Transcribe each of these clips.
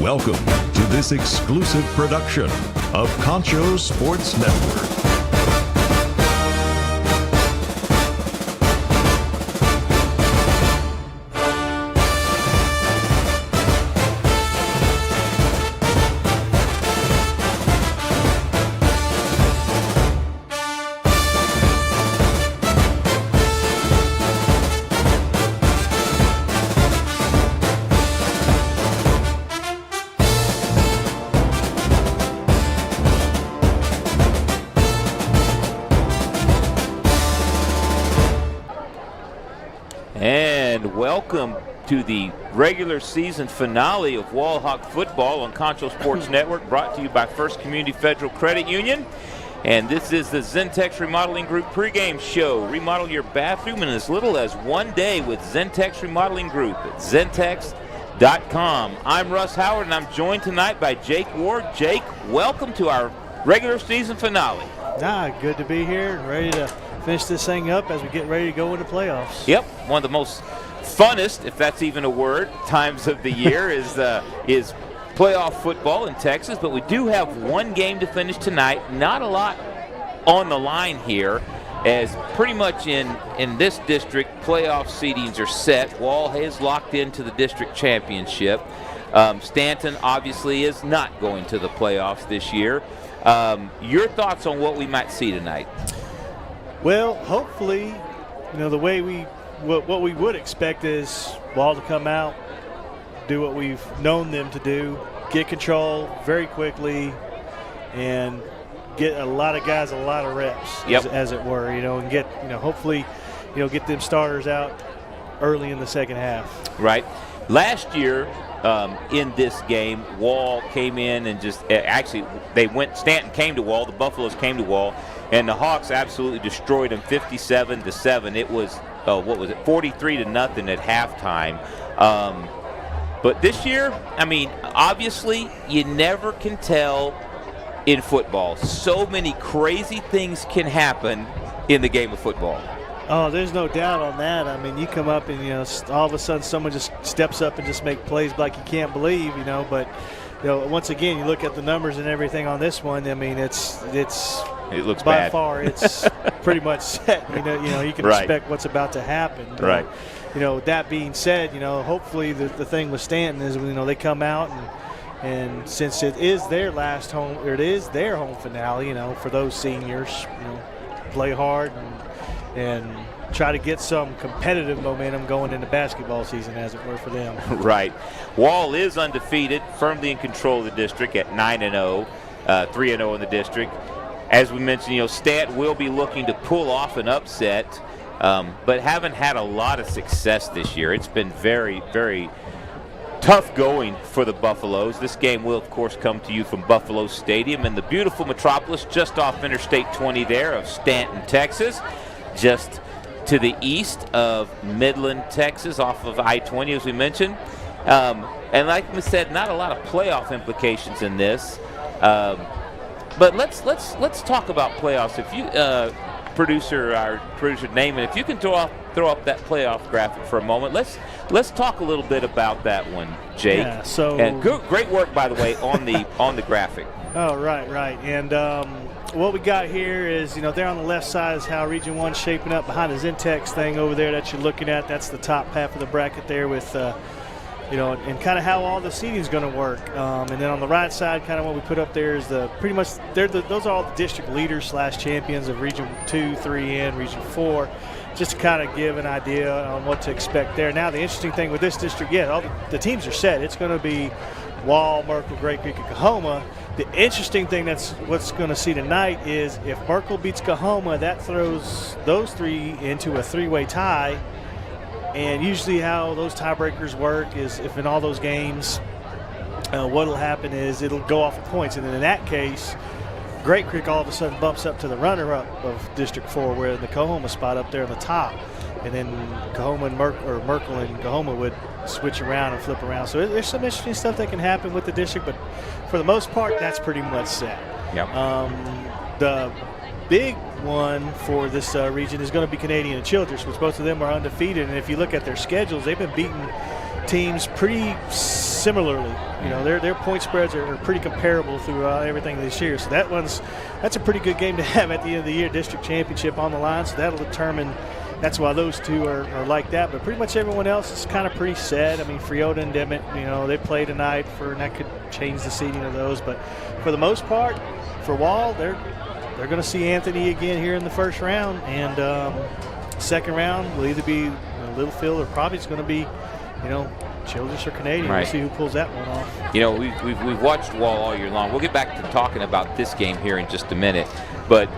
Welcome to this exclusive production of Concho Sports Network. And welcome to the regular season finale of Wall Hawk football on Concho Sports Network, brought to you by First Community Federal Credit Union. And this is the Zentex Remodeling Group pregame show. Remodel your bathroom in as little as one day with Zentex Remodeling Group at zentex.com. I'm Russ Howard, and I'm joined tonight by Jake Ward. Jake, welcome to our regular season finale. Good to be here and ready to finish this thing up as we get ready to go into playoffs. Yep, one of the most funnest, if that's even a word, times of the year is playoff football in Texas. But we do have one game to finish tonight. Not a lot on the line here, as pretty much in this district, playoff seedings are set. Wall is locked into the district championship. Stanton obviously is not going to the playoffs this year. Your thoughts on what we might see tonight? Well, hopefully, the way what we would expect is Wall to come out, do what we've known them to do, get control very quickly, and get a lot of guys a lot of reps, as it were, and get, hopefully, get them starters out early in the second half. Right. Last year, in this game, Wall came in and Stanton came to Wall, the Buffaloes came to Wall, and the Hawks absolutely destroyed them 57-7. It was 43-0 at halftime. But this year, obviously you never can tell in football. So many crazy things can happen in the game of football. Oh, there's no doubt on that. You come up and, all of a sudden someone just steps up and just make plays like you can't believe, but, once again, you look at the numbers and everything on this one, it looks by bad. Far it's pretty much set. You can expect what's about to happen. Right. That being said, hopefully the thing with Stanton is, they come out and since it is their home finale, for those seniors, play hard and try to get some competitive momentum going into basketball season, as it were, for them. Right. Wall is undefeated, firmly in control of the district at 9-0, 3-0 in the district. As we mentioned, Stanton will be looking to pull off an upset, but haven't had a lot of success this year. It's been very, very tough going for the Buffaloes. This game will, of course, come to you from Buffalo Stadium in the beautiful metropolis just off Interstate 20 there of Stanton, Texas, just to the east of Midland, Texas, off of I-20, as we mentioned. And like we said, not a lot of playoff implications in this. But let's talk about playoffs. If you, our producer Naaman, if you can throw up that playoff graphic for a moment, let's talk a little bit about that one, Jake. Yeah, and great work, by the way, on the graphic. Oh, right. And what we got here is, there on the left side is how Region 1's shaping up behind the Zentex thing over there that you're looking at. That's the top half of the bracket there with, and kind of how all the seating is going to work. And then on the right side, kind of what we put up there is those are all the district leaders / champions of Region 2, 3, and Region 4, just to kind of give an idea on what to expect there. Now, the interesting thing with this district, all the teams are set. It's going to be Wall, Merkel, Great Creek, and Coahoma. The interesting thing what's going to see tonight is if Merkel beats Coahoma, that throws those three into a three-way tie. And usually how those tiebreakers work is if in all those games, what will happen is it'll go off of points. And then in that case, Great Creek all of a sudden bumps up to the runner-up of District 4, where the Coahoma spot up there on the top. And then Coahoma and Merkel and Coahoma would switch around and flip around. So there's some interesting stuff that can happen with the district, but for the most part, that's pretty much set. Yep. The big one for this region is going to be Canadian and Childress, which both of them are undefeated. And if you look at their schedules, they've been beating teams pretty similarly. Their point spreads are pretty comparable throughout everything this year. So that's a pretty good game to have at the end of the year, district championship on the line. So that'll determine. That's why those two are like that. But pretty much everyone else is kind of pretty set. I mean, Friota and Dimmitt, they play tonight and that could change the seeding of those. But for the most part, for Wall, they're going to see Anthony again here in the first round, and second round will either be Littlefield or probably it's going to be, Childress or Canadian. Right. We'll see who pulls that one off. We've watched Wall all year long. We'll get back to talking about this game here in just a minute, but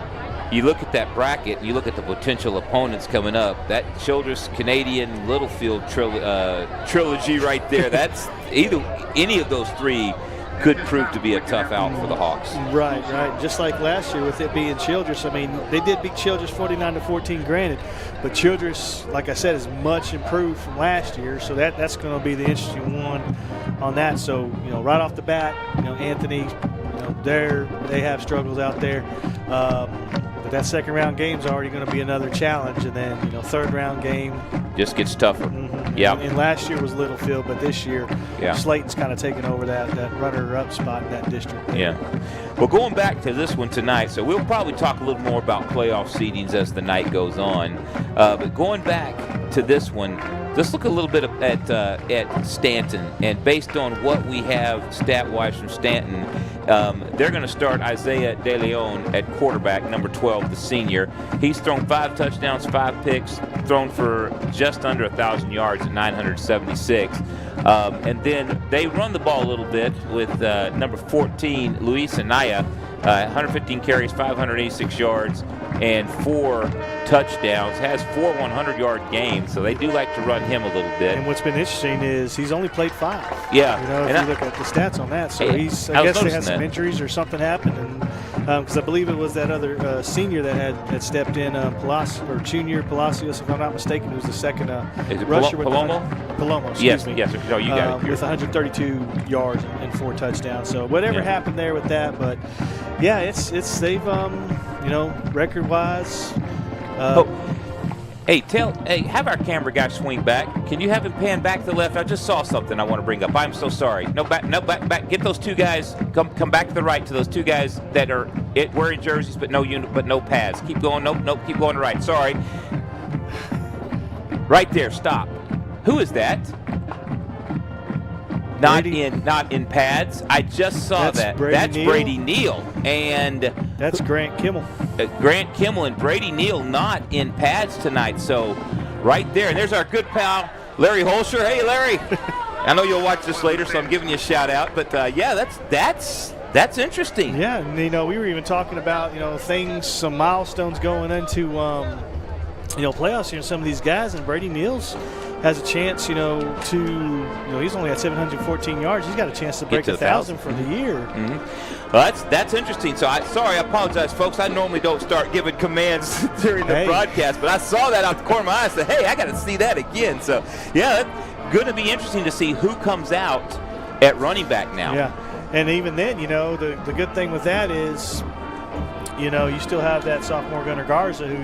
you look at that bracket, and you look at the potential opponents coming up. That Childress, Canadian, Littlefield trilogy right there. That's any of those three could prove to be a tough out for the Hawks. Right. Just like last year with it being Childress. I mean, they did beat Childress 49-14, granted, but Childress, like I said, is much improved from last year. So that's going to be the interesting one on that. So right off the bat, Anthony, they have struggles out there. But that second round game is already going to be another challenge, and then third round game just gets tougher. Mm-hmm. Yeah. And last year was Littlefield, but this year Slayton's kind of taken over that runner-up spot in that district. Yeah. Well, going back to this one tonight, so we'll probably talk a little more about playoff seedings as the night goes on. But going back to this one, let's look a little bit at Stanton, and based on what we have stat-wise from Stanton, they're going to start Isaiah De Leon at quarterback, number 12, the senior. He's thrown 5 touchdowns, 5 picks, thrown for just under 1,000 yards at 976. And then they run the ball a little bit with number 14, Luis Anaya, 115 carries, 586 yards, and 4 touchdowns. Has 4 100-yard games, so they do like to run him a little bit. And what's been interesting is he's only played 5. Yeah. If you look at the stats on that. So I guess they had some injuries or something happened, and because I believe it was that other senior that had stepped in, Junior Palacios, if I'm not mistaken, who was the second rusher. Palomo, excuse me. Yes, no, you got it. With 132 yards and 4 touchdowns. So whatever happened there with that, but yeah, they've record-wise. Hey, have our camera guy swing back. Can you have him pan back to the left? I just saw something I want to bring up. I'm so sorry. No, back. Get those two guys. Come back to the right to those two guys that are wearing jerseys but no pads. Keep going. Nope. Keep going to the right. Sorry. Right there. Stop. Who is that? Not in pads. I just saw that. That's Brady Neal. And that's Grant Kimmel. Grant Kimmel and Brady Neal not in pads tonight. So right there. And there's our good pal, Larry Holscher. Hey, Larry. I know you'll watch this later, so I'm giving you a shout out. But that's interesting. Yeah, and we were even talking about some milestones going into playoffs here. Some of these guys, and Brady Neal's has a chance, he's only at 714 yards. He's got a chance to break 1,000 for the year. Mm-hmm. Well, that's interesting. So I apologize, folks. I normally don't start giving commands during the broadcast, but I saw that out the corner of my eye. I said, hey, I got to see that again. So, yeah, that's going to be interesting to see who comes out at running back now. Yeah, and even then, the good thing with that is, you still have that sophomore Gunnar Garza who,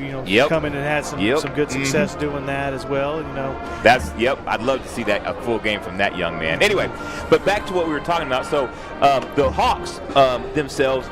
come in and had some good success doing that as well. I'd love to see a full game from that young man. Anyway, but back to what we were talking about. So the Hawks themselves,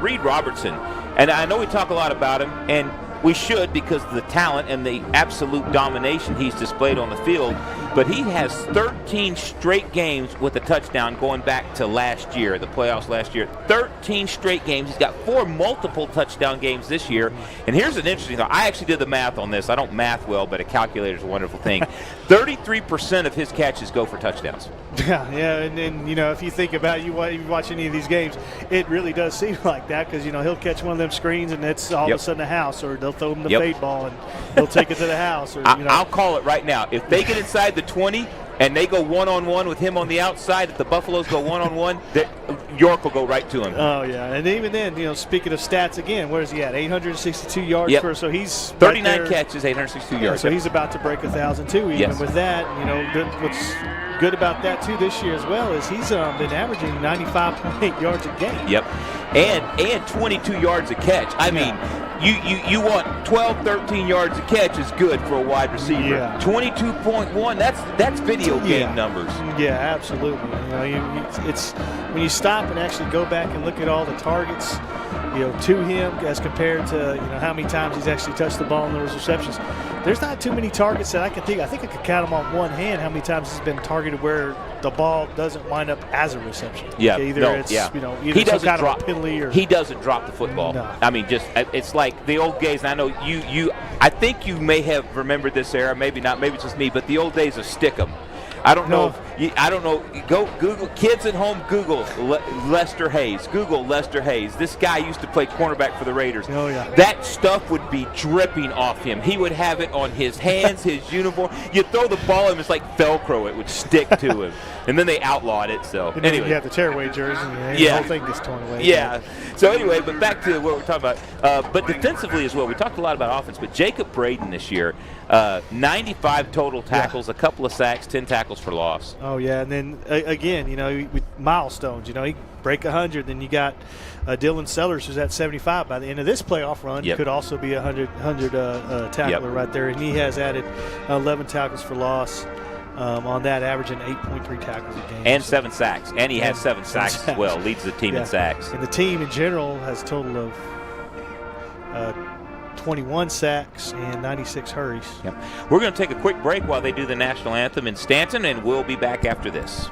Reed Robertson, and I know we talk a lot about him, and we should because of the talent and the absolute domination he's displayed on the field. But he has 13 straight games with a touchdown going back to last year, the playoffs last year. 13 straight games. He's got 4 multiple touchdown games this year. And here's an interesting thing. I actually did the math on this. I don't math well, but a calculator's a wonderful thing. 33% of his catches go for touchdowns. Yeah, and if you think about you watch any of these games, it really does seem like that because, he'll catch one of them screens and it's all of a sudden a house, or they'll throw him the fade ball and he'll take it to the house. Or, I'll call it right now. If they get inside the 20 and they go one-on-one with him on the outside, if the Buffaloes go one-on-one, York will go right to him. Oh, yeah. And even then, speaking of stats again, where is he at? 862 yards per. So he's 39 catches, 862 yards. So he's about to break 1,000 too. Even with that, what's good about that too this year as well is he's been averaging 95.8 yards a game. Yep. and 22 yards a catch. I mean, you want 12, 13 yards a catch is good for a wide receiver. Yeah. 22.1, that's video game numbers. Yeah, absolutely. It's when you stop and actually go back and look at all the targets, to him as compared to how many times he's actually touched the ball in those receptions. There's not too many targets that I can think. I think I could count them on one hand how many times he's been targeted where the ball doesn't wind up as a reception. Yeah, either he doesn't some kind drop of a penalty or he doesn't drop the football. No. I mean, just it's like the old days. And I know you. I think you may have remembered this era. Maybe not. Maybe it's just me. But the old days of Stickum. I don't know. I don't know. Go Google. Kids at home, Google Lester Hayes. Google Lester Hayes. This guy used to play cornerback for the Raiders. Oh, yeah. That stuff would be dripping off him. He would have it on his hands, his uniform. You throw the ball at him, it's like Velcro. It would stick to him. And then they outlawed it. So and anyway, you have the tearaway jersey. And the whole thing gets torn away. Yeah. So anyway, but back to what we're talking about. But defensively as well, we talked a lot about offense. But Jacob Braden this year, 95 total tackles, a couple of sacks, 10 tackles for loss. Oh yeah, and then again, with milestones. He break 100. Then you got Dylan Sellers, who's at 75 by the end of this playoff run. Yep. Could also be a 100 tackler right there, and he has added 11 tackles for loss. On that, averaging 8.3 tackles a game. And 7 sacks. And he has 7 sacks as well. Leads the team in sacks. And the team in general has a total of 21 sacks and 96 hurries. Yep. We're going to take a quick break while they do the national anthem in Stanton, and we'll be back after this.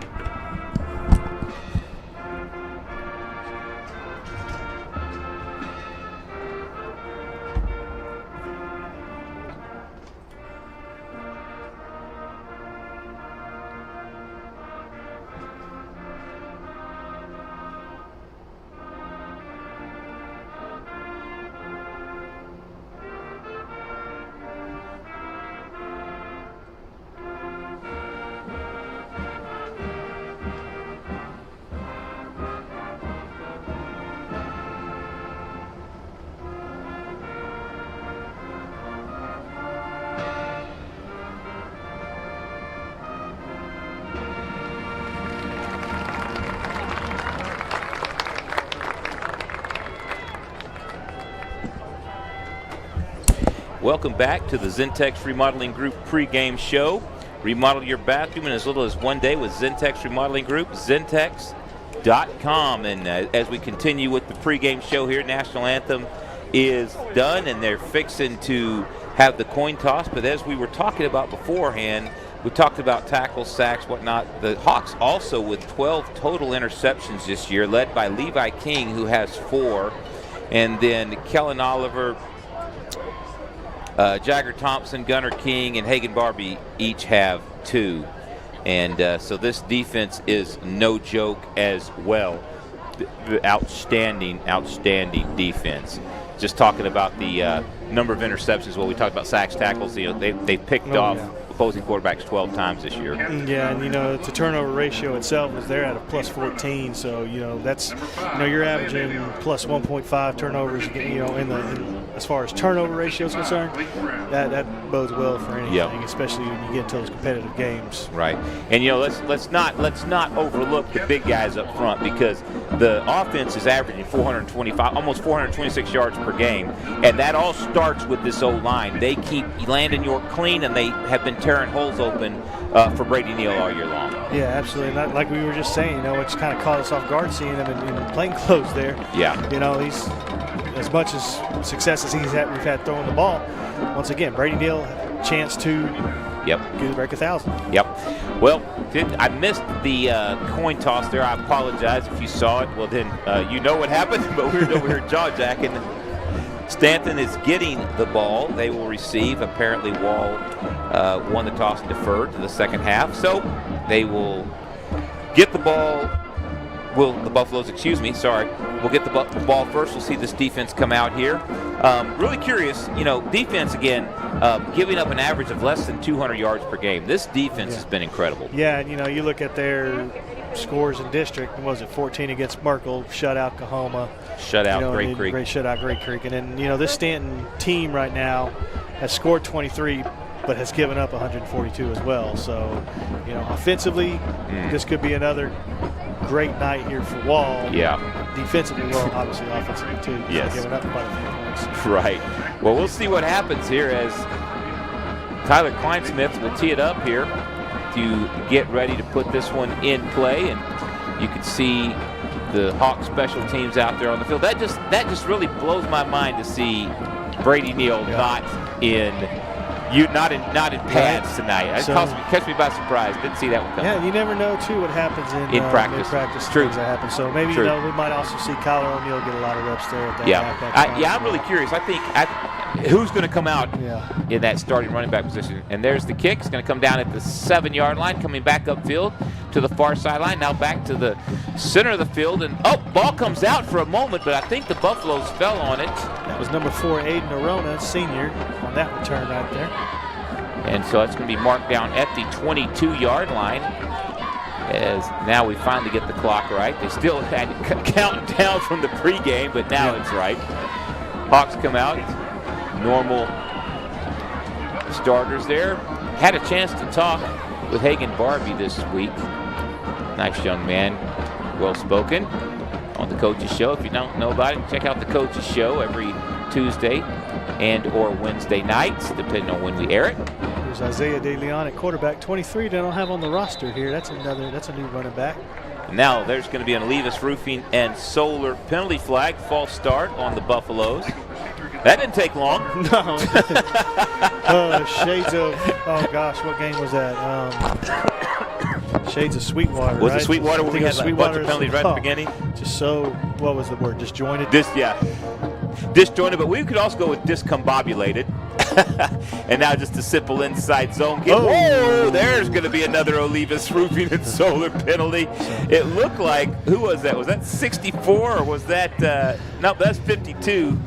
Welcome back to the Zentex Remodeling Group pregame show. Remodel your bathroom in as little as one day with Zentex Remodeling Group, Zentex.com. And as we continue with the pregame show here, National Anthem is done, and they're fixing to have the coin toss. But as we were talking about beforehand, we talked about tackles, sacks, whatnot. The Hawks also with 12 total interceptions this year, led by Levi King, who has 4. And then Kellen Oliver, Jagger Thompson, Gunnar King, and Hagan Barbie each have 2. And so this defense is no joke as well. The outstanding defense. Just talking about the number of interceptions. Well, we talked about sacks, tackles. They picked off opposing quarterbacks 12 times this year. Yeah, and the turnover ratio itself is there at a plus 14. So that's you're averaging plus 1.5 turnovers. As far as turnover ratio is concerned, that bodes well for anything, especially when you get into those competitive games. Right, and let's not overlook the big guys up front, because the offense is averaging 425, almost 426 yards per game, and that all starts with this O-line. They keep Landon York clean, and they have been tearing holes open for Brady Neal all year long. Yeah, absolutely. And like we were just saying, it's kind of caught us off guard seeing him in plain clothes there. Yeah. He's, as much as success as we've had throwing the ball, once again, Brady Neal chance to break 1,000. Yep. Well, I missed the coin toss there. I apologize if you saw it. Well, then you know what happened, but we were over here jaw-jacking. Stanton is getting the ball. They will receive. Apparently, Wall won the toss and deferred to the second half. So they will get the ball. The Buffaloes, will get the ball first. We'll see this defense come out here. Really curious, defense again, giving up an average of less than 200 yards per game. This defense has been incredible. Yeah, and you look at their scores in district. What was it, 14 against Merkel, shutout Kahoma, shutout Great Creek, shutout Great Creek, and then this Stanton team right now has scored 23. But has given up 142 as well. So, offensively, this could be another great night here for Wall. Yeah. Defensively, well, obviously offensively too. Yes. Giving up quite a few points. Right. Well, we'll see what happens here as Tyler Kleinsmith will tee it up here to get ready to put this one in play, and you can see the Hawks special teams out there on the field. That just really blows my mind to see Brady Neal not in pads tonight. It catch me by surprise. Didn't see that one coming. Yeah, you never know too what happens in practice. Practice True. things that happen. So maybe we might also see Kyler O'Neal get a lot of reps there. At that I'm really curious. I think who's going to come out in that starting running back position. And there's the kick. It's going to come down at the 7-yard line, coming back upfield to the far sideline. Now back to the center of the field. And, ball comes out for a moment, but I think the Buffaloes fell on it. That was number 4, Aiden Arona, senior, on that return right there. And so it's going to be marked down at the 22-yard line. As now we finally get the clock right. They still had counting down from the pregame, but now it's right. Hawks come out. Normal starters there. Had a chance to talk with Hagan Barbie this week. Nice young man, well spoken on the Coach's Show. If you don't know about it, check out the Coach's Show every Tuesday and or Wednesday nights, depending on when we air it. There's Isaiah DeLeon at quarterback, 23. They don't have on the roster here. That's a new running back. Now there's going to be an Olivas Roofing and Solar penalty flag, false start on the Buffaloes. That didn't take long. No. Shades of, what game was that? Shades of Sweetwater, Was right? it Sweetwater when we had a bunch of penalties right at the beginning? Just so, what was the word, disjointed? Disjointed, but we could also go with discombobulated. And now just a simple inside zone kick. Whoa, there's going to be another Olivas Roofing and Solar penalty. It looked like, who was that? Was that 64 or was that, no, that's 52.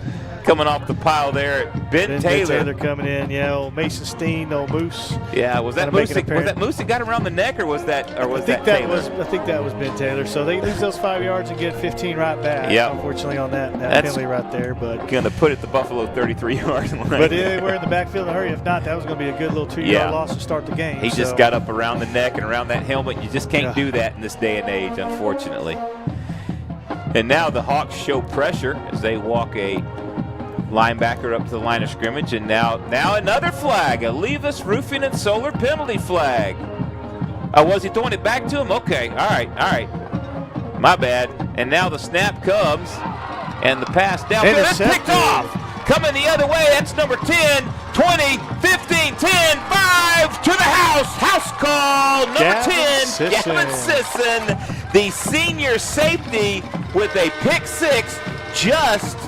Coming off the pile there, Ben Taylor coming in, old Mason Steen, old Moose. Yeah, was that Moose that got around the neck, or was that Taylor? I think that was Ben Taylor. So they lose those 5 yards and get 15 right back. Yeah, unfortunately on that penalty right there, but gonna put it the Buffalo 33-yard line. But they were in the backfield in a hurry. If not, that was gonna be a good little 2-yard loss to start the game. He just got up around the neck and around that helmet. You just can't do that in this day and age, unfortunately. And now the Hawks show pressure as they walk a linebacker up to the line of scrimmage, and now another flag, Olivas Roofing and Solar penalty flag. Was he throwing it back to him? Okay, all right. My bad. And now the snap comes, and the pass down. That's picked off. Coming the other way, that's number 10, 20, 15, 10, 5, to the house. House call, number 10, Gavin Sisson, the senior safety with a pick six, just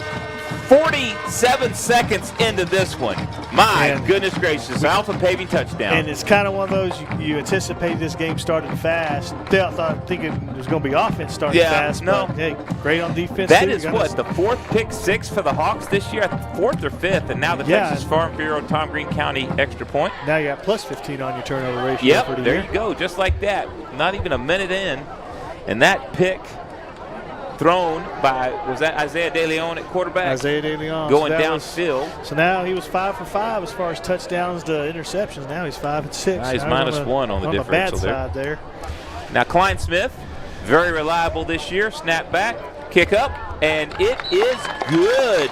47 seconds into this one. My goodness gracious, Alpha Paving touchdown. And it's kind of one of those, you anticipated this game started fast. Thinking it was going to be offense starting fast. No. But, hey, great on defense. That is the fourth pick six for the Hawks this year, fourth or fifth, and now the Texas Farm Bureau Tom Green County extra point. Now you got plus 15 on your turnover ratio. Yep, there you go, just like that. Not even a minute in, and that pick thrown by, was that Isaiah DeLeon at quarterback? Isaiah DeLeon. Going downfield. So now he was 5 for 5 as far as touchdowns to interceptions. Now he's 5 and 6. Now he's -1 on the differential there. Now Kleinsmith, very reliable this year. Snap back, kick up, and it is good.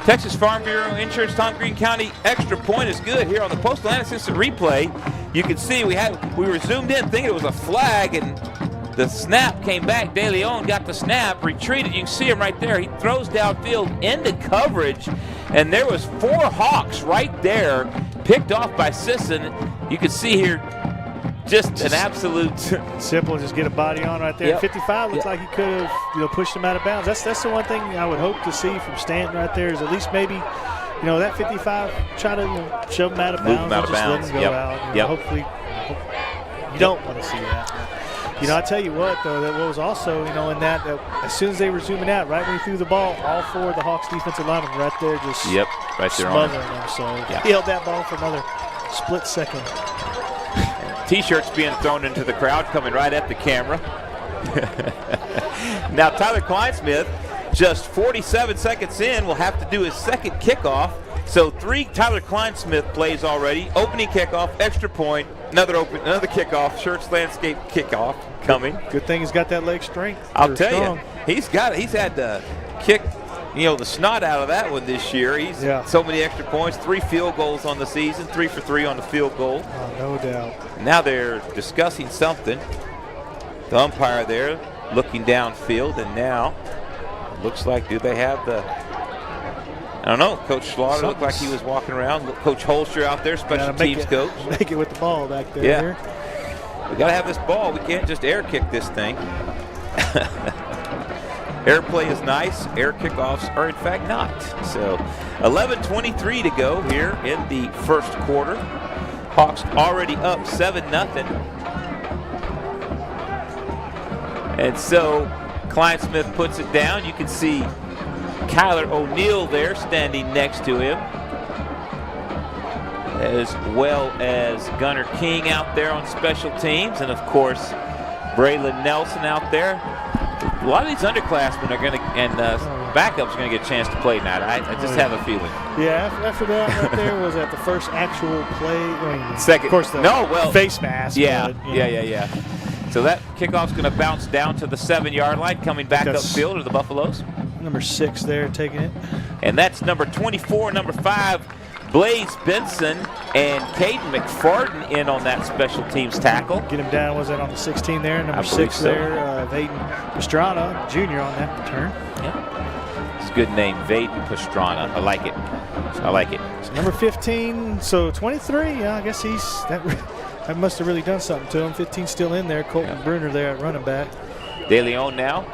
Texas Farm Bureau Insurance Tom Green County extra point is good here on the Postal and Assistant replay. You can see we were zoomed in thinking it was a flag, and the snap came back. DeLeon got the snap, retreated. You can see him right there. He throws downfield into coverage, and there was 4 Hawks right there, picked off by Sisson. You can see here just an absolute simple. Just get a body on right there. Yep. 55 looks like he could have pushed him out of bounds. That's the one thing I would hope to see from Stanton right there, is at least maybe that 55 try to shove him out of bounds. Move him out of bounds. Let him go out. Hopefully you don't want to see that. I tell you what, though, that was also, in that as soon as they were zooming out, right when he threw the ball, all 4 of the Hawks defensive linemen right there just right there smothering him. So he held that ball for another split second. T-shirts being thrown into the crowd, coming right at the camera. Now Tyler Kleinsmith, just 47 seconds in, will have to do his second kickoff. So 3 Tyler Kleinsmith plays already. Opening kickoff, extra point, another kickoff, Shirts Landscape kickoff coming. Good thing he's got that leg strength. I'll tell you, he's had to kick, the snot out of that one this year. He's so many extra points, 3 field goals on the season, 3 for 3 on the field goal. Oh, no doubt. Now they're discussing something. The umpire there looking downfield, and now looks like, do they have the, I don't know, Coach Slaughter looked like he was walking around. Coach Holster out there, special teams coach. Make it with the ball back there. Yeah. We got to have this ball. We can't just air kick this thing. Air play is nice. Air kickoffs are, in fact, not. So 11:23 to go here in the first quarter. Hawks already up 7-0. And so Kleinsmith puts it down. You can see Kyler O'Neal there standing next to him, as well as Gunnar King out there on special teams, and of course Braylon Nelson out there. A lot of these underclassmen are going to, and backups are going to get a chance to play tonight. I just have a feeling. Yeah, after that right there was at the first actual play. Second. Of course, the face mask. Yeah, but, yeah. So that kickoff's going to bounce down to the 7-yard line, coming back upfield to the Buffaloes. Number 6 there taking it. And that's number 24, number 5, Blaze Benson, and Caden McFarden in on that special teams tackle. Get him down. Was that on the 16 there? Number 6 there, Vaden Pastrana, junior on that return. Yeah. It's a good name, Vaden Pastrana. I like it. So number 15, so 23, yeah, I guess that must have really done something to him. 15 still in there. Colton Bruner there at running back. De Leon now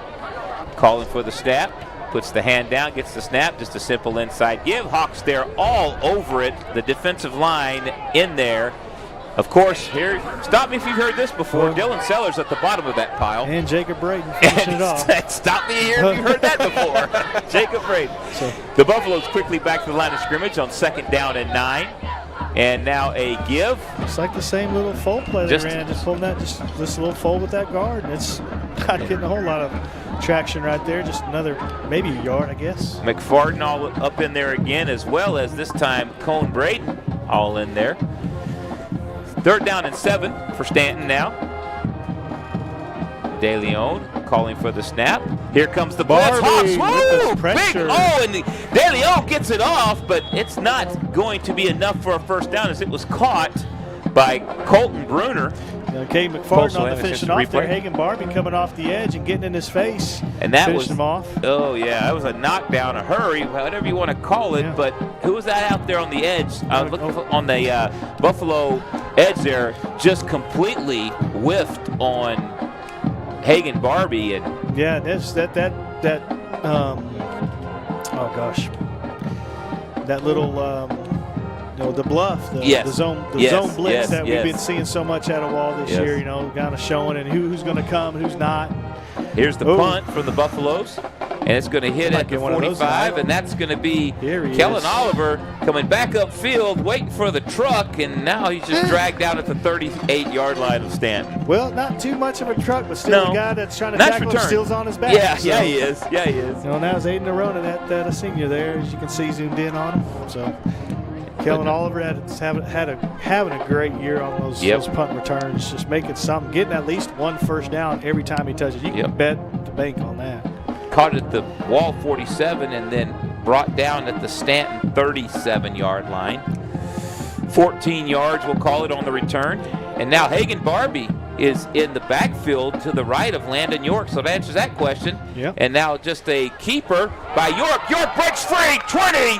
calling for the snap. Puts the hand down, gets the snap, just a simple inside give. Hawks there all over it. The defensive line in there. Of course, here, stop me if you've heard this before. Dylan Sellers at the bottom of that pile. And Jacob Braden finishing it off. Stop me here if you've heard that before. Jacob Braden. So the Buffaloes quickly back to the line of scrimmage on 2nd down and 9. And now a give. It's like the same little fold play they ran. Just pulling that, just this little fold with that guard. And it's not getting a whole lot of traction right there. Just another, maybe a yard, I guess. McFarden all up in there again, as well as this time Cone Braden all in there. 3rd down and 7 for Stanton now. De Leon calling for the snap. Here comes the blitz. Hawks, woo! Pressure. And De Leon gets it off, but it's not going to be enough for a first down, as it was caught by Colton Bruner. Caden McFarden on the finishing off there. Hagan Barbie coming off the edge and getting in his face. And that was him off. Oh, yeah, that was a knockdown, a hurry, whatever you want to call it. Yeah. But who was that out there on the edge? On the Buffalo edge there, just completely whiffed on Hagan Barbie. And yeah, that's that oh gosh, that little the bluff, the zone blitz that we've been seeing so much out of Wall this year, kind of showing and who's going to come, who's not. Here's the punt from the Buffaloes, and it's going to hit at the 45, and that's going to be Kellen Oliver coming back upfield, waiting for the truck, and now he's just dragged out at the 38-yard line of Stanton. Well, not too much of a truck, but still a guy that's trying to tackle him, still's on his back. Yeah, he is. Yeah, he is. Now it's Aiden Arona, that senior there, as you can see zoomed in on him. So Kellen Oliver having a great year on those punt returns, just making something, getting at least one first down every time he touches. You can bet the bank on that. Caught at the Wall 47 and then brought down at the Stanton 37-yard line. 14 yards, we'll call it, on the return. And now Hagan Barbie is in the backfield to the right of Landon York, so that answers that question. Yep. And now just a keeper by York. York breaks free, 20.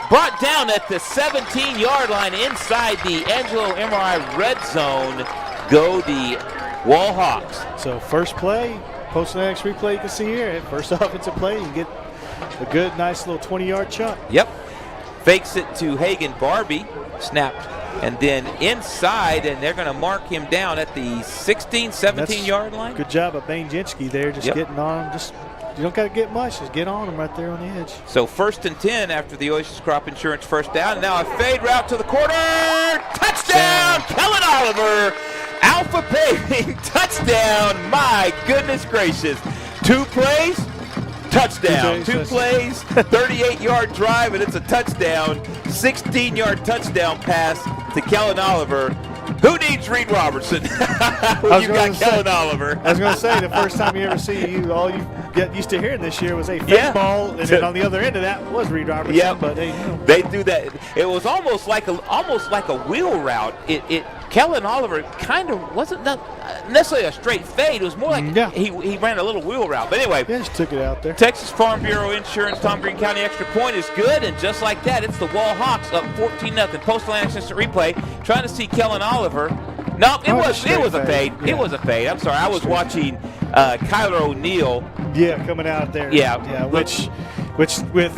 Brought down at the 17-yard line inside the Angelo MRI red zone. Go the Wall Hawks. So first play, post-analytics replay you can see here. First offensive play, you get a good, nice little 20-yard chunk. Yep. Fakes it to Hagan Barbie, snapped, and then inside, and they're going to mark him down at the 16, 17-yard line. Good job of Bane Jinsky there, just getting on him. You don't got to get much. Just get on him right there on the edge. So 1st and 10 after the Oasis Crop Insurance first down. Now a fade route to the corner. Touchdown, Kellen Oliver. Alpha paving touchdown. My goodness gracious. 2 plays, touchdown. 2 plays, 38-yard drive, and it's a touchdown. 16-yard touchdown pass to Kellen Oliver. Who needs Reed Robertson? When you got Kellen Oliver. I was going to say, the first time you ever see all you get used to hearing this year was a fake ball, and then on the other end of that was Reed Robertson. Yeah, but they do that. It was almost like a wheel route. Kellen Oliver kind of wasn't necessarily a straight fade. It was more like he ran a little wheel route. But anyway, just took it out there. Texas Farm Bureau Insurance, Tom Green County extra point is good, and just like that, it's the Wall Hawks up 14-0. Postal instant replay, trying to see Kellen Oliver. No, it was a fade. Yeah. It was a fade. I'm sorry. I was watching Kyler O'Neal. Yeah, coming out there. Yeah. Which with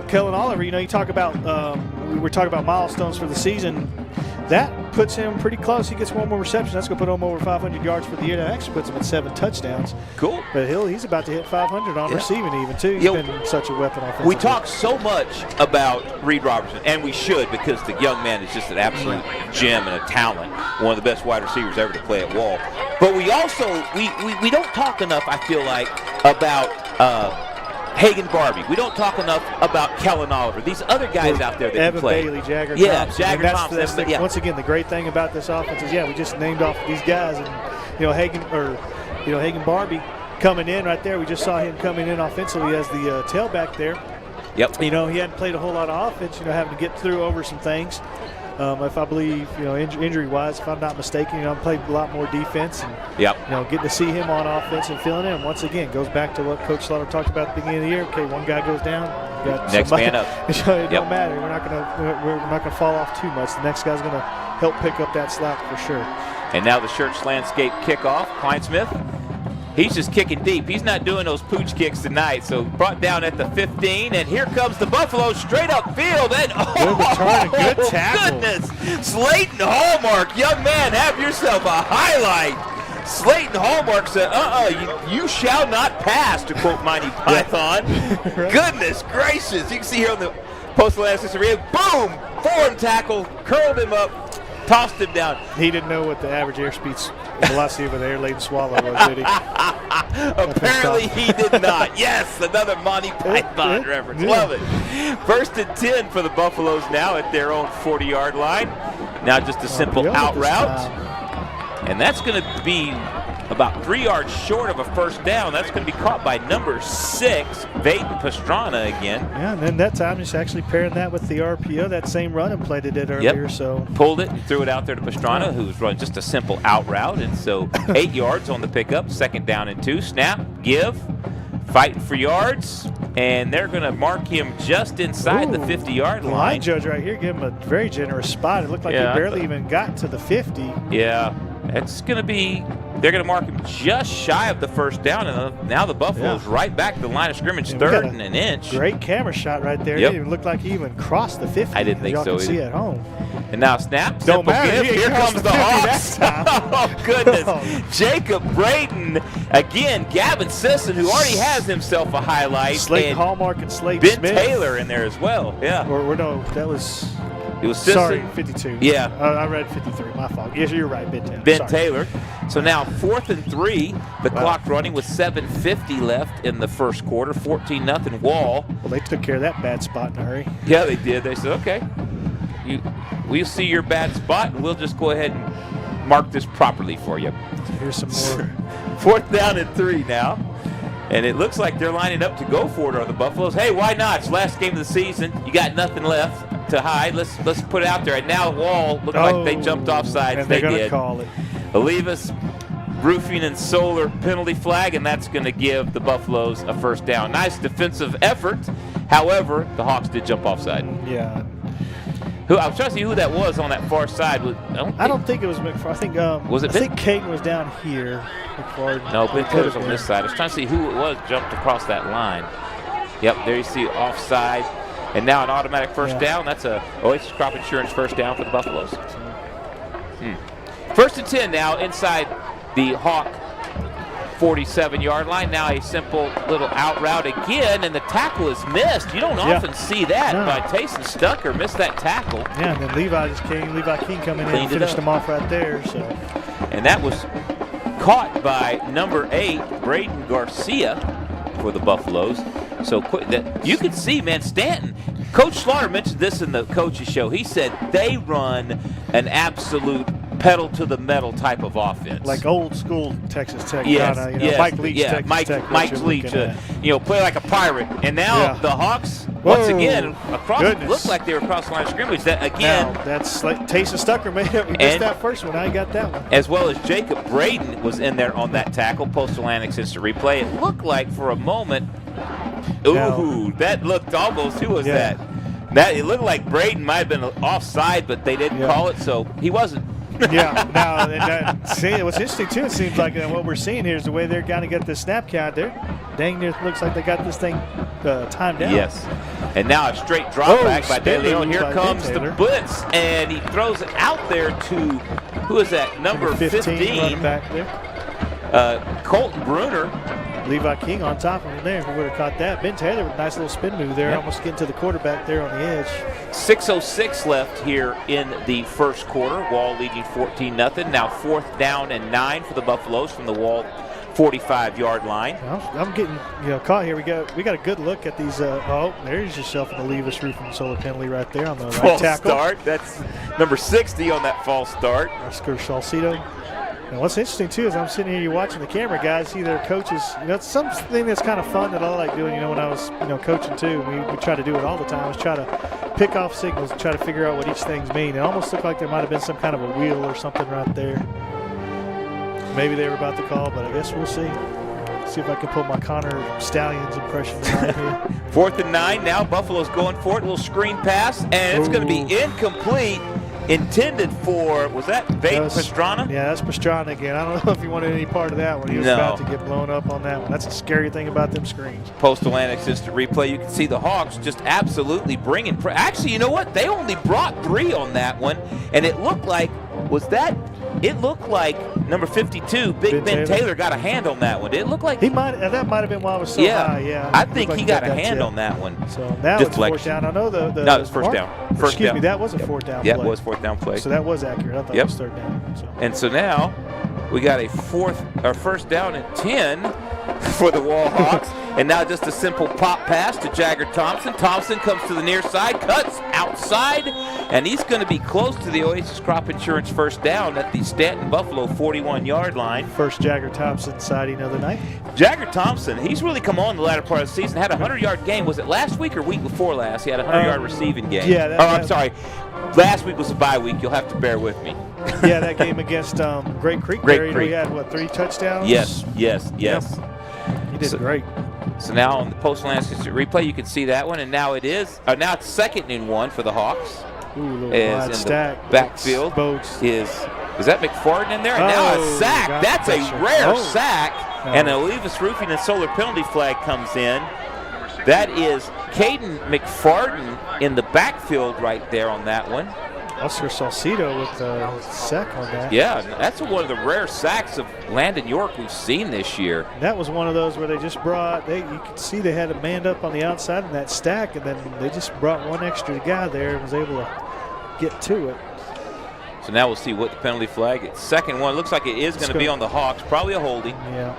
Kellen Oliver, you talk about we were talking about milestones for the season. That puts him pretty close. He gets one more reception. That's going to put him over 500 yards for the year. That actually puts him at 7 touchdowns. Cool. But he's about to hit 500 on receiving even, too. He's been such a weapon offensively. We talk so much about Reed Robertson, and we should, because the young man is just an absolute gem and a talent, one of the best wide receivers ever to play at Wall. But we also, we don't talk enough, I feel like, about Hagan Barbie. We don't talk enough about Kellen Oliver. These other guys out there that Evan can play. Bailey, Jagger Thompson. Jagger Thompson. Once again, the great thing about this offense is, we just named off these guys, and Hagan Barbie coming in right there. We just saw him coming in offensively as the tailback there. Yep. He hadn't played a whole lot of offense. Having to get through over some things. If I believe, injury-wise, if I'm not mistaken, played a lot more defense, and getting to see him on offense and filling in once again goes back to what Coach Slaughter talked about at the beginning of the year. Okay, one guy goes down, you got next somebody, man up. It don't matter. We're not gonna fall off too much. The next guy's gonna help pick up that slack for sure. And now the Church Landscape kickoff. Kleinsmith, he's just kicking deep. He's not doing those pooch kicks tonight. So brought down at the 15, and here comes the Buffalo straight up field. And good return, good tackle. Goodness, Slayton Hallmark, young man, have yourself a highlight. Slayton Hallmark said, you shall not pass, to quote Mighty Python. Right. Goodness gracious. You can see here on the Postal Assistant, boom, form tackle, curled him up, tossed him down. He didn't know what the average airspeed velocity of an air-laden swallow was, did he? Apparently he did not. Yes, another Monty Python reference. Love it. 1st and 10 for the Buffaloes now at their own 40-yard line. Now just a simple out route. And that's going to be about 3 yards short of a first down. That's going to be caught by number 6, Vaden Pastrana again. Yeah, and then that time just actually pairing that with the RPO, that same running play they did earlier. Yep. So pulled it and threw it out there to Pastrana, who's running just a simple out route. And so 8 yards on the pickup, 2nd down and 2. Snap, give, fighting for yards. And they're going to mark him just inside the 50-yard line. Line judge right here gave him a very generous spot. It looked like he barely even got to the 50. Yeah, it's going to be – they're going to mark him just shy of the first down, and now the Buffaloes right back to the line of scrimmage, 3rd and an inch. Great camera shot right there. Yep. It didn't even look like he even crossed the 50. I didn't think so either. Y'all can see at home. And now snap, don't matter. Here comes the Hawks. Oh, goodness. Jacob Braden. Again, Gavin Sisson, who already has himself a highlight. Slayton Hallmark and Slayton Ben Smith. Taylor in there as well. Yeah. Or no, that was... It was Sisson. Sorry, 52. Yeah. I read 53. My fault. Yes, you're right, Ben Taylor. Ben Taylor. So now 4th and 3. The clock running with 7:50 left in the first quarter. 14-0 Wall. Well, they took care of that bad spot in a hurry. Yeah, they did. They said, okay, we'll see your bad spot, and we'll just go ahead and mark this properly for you. Here's some more. 4th down and 3 now. And it looks like they're lining up to go for it, are the Buffaloes. Hey, why not? It's the last game of the season. You got nothing left to hide. Let's put it out there. And now Wall looked like they jumped off sides. And they're going to call it. Olivas Roofing and Solar penalty flag, and that's going to give the Buffaloes a first down. Nice defensive effort. However, the Hawks did jump offside. Yeah. I was trying to see who that was on that far side. I don't think it was McFarland. I think was it? I think Caden was down here. McFarland. No, Ben Taylor's on this side. I was trying to see who it was jumped across that line. Yep, there you see offside, and now an automatic first down. That's a Oasis Crop Insurance first down for the Buffaloes. 1st and 10 now inside the Hawk 47-yard line. Now a simple little out route again, and the tackle is missed. You don't often see that, but Tayson Stucker missed that tackle. Yeah, and then Levi King coming in and finished him off right there. So, and that was caught by number 8, Braden Garcia. for the Buffaloes. So you can see, man, Stanton. Coach Slaughter mentioned this in the coaches show. He said they run an absolute pedal to the metal type of offense, like old school Texas Tech. Yes, kinda, yes, Mike Leach. yeah, Texas Tech, Mike Leach. Play like a pirate. And now the Hawks once again looked like they were across the line of scrimmage. That again, now, that's like Taysom Stucker made it. We missed that first one. Now he got that one. As well as Jacob Braden was in there on that tackle. Postal Atlantic's instant replay. It looked like for a moment. Ooh, that looked almost. Who was that? It looked like Braden might have been offside, but they didn't call it, so he wasn't. See, what's interesting too, it seems like what we're seeing here is the way they're going to get this snap count. There, dang near looks like they got this thing timed out. Yes, and now a straight drop back by De Leon. Here comes the blitz, and he throws it out there to who is that? Number 15 running back there. Colton Bruner. Levi King on top of him there. If we would have caught that. Ben Taylor with a nice little spin move there, almost getting to the quarterback there on the edge. 6:06 left here in the first quarter. Wall leading 14-0. Now 4th down and 9 for the Buffaloes from the Wall 45-yard line. I'm getting caught here. We got a good look at these. There's yourself in the Levis Roof and Solar penalty right there on the right tackle. False start. That's number 60 on that false start. Oscar Salcido. And what's interesting, too, is I'm sitting here, you're watching the camera, guys, see their coaches. It's something that's kind of fun that I like doing, when I was, coaching, too. We try to do it all the time, is try to pick off signals and try to figure out what each thing's mean. It almost looked like there might have been some kind of a wheel or something right there. Maybe they were about to call, but I guess we'll see. See if I can pull my Connor Stallions impression tonight here. 4th and 9 now. Buffalo's going for it. A little screen pass, and it's going to be incomplete. Intended for, was that Pastrana? Yeah, that's Pastrana again. I don't know if he wanted any part of that one. He was about to get blown up on that one. That's a scary thing about them screens. Postal Atlantic instant replay. You can see the Hawks just absolutely bringing. Actually, you know what? They only brought 3 on that one, and it looked like, it looked like number 52, Big Ben Taylor got a hand on that one. It looked like that might have been why it was so high. Yeah, I think he got a hand on that one. So now it's 4th down. I know the no, it's first down. Excuse me, that was a 4th down play. Yeah, it was 4th down play. So that was accurate. I thought it was 3rd down. So. And so now we got a 1st down and 10 for the Wall Hawks. And now just a simple pop pass to Jagger Thompson. Thompson comes to the near side, cuts outside, and he's going to be close to the Oasis Crop Insurance 1st down at the Stanton Buffalo 41-yard line. First Jagger Thompson sighting of the night. Jagger Thompson, he's really come on the latter part of the season. Had a 100-yard game. Was it last week or week before last? He had a 100-yard receiving game. Yeah. I'm sorry. Last week was a bye week. You'll have to bear with me. Yeah, that game against Great Creek. He had, 3 touchdowns? Yes. Yep. He did great. So now on the Postal Atlantic replay, you can see that one, and now it's 2nd and 1 for the Hawks. Ooh, in stack. The backfield is that McFarden in there? And now a sack. That's a rare sack, and a Levis Roofing and Solar penalty flag comes in. That is Caden McFarden in the backfield right there on that one. Oscar Salcido with the sack on that. Yeah, that's one of the rare sacks of Landon York we've seen this year. That was one of those where they just you could see they had a man up on the outside in that stack, and then they just brought one extra guy there and was able to get to it. So now we'll see what the penalty flag. It's 2nd one. Looks like it is going to be on the Hawks. Probably a holding. Yeah,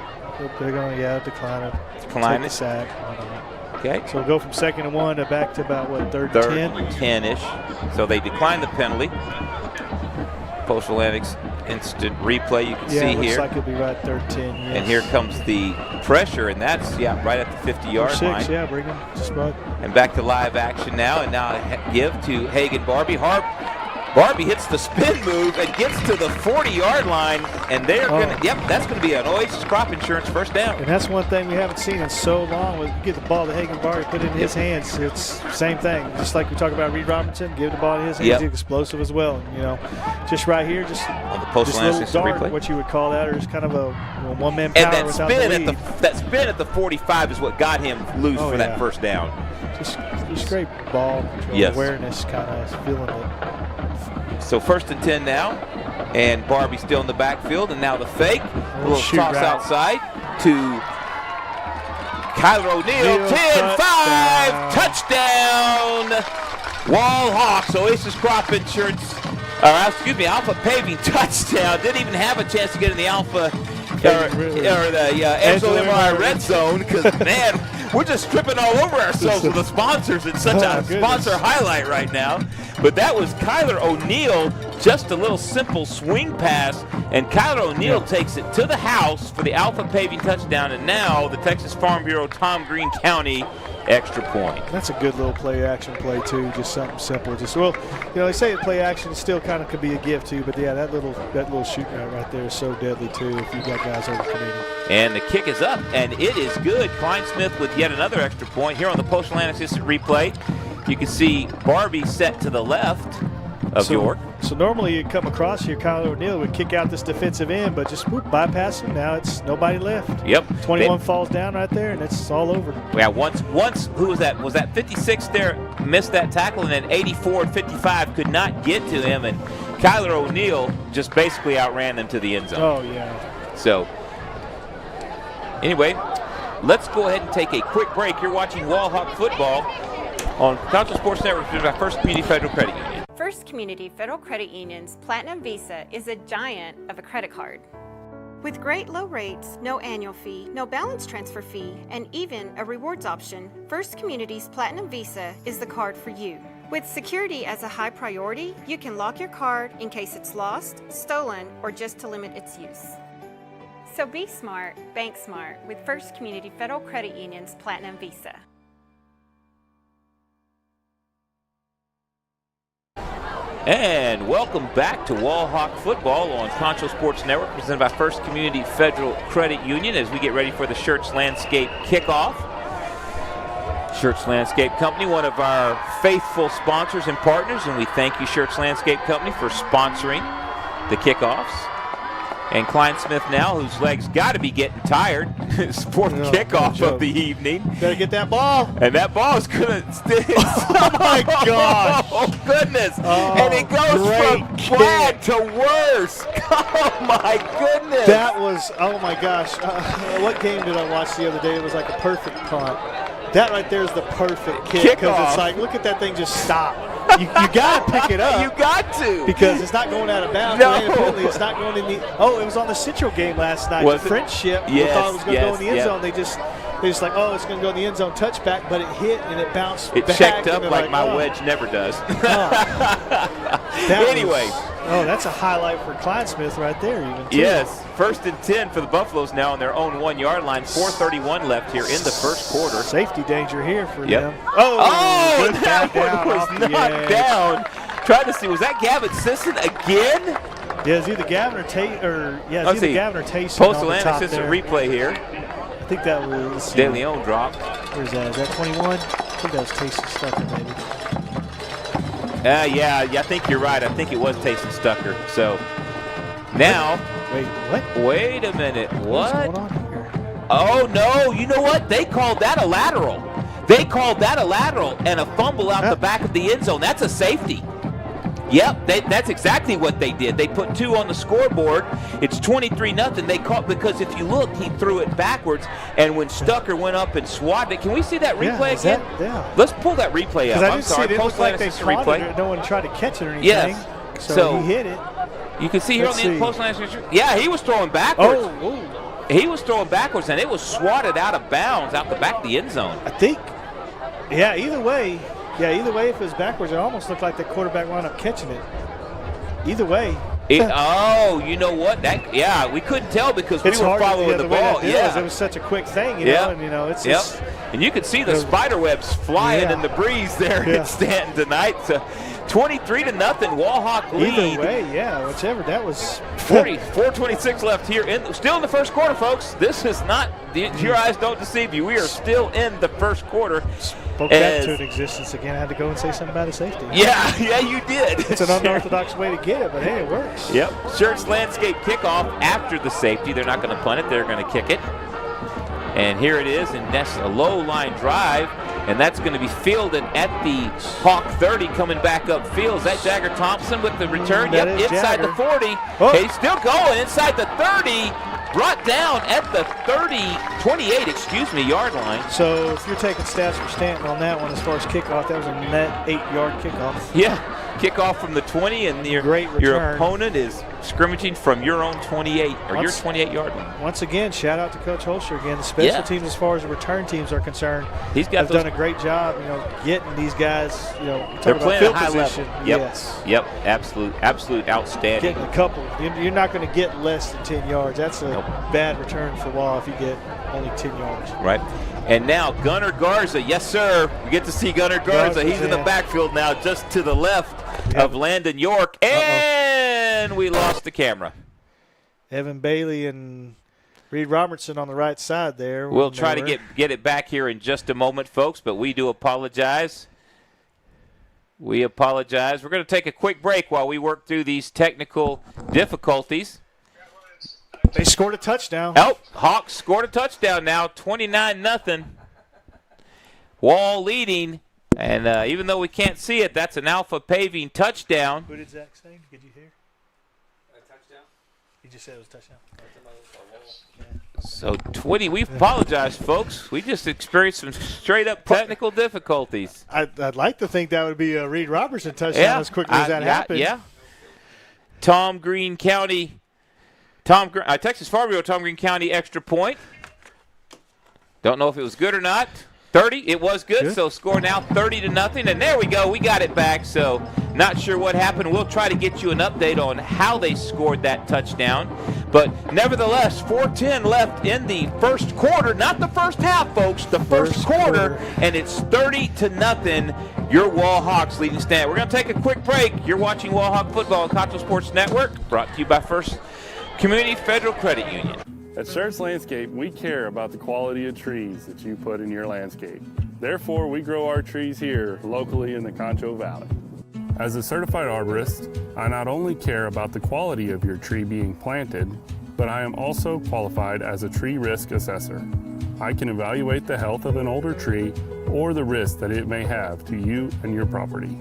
they're going to decline it. Decline the it. Sack. Okay. So we'll go from 2nd and 1 to back to about, 3rd and 10? 10-ish. So they decline the penalty. Postal Atlantic's instant replay you can see here. here. Looks like it'll be right 3rd and 10, yes. And here comes the pressure, and that's, right at the 50-yard line. Yeah, bring him just right. And back to live action now, and now give to Hagan Barbie. Barbie hits the spin move and gets to the 40-yard line, and they're going to, that's going to be an Oasis Crop Insurance 1st down. And that's one thing we haven't seen in so long. Was get the ball to Hagan Barbie, put it in his hands. It's same thing. Just like we talk about Reed Robinson, give the ball in his hands. He's explosive as well. Just right here, just on the Postal little dart, replay. What you would call that, or just kind of a one-man power. And without the lead. that spin at the 45 is what got him loose for that 1st down. Just great ball control, awareness, kind of feeling it. So 1st and 10 now, and Barbie still in the backfield, and now the fake. A little toss outside to Kyler O'Neal. 10-5, touchdown. Wall Hawks, Oasis Crop Insurance, Alpha Paving touchdown. Didn't even have a chance to get in the Alpha Angelo MRI Red Zone, because, man, we're just tripping all over ourselves with the sponsors. It's such a sponsor highlight right now. But that was Kyler O'Neal, just a little simple swing pass, and Kyler O'Neal takes it to the house for the Alpha Paving touchdown, and now the Texas Farm Bureau Tom Green County extra point. That's a good little play action play too, just something simple. They say play action still kind of could be a gift too, but yeah, that little shoot right there is so deadly too if you've got guys over committing. And the kick is up, and it is good. Klein Smith with yet another extra point. Here on the Post Atlantic Assistant replay, you can see Barbie set to the left of York. So normally you come across here, Kyler O'Neal would kick out this defensive end, but just bypass him. Now it's nobody left. Yep. 21 falls down right there, and it's all over. Yeah, once who was that? Was that 56 there missed that tackle, and then 84 and 55 could not get to him, and Kyler O'Neal just basically outran them to the end zone. Oh, yeah. So, anyway, let's go ahead and take a quick break. You're watching Wall Hawk Football on Concho Sports Network, presented by First Community Federal Credit Union. First Community Federal Credit Union's Platinum Visa is a giant of a credit card. With great low rates, no annual fee, no balance transfer fee, and even a rewards option, First Community's Platinum Visa is the card for you. With security as a high priority, you can lock your card in case it's lost, stolen, or just to limit its use. So be smart, bank smart with First Community Federal Credit Union's Platinum Visa. And welcome back to Wall Hawk Football on Concho Sports Network, presented by First Community Federal Credit Union, as we get ready for the Shirts Landscape kickoff. Shirts Landscape Company, one of our faithful sponsors and partners, and we thank you, Shirts Landscape Company, for sponsoring the kickoffs. And Klein Smith now, whose legs got to be getting tired, his fourth kickoff of the evening. Better get that ball. And that ball is going to Oh, my gosh. Oh, goodness. Oh, and it goes from bad to worse. Oh, my goodness. That was, oh, my gosh. What game did I watch the other day? It was like a perfect punt. That right there is the perfect kick, because it's like, look at that thing just stop. You got to pick it up. You got to. Because it's not going out of bounds. No. Apparently it's not going in the – it was on the Central game last night. Was the Friendship thought it was going to go in the end zone. They just like, it's going to go in the end zone touchback, but it hit and it bounced back. It checked up like my wedge never does. Anyway. That's a highlight for Klein Smith right there even, too. Yes, 1st and 10 for the Buffaloes now on their own 1 yard line. 4:31 left here in the first quarter. Safety danger here for them. Oh, that one was knocked down. Trying to see, was that Gavin Sisson again? Yeah, it's either Gavin or Taysom. Gavin or Taysom. Post Atlantic Assistant replay here. I think that was De Leon drop. Where's that? Is that 21? I think that was Taysom Stucker, maybe. Yeah, I think you're right. I think it was Taysom Stucker. So now, wait, what? Wait a minute. What's going on here? Oh no! You know what? They called that a lateral. They called that a lateral and a fumble out the back of the end zone. That's a safety. Yep, that's exactly what they did. They put 2 on the scoreboard. It's 23-0. They caught, because if you look, he threw it backwards, and when Stucker went up and swatted it, can we see that replay again? Let's pull that replay up. I'm sorry. It looked like they swatted it. No one tried to catch it or anything. Yes. So he hit it. You can see here on the Post Atlantic. Yeah, he was throwing backwards. He was throwing backwards, and it was swatted out of bounds out the back of the end zone. I think. Yeah. Either way, if it was backwards, it almost looked like the quarterback wound up catching it. Either way. You know what? We couldn't tell because we were following the ball. It was such a quick thing, you know, and it's just. And you could see the spider webs flying in the breeze there in Stanton tonight. So 23-0, Wall Hawk lead. Either way, whichever. That was 4:26 left here. Still in the first quarter, folks. This is not. Your eyes don't deceive you. We are still in the first quarter. Spoke that to an existence again. I had to go and say something about a safety. Yeah, you did. It's an unorthodox way to get it, but hey, it works. Yep. Shirts Landscape kickoff after the safety. They're not going to punt it. They're going to kick it. And here it is, and that's a low line drive, and that's going to be fielded at the Hawk 30 coming back up field. Is that Jagger Thompson with the return? Inside Jagger. The 40. Oh. He's still going inside the 30. Brought down at the 28 yard line. So if you're taking stats for Stanton on that one as far as kickoff, that was a net 8-yard kickoff. Yeah. kickoff from the 20, and Great your return. opponent is scrimmaging from your own 28 or your 28-yard line. Once again, shout out to Coach Holster again. The special teams, as far as the return teams are concerned, have done a great job. Getting these guys. They're playing at high position. level. Yep. Yes. Yep. Absolute outstanding. Getting a couple. You're not going to get less than 10 yards. That's a bad return for Wall if you get only 10 yards. Right. And now Gunnar Garza, yes sir, we get to see Gunnar Garza. He's in the backfield now, just to the left of Landon York, and we lost the camera. Evan Bailey and Reed Robertson on the right side there. We'll try to get it back here in just a moment, folks, but we do apologize. We apologize. We're going to take a quick break while we work through these technical difficulties. They scored a touchdown. Hawks scored a touchdown now, 29-0. Wall leading, and even though we can't see it, that's an Alpha Paving touchdown. Who did Zach say? Did you hear? A touchdown? He just said it was a touchdown. So, we apologize, folks. We just experienced some straight-up technical difficulties. I'd like to think that would be a Reed Robertson touchdown as quickly as that happened. Yeah. Texas Farmville, Tom Green County extra point. Don't know if it was good or not. 30, it was good. So score now 30-0, and there we go. We got it back. So not sure what happened. We'll try to get you an update on how they scored that touchdown. But nevertheless, 4:10 left in the first quarter. Not the first half, folks. The first quarter, and it's 30-0. Your Wall Hawks leading Stanton. We're going to take a quick break. You're watching Wall Hawk Football on Concho Sports Network, brought to you by First Community Federal Credit Union. At Schertz Landscape, we care about the quality of trees that you put in your landscape. Therefore, we grow our trees here locally in the Concho Valley. As a certified arborist, I not only care about the quality of your tree being planted, but I am also qualified as a tree risk assessor. I can evaluate the health of an older tree or the risk that it may have to you and your property.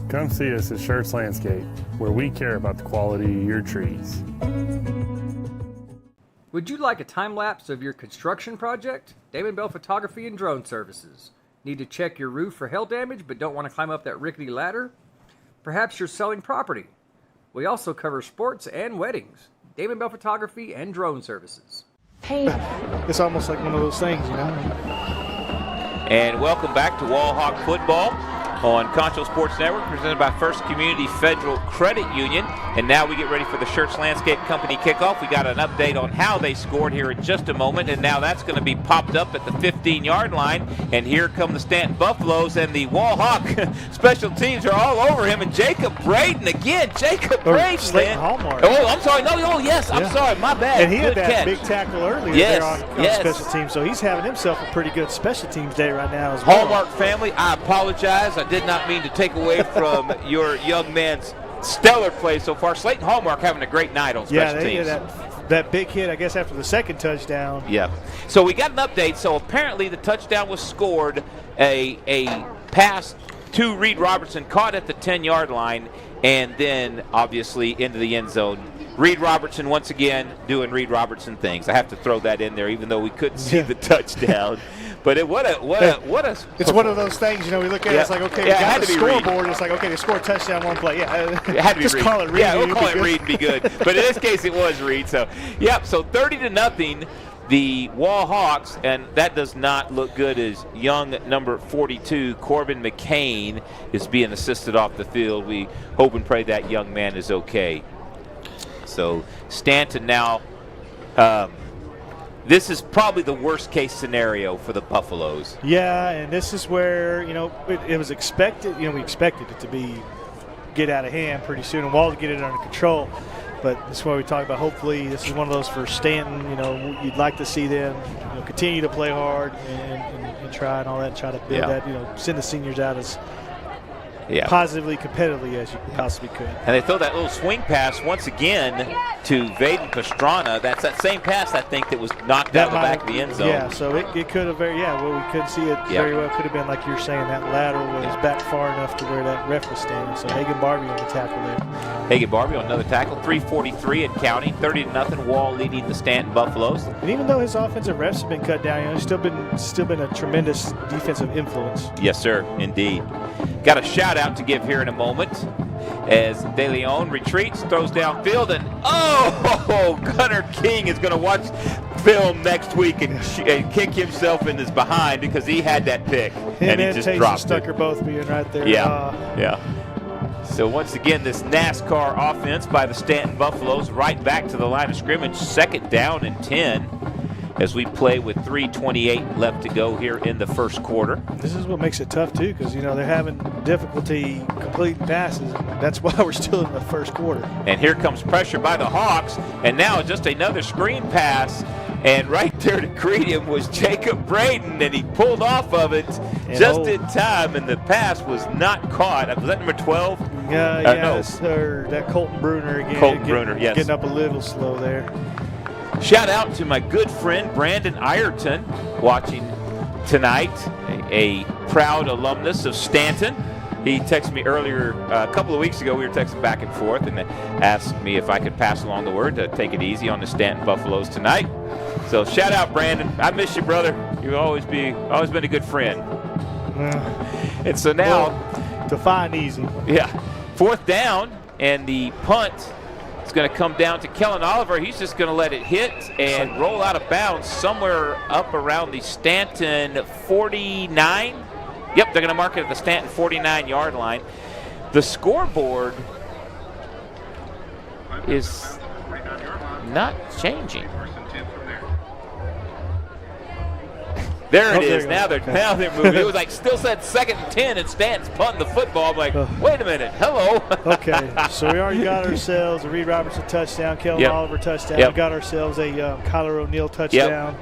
Come see us at Schertz Landscape, where we care about the quality of your trees. Would you like a time-lapse of your construction project? Damon Bell Photography and Drone Services. Need to check your roof for hail damage but don't want to climb up that rickety ladder? Perhaps you're selling property. We also cover sports and weddings. Damon Bell Photography and Drone Services. Hey. It's almost like one of those things, And welcome back to Wall Hawk Football on Concho Sports Network, presented by First Community Federal Credit Union. And now we get ready for the Schertz Landscape Company kickoff. We got an update on how they scored here in just a moment, and now that's going to be popped up at the 15-yard line. And here come the Stanton Buffaloes, and the Wall Hawk special teams are all over him. And Jacob Braden again. Slayton Hallmark. Oh, I'm sorry. I'm sorry. My bad. And he had Good that catch. big tackle earlier there on special teams. So he's having himself a pretty good special teams day right now as well. Hallmark family, I apologize. I did not mean to take away from your young man's stellar play so far. Slayton Hallmark having a great night on special teams. That big hit, I guess, after the second touchdown. Yeah. So we got an update. So apparently the touchdown was scored, a pass to Reed Robertson, caught at the 10-yard line, and then obviously into the end zone. Reed Robertson once again doing Reed Robertson things. I have to throw that in there, even though we couldn't see the touchdown. But it's one of those things, we look at it, it's like, okay, we got the scoreboard, it's like, okay, they scored a touchdown one play. Yeah, it had to be just Reed. Call it Reed. Yeah, we'll call it Reed and be good. But in this case, it was Reed. So, so 30-0, the Wall Hawks, and that does not look good as young number 42, Corbin McCain, is being assisted off the field. We hope and pray that young man is okay. So Stanton now, this is probably the worst case scenario for the Buffaloes. Yeah, and this is where, it was expected, we expected it to get out of hand pretty soon and Wall to get it under control. But this is why we talk about hopefully this is one of those for Stanton, you'd like to see them continue to play hard and try and all that, and try to build that, send the seniors out as positively, competitively as you possibly could. And they throw that little swing pass once again to Vaden Pastrana. That's that same pass, I think, that was knocked out of the back of the end zone. Yeah, so it could have we couldn't see it very well. Could have been, like you're saying, that lateral was back far enough to where that ref was standing. So Hagan Barbie on the tackle there. Hagan Barbie on another tackle, 3:43 and counting, 30-0, Wall leading the Stanton Buffaloes. And even though his offensive refs have been cut down, he's still been a tremendous defensive influence. Yes, sir, indeed. Got a shout out to give here in a moment as De Leon retreats, throws downfield, and Gunnar King is going to watch film next week and kick himself in his behind because he had that pick and he just dropped it. Stucker both being right there. Yeah. So once again, this NASCAR offense by the Stanton Buffaloes right back to the line of scrimmage, 2nd down and 10 as we play with 3:28 left to go here in the first quarter. This is what makes it tough too, because they're having difficulty completing passes. That's why we're still in the first quarter. And here comes pressure by the Hawks, and now just another screen pass. And right there to greet him was Jacob Braden, and he pulled off of it just in time, and the pass was not caught. Was that number 12? No. Sir, that Colton Bruner again. Colton Bruner, yes. Getting up a little slow there. Shout out to my good friend Brandon Ireton watching tonight, a proud alumnus of Stanton. He texted me earlier, a couple of weeks ago, we were texting back and forth, and asked me if I could pass along the word to take it easy on the Stanton Buffaloes tonight. So shout out, Brandon. I miss you, brother. You've always been a good friend. And so now, define easy. Yeah, 4th down, and the punt is going to come down to Kellen Oliver. He's just going to let it hit and roll out of bounds somewhere up around the Stanton 49. Yep, they're going to mark it at the Stanton 49-yard line. The scoreboard is not changing. There it is. Now they're moving. It was like still said 2nd and 10, and Stanton's punting the football. I'm like, wait a minute. Hello. Okay, so we already got ourselves a Reed Robertson touchdown, Kellen Oliver touchdown. We got ourselves a Kyler O'Neal touchdown.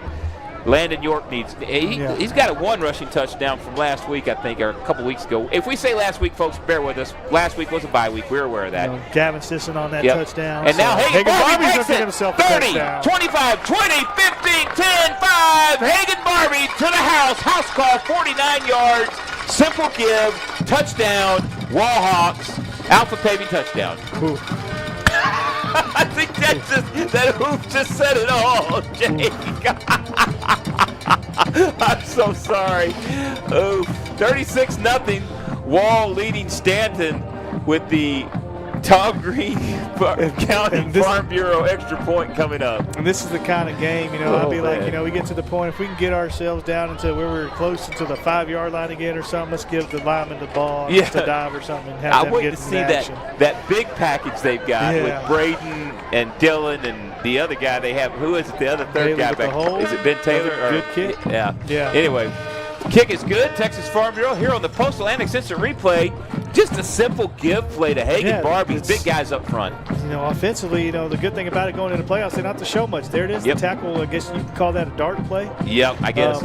Landon York needs he's got a 1 rushing touchdown from last week, I think, or a couple weeks ago. If we say last week, folks, bear with us. Last week was a bye week. We're aware of that. Gavin Sisson on that touchdown. And now Hagen Barbie makes it. himself 30, 25, 20, 15, 10, 5. Hagen Barbie to the house. House call, 49 yards. Simple give. Touchdown. Wallhawks. Alpha Paving touchdown. I think that hoop just said it all, Jake. I'm so sorry. 36-0. Wall leading Stanton with the Tom Green County Farm Bureau extra point coming up. And this is the kind of game, I'll be like, we get to the point, if we can get ourselves down into where we're close to the 5-yard line again or something, let's give the lineman the ball to dive or something and have them get to see action. that big package they've got with Braden and Dylan and the other guy they have. Who is it? The other third guy back. Is it Ben Taylor? Good kick. Yeah. Anyway, kick is good. Texas Farm Bureau here on the Postal Annex Instant Replay. Just a simple give play to Hagen Barbie. Big guys up front. Offensively, the good thing about it going into playoffs, they don't have to show much. There it is. The tackle, I guess you could call that a dart play. Yep, I guess.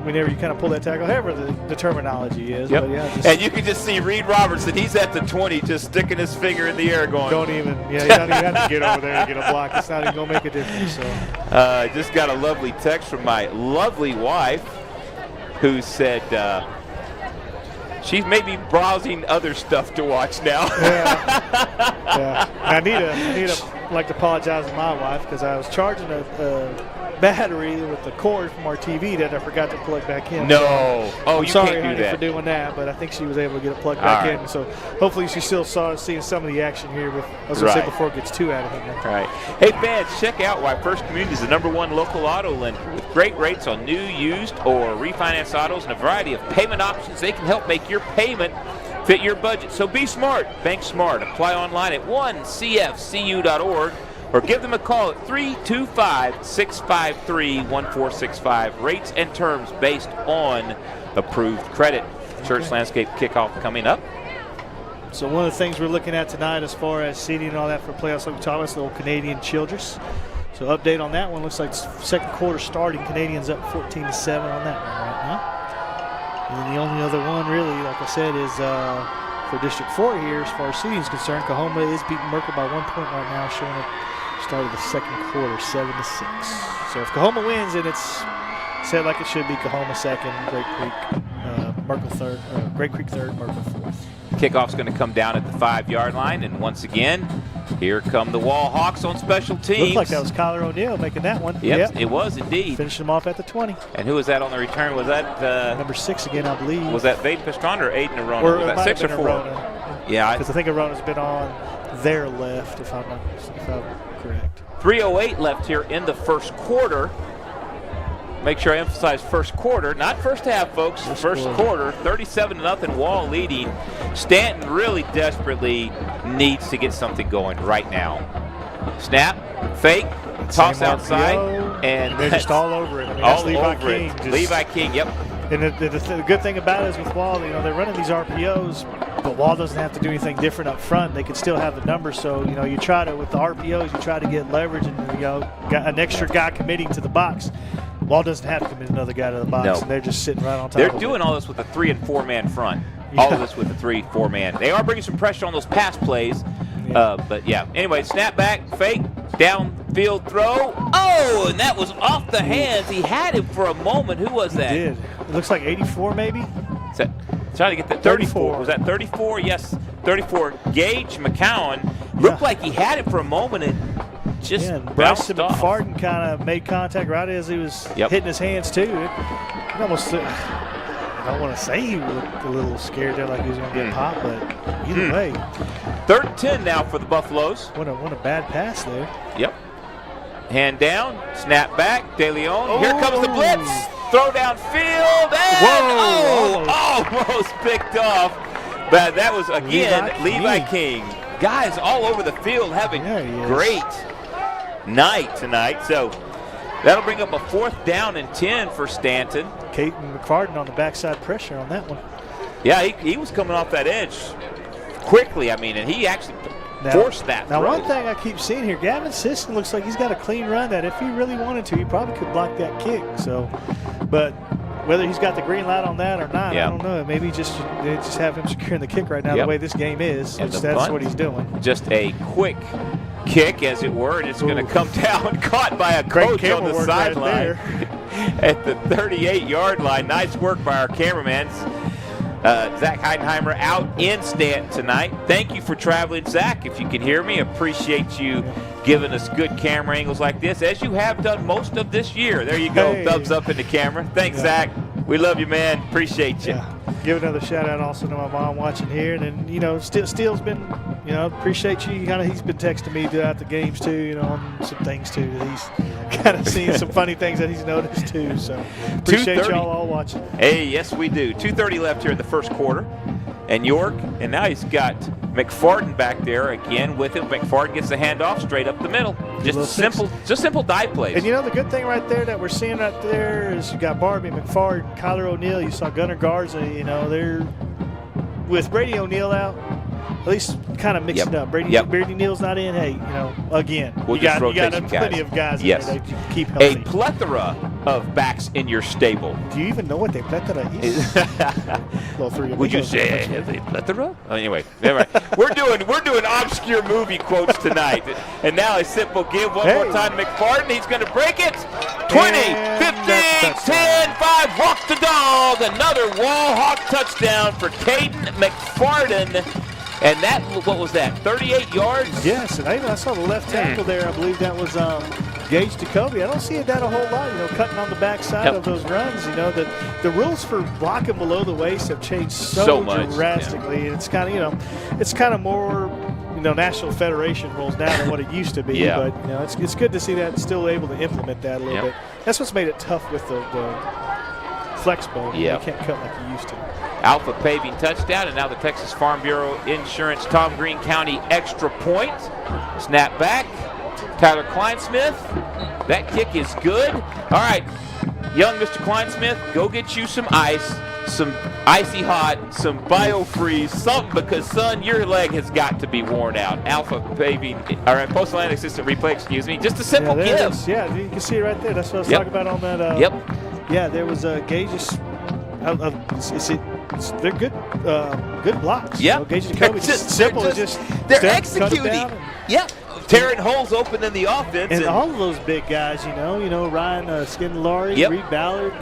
Whenever you kind of pull that tackle, however the terminology is. Yep. But and you can just see Reed Robertson. He's at the 20, just sticking his finger in the air going. Don't even, you don't even have to get over there and get a block. It's not even going to make a difference. So. Just got a lovely text from my lovely wife who said she's maybe browsing other stuff to watch now. I need to like to apologize to my wife because I was charging a battery with the cord from our TV that I forgot to plug back in. No. I'm you sorry, can't do honey, that. for doing that, but I think she was able to get it plugged back in. So hopefully she still seeing some of the action here, as I said before it gets too out of hand. Right. Hey, fans, check out why First Community is the #1 local auto lender with great rates on new, used, or refinance autos and a variety of payment options. They can help make your payment fit your budget. So be smart. Bank smart. Apply online at 1cfcu.org. Or give them a call at 325-653-1465. Rates and terms based on approved credit. Church Landscape kickoff coming up. So one of the things we're looking at tonight as far as seeding and all that for playoffs, like we talked about, the old Canadian Childress. So update on that one. Looks like second quarter starting. Canadians up 14-7 on that one right now. And then the only other one really, like I said, is for District 4 here as far as seeding is concerned. Coahoma is beating Merkel by 1 point right now, showing it start of the second quarter, 7-6. So if Coahoma wins, then it's said like it should be. Coahoma second, Great Creek, Merkel third, Great Creek third, Merkel fourth. Kickoff's going to come down at the 5-yard line, and once again, Here come the Wall Hawks on special teams. Looked like that was Kyler O'Neal making that one. Yep, it was indeed. Finishing them off at the 20. And who was that on the return? Was that number 6 again, I believe? Was that Vaden Pastrana or Aiden Arona? Or was that 6 or 4? Yeah, because I think Arona's been on their left, if I'm correct. 3:08 left here in the first quarter. Make sure I emphasize first quarter, not first half, folks. First quarter, 37-0 Wall leading. Stanton really desperately needs to get something going right now. Snap, fake, toss outside, and they're just all over it. I mean, all Levi over King. it. Levi King, yep. And the good thing about it is with Wall, they're running these RPOs, but Wall doesn't have to do anything different up front. They can still have the numbers. So, you try to, with the RPOs, you try to get leverage and, got an extra guy committing to the box. Wall doesn't have to commit another guy to the box. No. And they're just sitting right on top They're of doing it. all this with a 3- and 4-man front. Yeah. All of this with a 3-4 man. They are bringing some pressure on those pass plays. But, yeah. Anyway, snap back, fake, downfield throw. Oh, and that was off the hands. He had him for a moment. Who was that? He did. It looks like 84 maybe. Is that, trying to get that 34. Was that 34? Yes, 34. Gage McCowan looked like he had it for a moment and just Bryson bounced off. McFarden kind of made contact right as he was hitting his hands too. It almost, I don't want to say he looked a little scared there, like he was going to get popped, but either way. 3rd and 10 now for the Buffaloes. What a bad pass there. Yep. Hand down, snap back, De Leon. Here comes the blitz. Throw downfield, and almost picked off. But that was, again, Levi King. Guys all over the field having great night tonight. So that'll bring up a 4th down and 10 for Stanton. Caden McFarden on the backside pressure on that one. Yeah, he was coming off that edge quickly, and he actually forced that Now, throw. one thing I keep seeing here, Gavin Sisson looks like he's got a clean run that if he really wanted to, he probably could block that kick. So, but whether he's got the green light on that or not, I don't know. Maybe they just have him securing the kick right now the way this game is. That's what he's doing. Just a quick kick, as it were, and it's going to come down, caught by a coach on the sideline at the 38-yard line. Nice work by our cameraman. Zach Heidenheimer out in Stanton tonight. Thank you for traveling, Zach. If you can hear me, appreciate you giving us good camera angles like this, as you have done most of this year. There you go. Thumbs up in the camera. Thanks, Zach. We love you, man. Appreciate you. Give another shout out also to my mom watching here, and then Steele's been, appreciate you. He's been texting me throughout the games too, on some things too. That he's kind of seen some funny things that he's noticed too. So appreciate y'all all watching. Hey, yes we do. 2:30 left here in the first quarter, and York, and now he's got McFarden back there again with him. McFarden gets the handoff straight up the middle. Just simple dive plays. And the good thing right there that we're seeing right there is you got Barbie McFarden, Kyler O'Neal. You saw Gunnar Garza. They're with Brady O'Neal out. At least kind of mixing up. Brady Neal's not in. Hey, again, you got plenty of guys in there that you can keep healthy. A plethora of backs in your stable. Do you even know what a plethora is? Would you say a plethora? Anyway, we're doing obscure movie quotes tonight. And now a simple give one more time to McFarden. He's going to break it. 20, 15, 10, 5. Walk the dog. Another Wall Hawk touchdown for Caden McFarden. And that, what was that, 38 yards? Yes, and I saw the left tackle there. I believe that was Gage Jacoby. I don't see that a whole lot, cutting on the backside of those runs. The rules for blocking below the waist have changed so drastically. And it's kind of more, National Federation rules now than what it used to be. But, it's good to see that still able to implement that a little bit. That's what's made it tough with the flex bone. You can't cut like you used to. Alpha Paving touchdown, and now the Texas Farm Bureau Insurance Tom Green County extra point. Snap back. Tyler Kleinsmith. That kick is good. All right, young Mr. Kleinsmith, go get you some ice, some icy hot, some BioFreeze, something, because, son, your leg has got to be worn out. Alpha Paving, Post Atlantic Assistant Replay, excuse me. Just a simple give. You can see it right there. That's what I was talking about on that. Yeah, there was Gage's. They're good blocks. Yeah, Gage Jacoby, simple. They're executing. Yep, tearing holes open in the offense. And all of those big guys, Ryan Skinlari, Reed Ballard,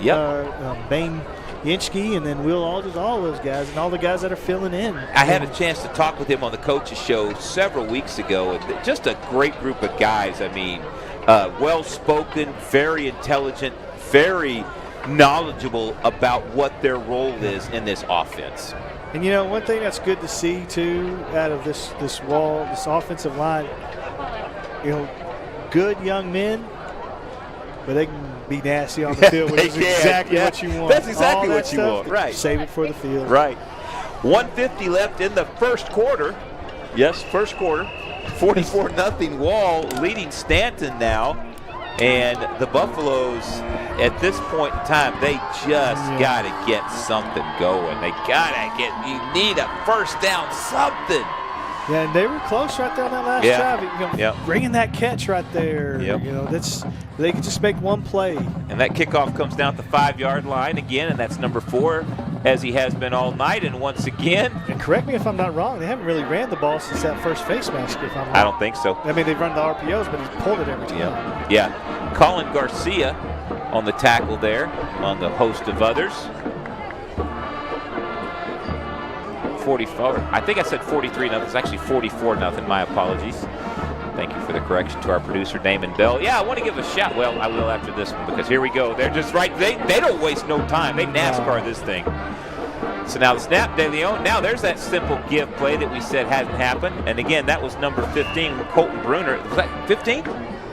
Bane, Inchke, and then Will Aldridge, all those guys, and all the guys that are filling in. I had a chance to talk with him on the coaches show several weeks ago, and just a great group of guys. I mean, well-spoken, very intelligent, very knowledgeable about what their role is in this offense. And you know, one thing that's good to see too out of this offensive line, you know, good young men, but they can be nasty on the field, which is exactly what you want. That's exactly all what you want, right? Save it for the field. Right. 1:50 left in the first quarter. Yes, first quarter. 44-0 Wall leading Stanton now. And the Buffaloes, at this point in time, they just got to get something going. You need a first down, something. Yeah, and they were close right there on that last drive. You know, bringing that catch right there. Yep. You know, they could just make one play. And that kickoff comes down at the 5-yard line again, and that's number 4, as he has been all night. And once again, and correct me if I'm not wrong, they haven't really ran the ball since that first face mask. If I'm wrong. I don't think so. I mean, they've run the RPOs, but he's pulled it every time. Yeah. Colin Garcia on the tackle there, on the host of others. 44. I think I said 43-0. It's actually 44-0. My apologies. Thank you for the correction to our producer, Damon Bell. Yeah, I want to give a shout. Well, I will after this one, because here we go. They're just right. They don't waste no time. They NASCAR this thing. So now the snap, De Leon. Now there's that simple give play that we said hadn't happened. And again, that was number 15, Colton Bruner. Was that 15?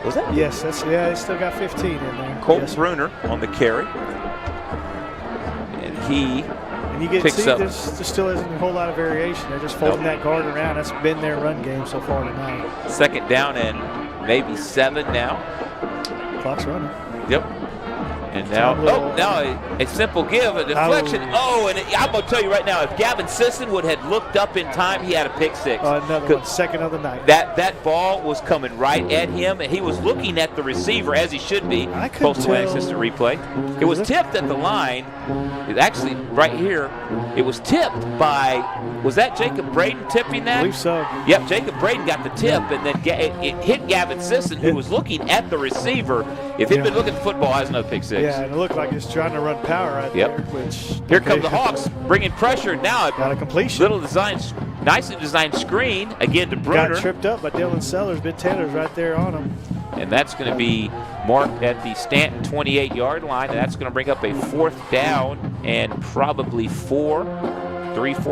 Was that? Yes, they still got 15 in there. Colton Bruner on the carry. And he you get picks up. There still isn't a whole lot of variation. They're just folding that guard around. That's been their run game so far tonight. Second down and maybe 7 now. Clock's running. Yep. And now, a simple give, a deflection. And I'm going to tell you right now, if Gavin Sisson would have looked up in time, he had a pick 6. Another one, second of the night. That ball was coming right at him, and he was looking at the receiver, as he should be. Post-away assistant replay. It was tipped at the line. It actually, right here, it was tipped by, was that Jacob Braden tipping that? I believe so. Yep, Jacob Braden got the tip, and then it hit Gavin Sisson, who was looking at the receiver. If he'd been looking at the football, has another pick 6. Yeah, and it looked like he's trying to run power right there. Here come the Hawks, bringing pressure. Now got a completion. Nicely designed screen, again to Bruner. Got tripped up by Dylan Sellers. Ben Taylor's right there on him. And that's going to be marked at the Stanton 28-yard line, and that's going to bring up a 4th down and probably 4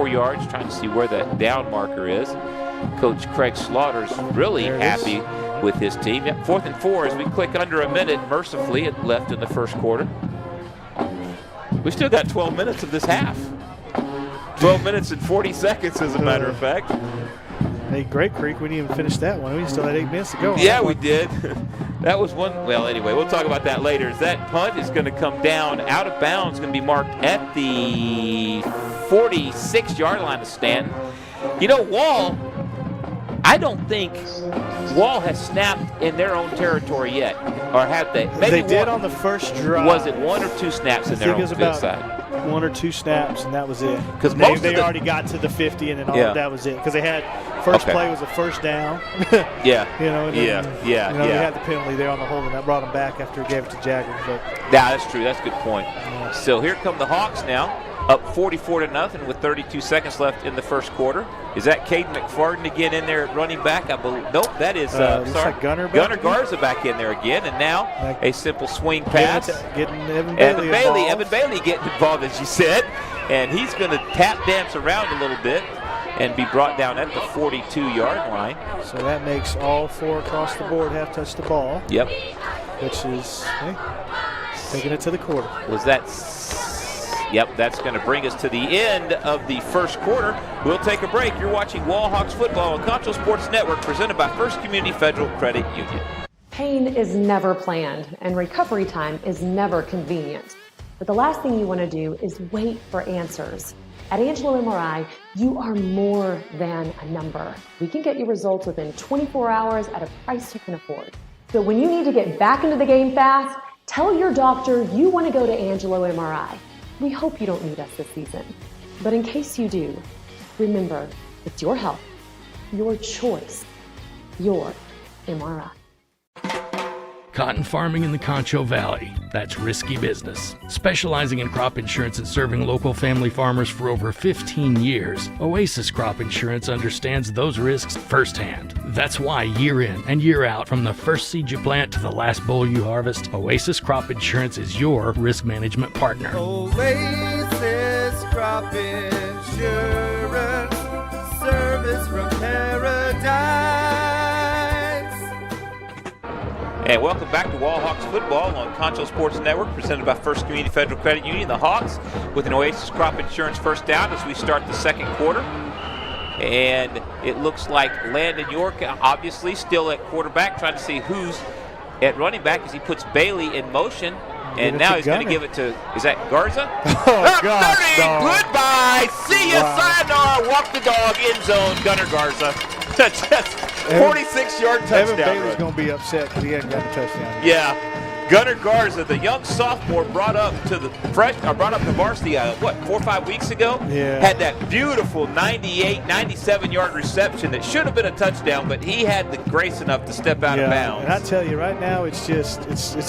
yards, trying to see where that down marker is. Coach Craig Slaughter's really happy with his team. 4th and 4 as we click under a minute, mercifully, left in the first quarter. We still got 12 minutes of this half. 12 minutes and 40 seconds, as a matter of fact. Hey, Great Creek, we didn't even finish that one. We still had 8 minutes to go. Yeah, we did. That was one. Well, anyway, we'll talk about that later. As that punt is going to come down out of bounds, going to be marked at the 46-yard line of Stanton. You know, Wall, I don't think Wall has snapped in their own territory yet. Or have they? Maybe they did on the first drive. Was it 1 or 2 snaps in their own field side? 1 or 2 snaps, and that was it. Because they already got to the 50, and then all of that was it. Because they had first play was a first down. They had the penalty there on the holding that brought them back after he gave it to Jagger. But that's true. That's a good point. Yeah. So here come the Hawks now, up 44-0 with 32 seconds left in the first quarter. Is that Caden McFarden again in there at running back? I believe. Nope, that is like Gunnar Garza back in there again, and now a simple swing pass. Getting Evan Bailey getting involved, as you said, and he's going to tap dance around a little bit and be brought down at the 42-yard line. So that makes all 4 across the board have touched the ball. Yep. Which is taking it to the quarter. Was that? Yep, that's going to bring us to the end of the first quarter. We'll take a break. You're watching Wall Hawks football on Concho Sports Network, presented by First Community Federal Credit Union. Pain is never planned, and recovery time is never convenient. But the last thing you want to do is wait for answers. At Angelo MRI, you are more than a number. We can get you results within 24 hours at a price you can afford. So when you need to get back into the game fast, tell your doctor you want to go to Angelo MRI. We hope you don't need us this season. But in case you do, remember, it's your health, your choice, your MRI. Cotton farming in the Concho Valley, that's risky business. Specializing in crop insurance and serving local family farmers for over 15 years, Oasis Crop Insurance understands those risks firsthand. That's why year in and year out, from the first seed you plant to the last boll you harvest, Oasis Crop Insurance is your risk management partner. Oasis Crop Insurance, service from paradise. And welcome back to Wall Hawks football on Concho Sports Network, presented by First Community Federal Credit Union. The Hawks with an Oasis Crop Insurance first down as we start the second quarter. And it looks like Landon York, obviously, still at quarterback, trying to see who's at running back as he puts Bailey in motion. And now he's going to give it to, is that Garza? Oh, gosh, 30, dog. Goodbye. See ya, Wow. sayonara. Walk the dog, end zone, Gunnar Garza. Just 46-yard touchdown Evan Bailey's run. going to be upset because he hasn't got a touchdown yet. Yeah, Gunnar Garza, the young sophomore, brought up to varsity, 4 or 5 weeks ago. Yeah. Had that beautiful 98, 97-yard reception that should have been a touchdown, but he had the grace enough to step out of bounds. And I tell you, right now, it's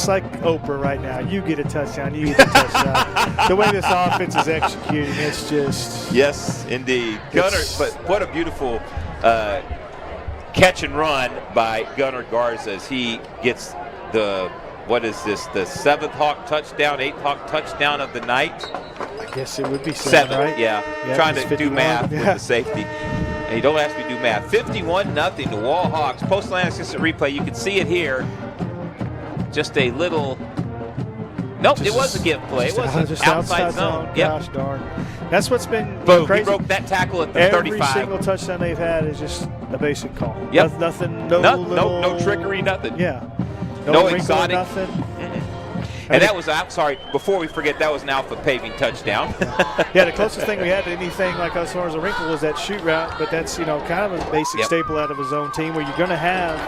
like Oprah right now. You get a touchdown, you get a touchdown. The way this offense is executing, it's just. Yes, indeed. Gunnar, but what a beautiful catch and run by Gunnar Garza as he gets the 7th Hawk touchdown, 8th Hawk touchdown of the night? I guess it would be 7, right? yeah. Trying to do math with the safety. And you don't ask me to do math. 51-0 to Wall Hawks. Post-line assistant replay, you can see it here. Just a little. Nope, it was a give play. It was an just outside zone. Yep. Gosh darn. That's what's been Boom, crazy. he broke that tackle at the Every 35. single touchdown they've had is just a basic call. Yep. Nothing, no trickery, nothing. Yeah. No wrinkle, exotic. Nothing. And that was before we forget, that was an Alpha paving touchdown. Yeah, the closest thing we had to anything like as far as a wrinkle was that shoot route, but that's, kind of a basic staple out of a zone team where you're going to have,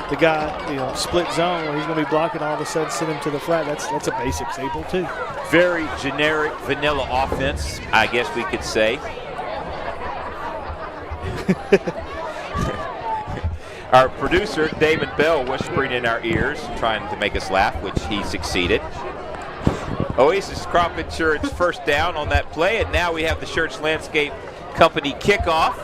the guy, split zone where he's going to be blocking all of a sudden, send him to the flat. That's a basic staple too. Very generic vanilla offense, I guess we could say. Our producer, Damon Bell, whispering in our ears, trying to make us laugh, which he succeeded. Oasis Crop Insurance first down on that play, and now we have the Church Landscape Company kickoff.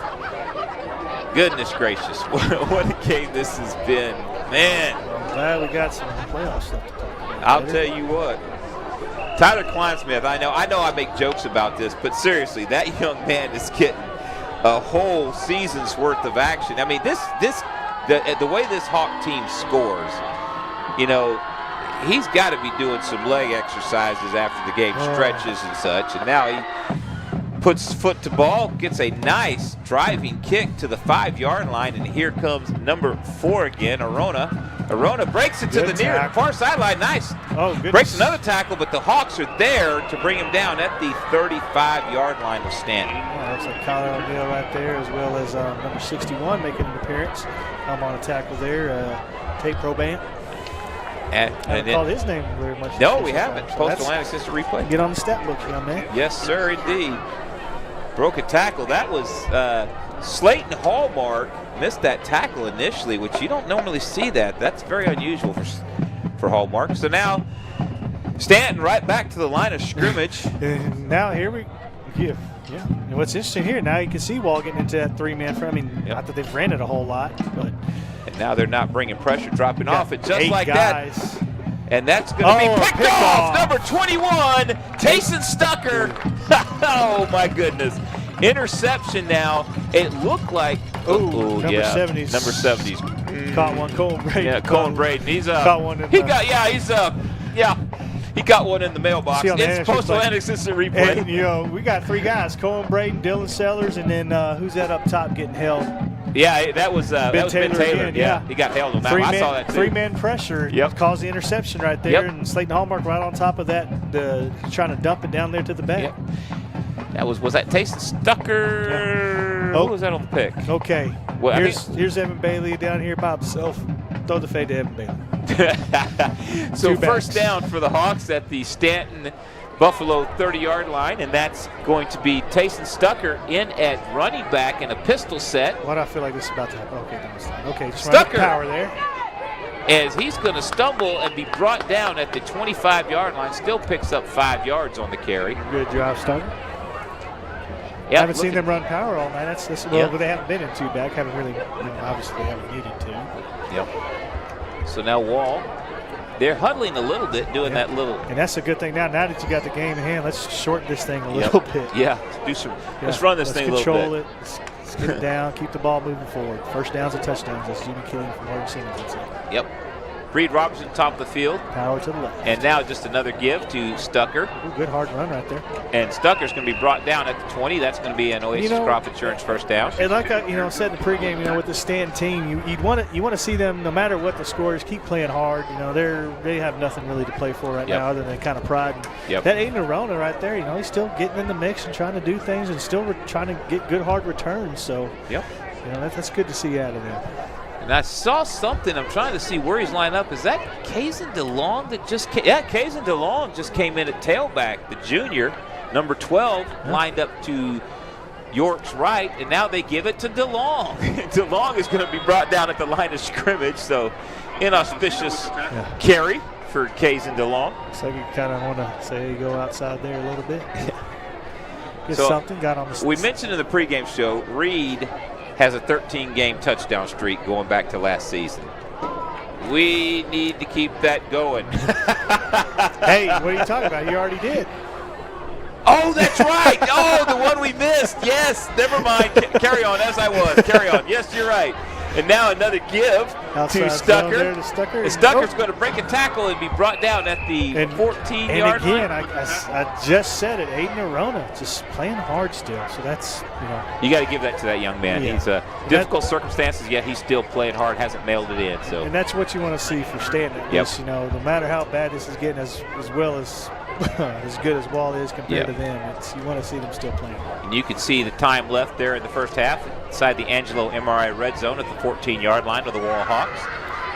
Goodness gracious, what a game this has been. Man. I'm glad we got some playoff stuff to talk about. I'll tell you what. Tyler Kleinsmith, I know I make jokes about this, but seriously, that young man is getting a whole season's worth of action. I mean, the way this Hawk team scores, he's got to be doing some leg exercises after the game, stretches and such. And now he puts foot to ball, gets a nice driving kick to the 5-yard line, and here comes number 4 again, Arona. Arona breaks it to the near far sideline. Nice. Oh, goodness. Breaks another tackle, but the Hawks are there to bring him down at the 35-yard line of Stanton. Yeah, looks like Kyle O'Neill right there, as well as number 61 making an appearance. I'm on a tackle there, Tate Probant. And haven't called his name very much. No, we haven't. So Post-Atlantic assistant replay. Get on the stat book, young man. Yes, sir, indeed. Broke a tackle. That was Slayton Hallmark missed that tackle initially, which you don't normally see that. That's very unusual for Hallmark. So now Stanton right back to the line of scrimmage. And now here we yeah. And what's interesting here, now you can see Wall getting into that 3-man front. I mean, not that they've ran it a whole lot, but. And now they're not bringing pressure, dropping off. And just like guys. that. And that's going to be picked off. Number 21, Tayson Stucker. Oh, my goodness. Interception now. It looked like. Number 70s. Number 70s. Caught one, Colin Braden. Yeah, Colin Braden. He's caught one in he got one in the mailbox. It's Post-Atlantic assistant replay. And, we got 3 guys: Colin Braden, Dylan Sellers, and then who's that up top getting held? Yeah, that was Ben Taylor. Again, yeah, he got held on that one. I saw that too. 3-man pressure caused the interception right there, and Slayton Hallmark right on top of that, trying to dump it down there to the back. Yep. That was that Tayson Stucker? Yeah. Who was that on the pick? Okay. Well, here's Evan Bailey down here by himself. Throw the fade to Evan Bailey. So first down for the Hawks at the Stanton Buffalo 30-yard line, and that's going to be Tayson Stucker in at running back in a pistol set. Why do I feel like this is about to happen? Okay, no, it's not. Okay, just Stucker. Power there. as he's going to stumble and be brought down at the 25-yard line. Still picks up 5 yards on the carry. Good job, Stanton. Yep, I haven't seen them run power all night. But they haven't been in two back. Haven't really, obviously they haven't needed to. Yep. So now Wall, they're huddling a little bit, doing that little. And that's a good thing now. Now that you got the game in hand, let's shorten this thing a little bit. Yeah, let's run this thing a little bit. Let's control it. Let's get it down. Keep the ball moving forward. First downs and touchdowns, as Jimmy Killian from Hardin Simmons would say. Yep. Reed Robertson, top of the field. Power to the left. And now just another give to Stucker. Ooh, good hard run right there. And Stucker's going to be brought down at the 20. That's going to be an Oasis Crop Insurance first down. And like I said in the pregame, with the Stanton team, you want to see them, no matter what the score is, keep playing hard. They have nothing really to play for right now other than kind of pride. And that Aiden Arona right there, he's still getting in the mix and trying to do things and still trying to get good hard returns. So, that's good to see out of them. And I saw something. I'm trying to see where he's lined up. Is that Kazan DeLong that just came? Yeah, Kazan DeLong just came in at tailback, the junior, number 12, lined up to York's right, and now they give it to DeLong. DeLong is going to be brought down at the line of scrimmage, so inauspicious carry for Kazan DeLong. So you kind of want to say go outside there a little bit. Get something, got on the We mentioned in the pregame show, Reed has a 13-game touchdown streak going back to last season. We need to keep that going. Hey, what are you talking about? You already did. Oh, that's right. Oh, the one we missed. Yes, never mind. Carry on as I was. Carry on. Yes, you're right. And now another give to Stucker. Stucker's going to break a tackle and be brought down at the 14-yard line. And again, I just said it, Aiden Arona just playing hard still. So that's, You got to give that to that young man. He's difficult circumstances, yet he's still playing hard, hasn't mailed it in. So. And that's what you want to see for Stanton. No matter how bad this is getting, as well as as good as Wall is compared to them, you want to see them still playing. And you can see the time left there in the first half inside the Angelo MRI red zone at the 14-yard line of the Wall Hawks.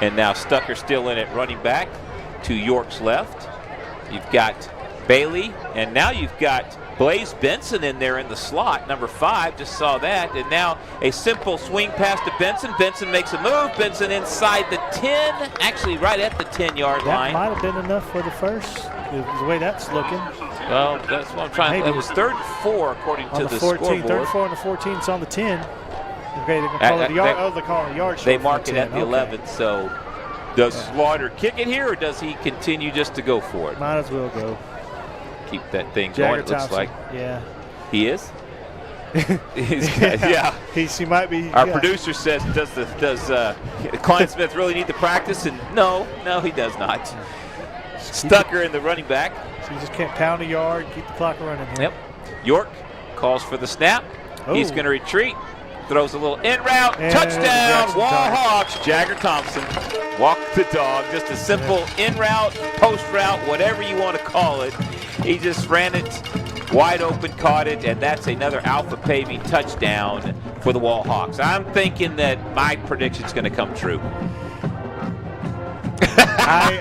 And now Stucker still in at running back to York's left. You've got Bailey, and now you've got Blaze Benson in there in the slot, number 5. Just saw that. And now a simple swing pass to Benson. Benson makes a move. Benson inside the 10, actually right at the 10-yard line. That might have been enough for the first, the way that's looking. Well, that's what I'm trying to. It was 3rd and 4 according to the 14, scoreboard. 3rd and 4 on the 14. It's on the 10. Okay, they're going to call it the yard. They call it a yard. They mark it at the 11. So does Slaughter kick it here, or does he continue just to go for it? Might as well go. Keep that thing going, it looks like. Yeah. He is? He might be. Our producer says, does Klein Smith really need to practice? And no, he does not. Stucker in the running back. So you just can't pound a yard, keep the clock running here. Yep. York calls for the snap. He's going to retreat. Throws a little in route. And touchdown, Wall Hawks. Jagger Thompson. Walk the dog. Just a simple in route, post route, whatever you want to call it. He just ran it wide open, caught it, and that's another Alpha Paving touchdown for the Wall Hawks. I'm thinking that my prediction's going to come true. I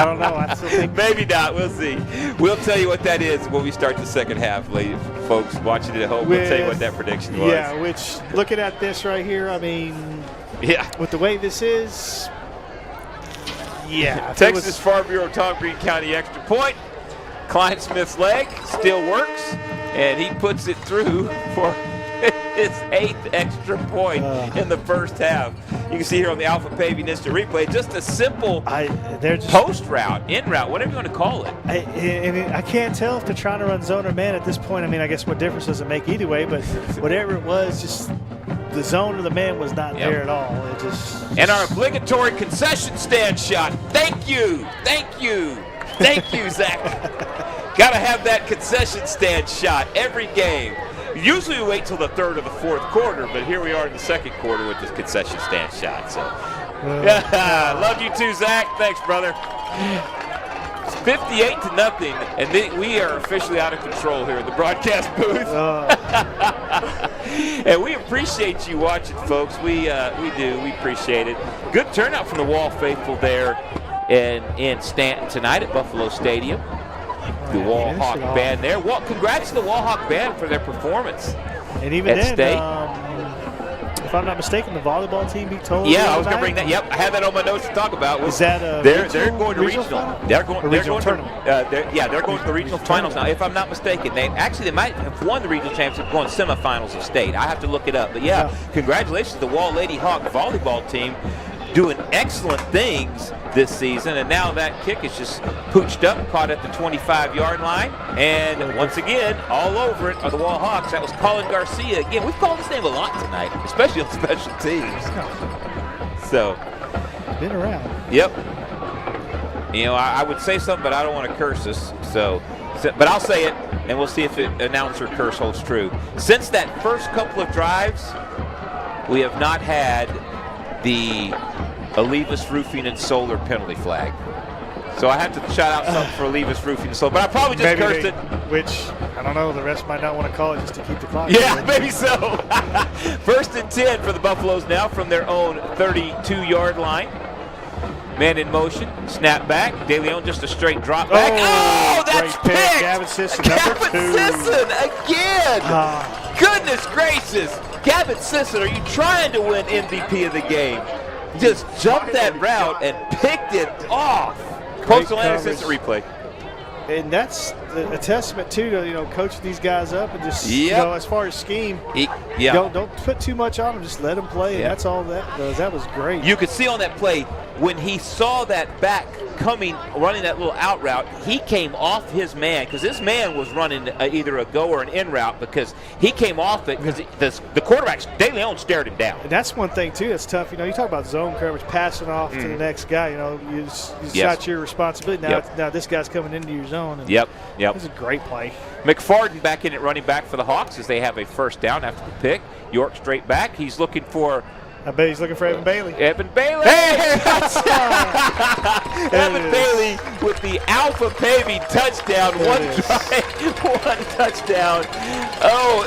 don't know. I still think maybe not. We'll see. We'll tell you what that is when we start the second half, ladies, folks watching it at home. We'll tell you what that prediction was. Yeah, which looking at this right here, I mean, with the way this is, Texas Farm Bureau Tom Green County extra point. Klein Smith's leg still works, and he puts it through for his 8th extra point in the first half. You can see here on the Alpha Paving Instant Replay, just a simple post route, in route, whatever you want to call it. I can't tell if they're trying to run zone or man at this point. I mean, I guess what difference does it make either way? But whatever it was, just the zone or the man was not there at all. It just and our obligatory concession stand shot. Thank you, Zach. Got to have that concession stand shot every game. Usually we wait till the 3rd or the 4th quarter, but here we are in the 2nd quarter with this concession stand shot. So, love you too, Zach. Thanks, brother. It's 58-0, and we are officially out of control here in the broadcast booth. And we appreciate you watching, folks. We do. We appreciate it. Good turnout from the Wall faithful there in Stanton tonight at Buffalo Stadium. The Wall Hawk Band there. Well, congrats to the Wall Hawk Band for their performance. And even at then, State. if I'm not mistaken, the volleyball team beat Toledo. Yeah, I was going to bring that. Yep, I had that on my notes to talk about. Is that a they're going to regional? They're going to tournament. they're going to the regional finals now. If I'm not mistaken, they might have won the regional championship, going semifinals of state. I have to look it up, but yeah. Congratulations to the Wall Lady Hawk volleyball team, doing excellent things this season, and now that kick is just pooched up, caught at the 25-yard line, and once again, all over it are the Wall Hawks. That was Colin Garcia. Again, we've called his name a lot tonight, especially on special teams. So, been around. Yep. You know, I would say something, but I don't want to curse us. So, but I'll say it, and we'll see if the announcer curse holds true. Since that first couple of drives, we have not had the Olivas Roofing and Solar penalty flag. So I have to shout out something for Olivas Roofing and Solar, but I probably just cursed it. Which, I don't know, the rest might not want to call it just to keep the clock. Yeah, maybe so. 1st and 10 for the Buffaloes now from their own 32-yard line. Man in motion, snap back. De Leon just a straight drop back. Oh, that's picked! Gavin Sisson, Gavin Sisson again! Goodness gracious! Gavin Sisson, are you trying to win MVP of the game? Just jumped that route and picked it off. Postal and assistant replay. And that's a testament too to coaching these guys up and just as far as scheme, don't put too much on them. Just let them play. And that's all that does. That was great. You could see on that play when he saw that back coming, running that little out route, he came off his man because his man was running either a go or an in route because he came off it because the quarterback, De Leon, stared him down. And that's one thing too that's tough. You talk about zone coverage, passing off to the next guy. It's not your responsibility. Now this guy's coming into your zone. And Yep. That's a great play. McFarden back in at running back for the Hawks as they have a first down after the pick. York straight back. He's looking for. I bet he's looking for Evan Bailey. Evan Bailey! Hey! Evan Bailey with the Alpha Paving touchdown. One touchdown. Oh,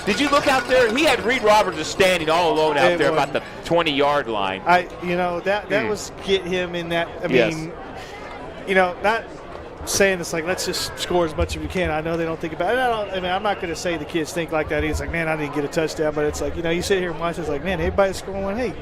did you look out there? He had Reed Roberts just standing all alone out there about the 20-yard line. That was get him in that. I mean, not saying it's like let's just score as much as we can. I know they don't think about it. I'm not going to say the kids think like that. It's like, man, I didn't get a touchdown, but it's like you sit here and watch. It's like, man, everybody's scoring one. Hey,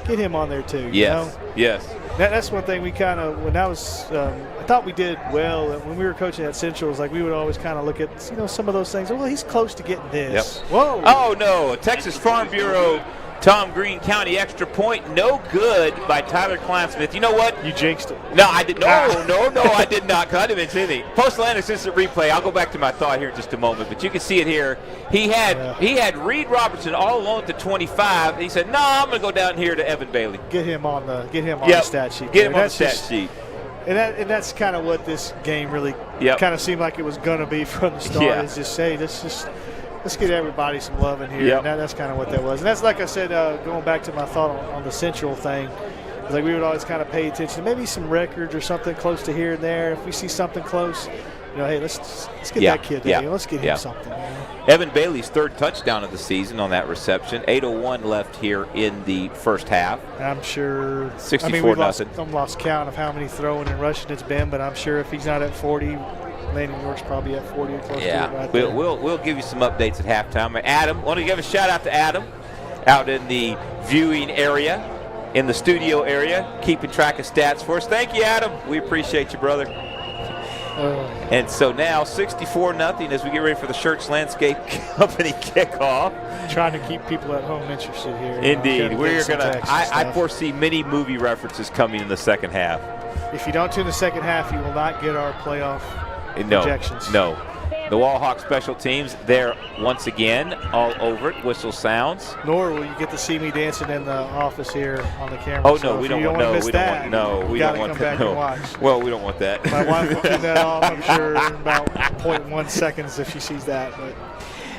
get him on there too. Yes. That's one thing we kind of when I was I thought we did well when we were coaching at Central. It was like we would always kind of look at some of those things. Well, he's close to getting this. Yep. Whoa. Oh no, Texas Farm Bureau. Tom Green County extra point, no good by Tyler Kleinsmith. You know what? You jinxed it. No, I did. No, I did not. Because I didn't mention anything. Postal and assistant replay. I'll go back to my thought here in just a moment, but you can see it here. He had Reed Robertson all alone at the 25. He said, "No, I'm going to go down here to Evan Bailey. Get him on the stat sheet. Get him on the stat sheet." And that's kind of what this game really kind of seemed like it was going to be from the start. Yeah. Is just say let's get everybody some love in here. Yep. And that's kind of what that was. And that's like I said, going back to my thought on the Central thing, it's like we would always kind of pay attention to maybe some records or something close to here and there. If we see something close, hey, let's get that kid there. Let's get him something. Evan Bailey's third touchdown of the season on that reception. 8:01 left here in the first half. I'm sure. 64-0. I've lost count of how many throwing and rushing it's been, but I'm sure if he's not at 40, Landon York's probably at 40 or close to it right there. We'll give you some updates at halftime. Adam, want to give a shout out to Adam out in the viewing area, in the studio area, keeping track of stats for us. Thank you, Adam. We appreciate you, brother. And so now 64-0 as we get ready for the Shirts Landscape Company kickoff. Trying to keep people at home interested here. Indeed. We're going to – I foresee many movie references coming in the second half. If you don't tune the second half, you will not get our playoff projections. No. The Wall Hawk special teams, they're once again all over it. Whistle sounds. Nor will you get to see me dancing in the office here on the camera. Oh, no, we don't want that. We don't want that. Well, we don't want that. My wife will turn that off, I'm sure, in about 0.1 seconds if she sees that. But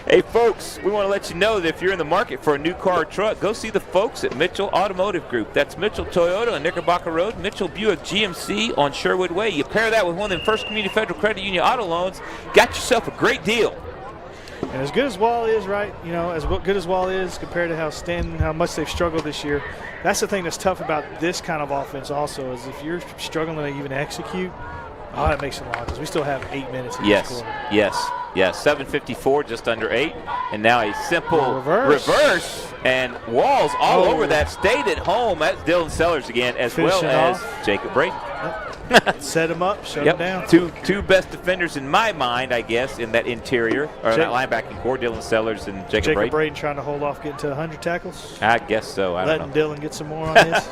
hey, folks, we want to let you know that if you're in the market for a new car or truck, go see the folks at Mitchell Automotive Group. That's Mitchell Toyota on Knickerbocker Road, Mitchell Buick GMC on Sherwood Way. You pair that with one of them First Community Federal Credit Union auto loans, got yourself a great deal. And as good as Wall is, right, as good as Wall is compared to how Stanton, how much they've struggled this year, that's the thing that's tough about this kind of offense also is if you're struggling to even execute, that makes it long because we still have 8 minutes in this quarter. Yes, 7:54, just under 8. And now a simple reverse. And Walls all over that. Stayed at home. That's Dylan Sellers again, as Finish well it as off. Jacob Brayton. Set him up, shut him down. Two best defenders in my mind, I guess, in that interior, or that linebacking core, Dylan Sellers and Jacob Brayton. Brayton trying to hold off getting to 100 tackles. I guess so. I don't know. Letting Dylan get some more on his.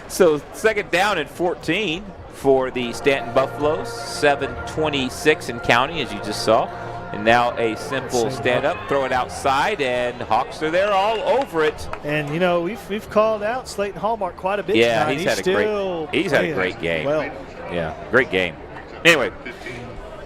So 2nd down and 14 for the Stanton Buffaloes. 7:26 and counting, as you just saw. And now a simple stand-up, throw it outside, and Hawks are there all over it. And, you know, we've called out Slayton Hallmark quite a bit Yeah, tonight. he's had a great game. Well, yeah, great game. Anyway,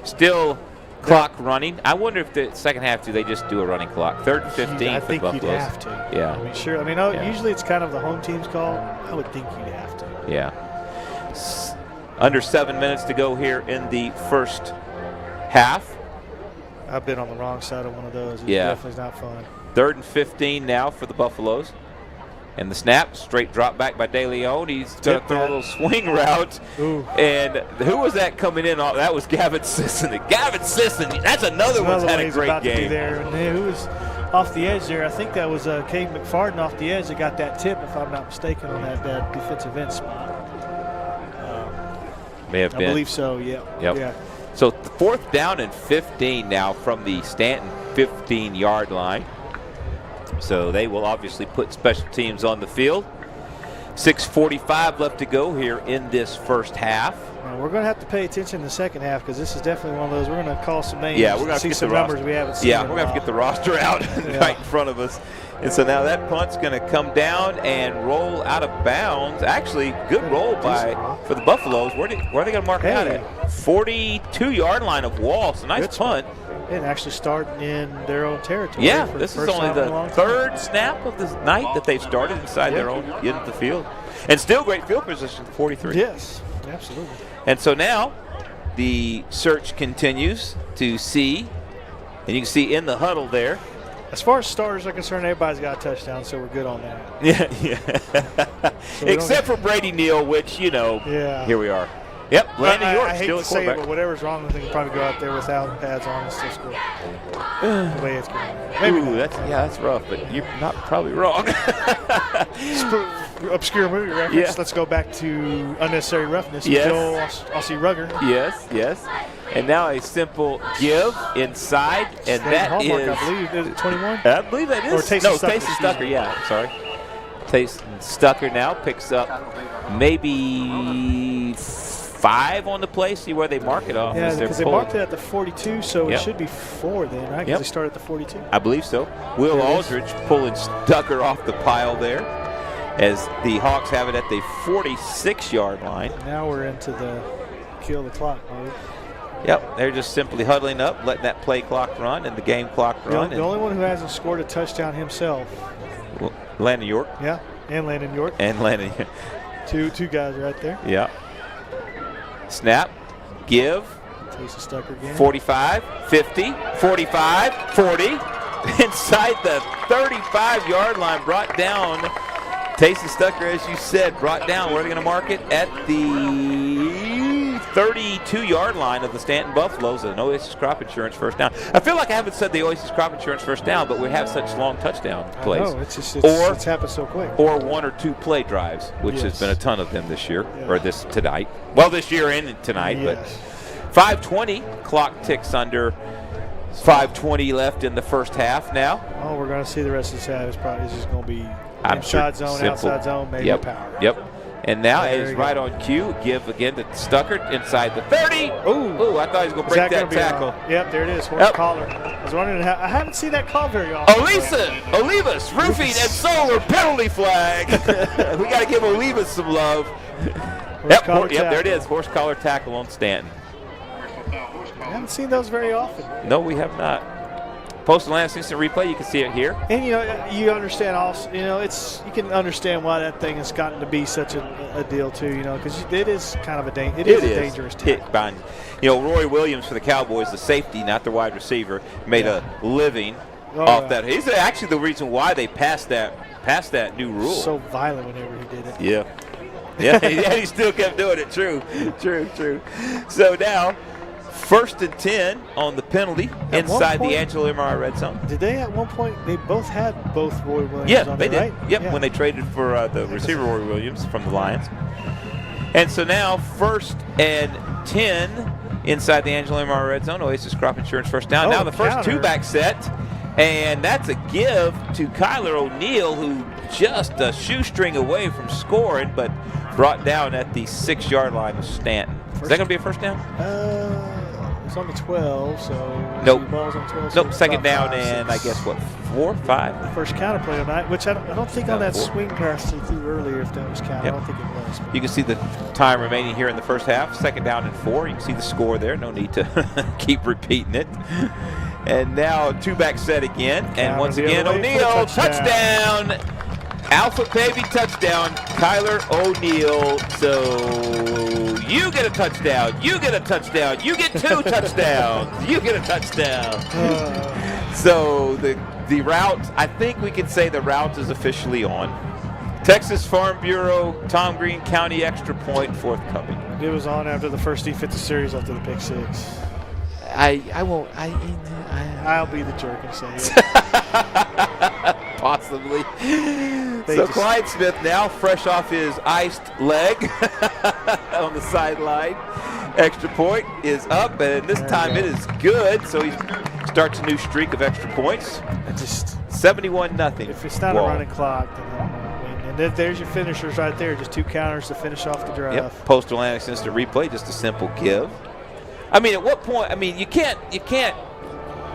still clock running. I wonder if the second half, do they just do a running clock? 3rd and 15 I for the think Buffaloes. you'd have to. Yeah. I mean, sure. I mean, usually it's kind of the home team's call. I would think you'd have to. Yeah. Under 7 minutes to go here in the first half. I've been on the wrong side of one of those. It definitely not fun. 3rd and 15 now for the Buffaloes. And the snap, straight drop back by De Leon. He's going to throw a little swing route. Ooh. And who was that coming in? That was Gavin Sisson. Gavin Sisson, that's another one's had a great game. There. And who was off the edge there? I think that was Cade McFarden off the edge that got that tip, if I'm not mistaken, on that defensive end spot. May have been. I believe so, yeah. Yep. Yeah. So 4th down and 15 now from the Stanton 15-yard line. So they will obviously put special teams on the field. 6:45 left to go here in this first half. Now we're going to have to pay attention in the second half because this is definitely one of those. We're going to call some names. Yeah, we're going to see get some the numbers roster. we haven't seen. Yeah, we're going to have to get the roster out right in front of us. And so now that punt's going to come down and roll out of bounds. Actually, good roll for the Buffaloes. Where are they going to mark it out at? 42-yard line of Walls. A nice punt. And actually start in their own territory. Yeah, this is only the 3rd snap of the night that they've started inside their own end of the field. And still great field position, 43. Yes, absolutely. And so now the search continues to see, and you can see in the huddle there. As far as starters are concerned, everybody's got a touchdown, so we're good on that. Yeah. So except for Brady Neal, which, here we are. Yep, Landon York I hate still to at say quarterback. it, but whatever's wrong with him, you can probably go out there without pads on and still score. The way it's going. Maybe that's rough, but you're not probably wrong. Obscure movie reference. Yeah. Let's go back to Unnecessary Roughness. Yes. Joel Aussie Rugger. Yes. And now a simple give inside, and that Hallmark, is, I believe, is it 21? I believe that is. Or Taysom Stucker, Taysom Stucker, yeah, I'm sorry. Taysom Stucker now picks up maybe 5 on the play. See where they mark it off. Yeah, because they marked it at the 42, so it should be 4 then, right? Because they started at the 42. I believe so. Will Aldridge pulling Stucker off the pile there as the Hawks have it at the 46-yard line. Now we're into the kill the clock mode. Yep, they're just simply huddling up, letting that play clock run and the game clock run. The only one who hasn't scored a touchdown himself. Landon York. Yeah, and Landon York. Two guys right there. Yeah. Snap, give. Taysom Stucker again. 45, 50, 45, 40. Inside the 35-yard line, brought down. Taysom Stucker, as you said, brought down. Where are they going to mark it? At the 32-yard line of the Stanton Buffaloes. An Oasis Crop Insurance first down. I feel like I haven't said the Oasis Crop Insurance first down, but we have such long touchdown plays. I know, it's happened so quick. Or 1 or 2 play drives, which has been a ton of them this year, or this tonight. Well, this year and tonight, but 5:20, clock ticks under. 5:20 left in the first half now. Oh, we're going to see the rest of this half. It's just going to be inside zone, simple. outside zone, maybe power. Yep. And now is right on cue. Give again to Stucker inside the 30. Ooh, I thought he was going to break that tackle. Yep, there it is. Horse collar. I was wondering I haven't seen that call very often. Olivas, roofing and solar penalty flag. We got to give Olivas some love. Yep, there it is. Horse collar tackle on Stanton. I haven't seen those very often. No, we have not. Postal Lance instant replay, you can see it here. And you understand also, you can understand why that thing has gotten to be such a deal too, because it is kind of a dangerous tackle. Roy Williams for the Cowboys, the safety, not the wide receiver, made a living off that. He's actually the reason why they passed that new rule. So violent whenever he did it. Yeah, he still kept doing it. True. So now 1st and 10 on the penalty inside the Angelo MRI red zone. Did they at one point, they both had both Roy Williams on they there, did. right? Yep, Yeah. when they traded for the receiver Roy Williams from the Lions. And so now 1st and 10 inside the Angelo MRI red zone. Oasis Crop Insurance first down. Now the first counter. two-back set. And that's a give to Kyler O'Neal, who just a shoestring away from scoring, but brought down at the 6-yard line of Stanton. Is that going to be a first down? It's on the 12, so Nope. the ball's on 12. Nope, so second about down 5, and 6. I guess, what, 4, 5? The first counter play tonight, which I don't think on that 4. swing pass they threw earlier, if that was counted. Yep. I don't think it was. But You can see the time remaining here in the first half. Second down and 4. You can see the score there. No need to keep repeating it. And now two-back set again. And once the again, other way for a O'Neal, touchdown. touchdown. Alpha baby touchdown, Kyler O'Neal. So you get a touchdown, you get a touchdown, you get 2 touchdowns, you get a touchdown. So the route, I think we can say the route is officially on. Texas Farm Bureau, Tom Green County extra point forthcoming. it was on after the first defensive series after the pick 6. I'll be the jerk and say it. Possibly. So Clyde Smith now fresh off his iced leg on the sideline. Extra point is up, and this time it is good. So he starts a new streak of extra points. 71-0. If it's not a running clock, then I don't know. And there's your finishers right there. Just 2 counters to finish off the drive. Yep. Postal Atlantic instant replay, just a simple give. I mean, at what point? I mean, you can't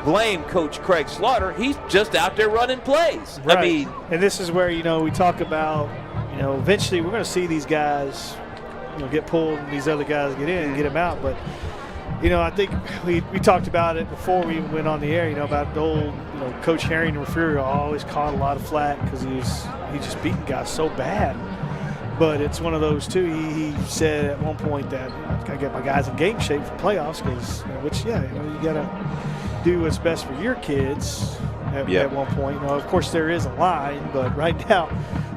blame Coach Craig Slaughter. He's just out there running plays. Right. I mean, and this is where we talk about eventually we're going to see these guys get pulled and these other guys get in and get them out. But I think we talked about it before we went on the air. About the old Coach Harrington Refugio always caught a lot of flack because he just beating guys so bad. But it's one of those too. He said at one point that I got to get my guys in game shape for playoffs because you got to do what's best for your kids at one point. Of course there is a line, but right now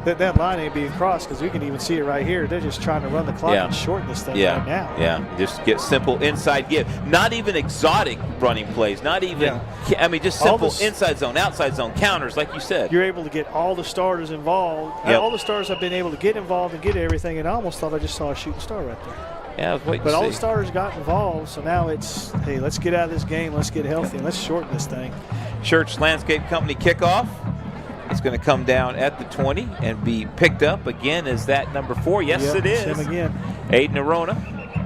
that line ain't being crossed because we can even see it right here. They're just trying to run the clock and shorten this thing right now. Yeah, just get simple inside give. Not even exotic running plays. Not even, just simple inside zone, outside zone, counters, like you said. You're able to get all the starters involved. All the starters have been able to get involved and get everything, and I almost thought I just saw a shooting star right there. Yeah, I was waiting But to all see. the starters got involved, so now it's, hey, let's get out of this game, let's get healthy, and let's shorten this thing. Church Landscape Company kickoff. It's going to come down at the 20 and be picked up again. Is that number 4? Yes, it is. Him again. Aiden Arona.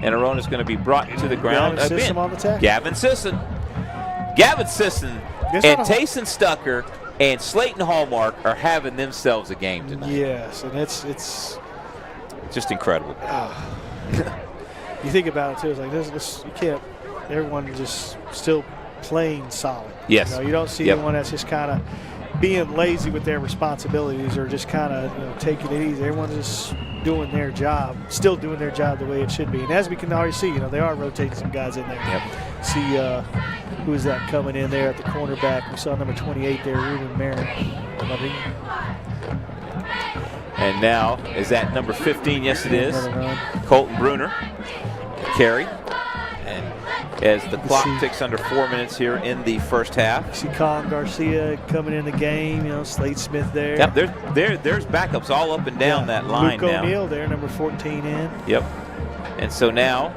And Arona's going to be brought to the ground Gavin again. Sisson on the tackle. Gavin Sisson and Tayson Stucker and Slayton Hallmark are having themselves a game tonight. Yes, and it's just incredible. You think about it too. It's like this. You can't. Everyone just still playing solid. Yes. You don't see anyone that's just kind of being lazy with their responsibilities or just kind of taking it easy. Everyone's just doing their job, still doing their job the way it should be. And as we can already see, they are rotating some guys in there. Yep. See who is that coming in there at the cornerback? We saw number 28 there, Ruben Marin. And now, is that number 15? Yes, it is. Another run. Colton Bruner. Carry. And as the clock ticks under 4 minutes here in the first half. See Colin Garcia coming in the game. Slade Smith there. Yep, there's backups all up and down that line Luke now. O'Neal there, number 14 in. Yep. And so now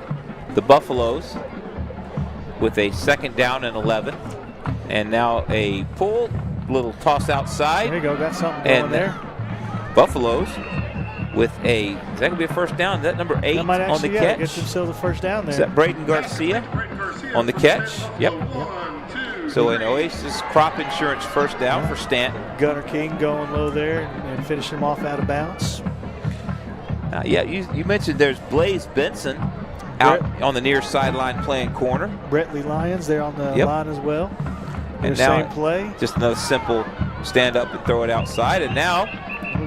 the Buffaloes with a 2nd down and 11. And now a pull, little toss outside. There you go, got something going there. Buffaloes with is that going to be a first down? Is that number 8 on the catch? Get themselves the first down there. Is that Braden Garcia on the catch? Yep. So an Oasis Crop Insurance first down for Stanton. Gunnar King going low there and finishing him off out of bounds. You mentioned there's Blaze Benson out on the near sideline playing corner. Bretley Lyons there on the line as well. And now same play. Just another simple stand up and throw it outside. And now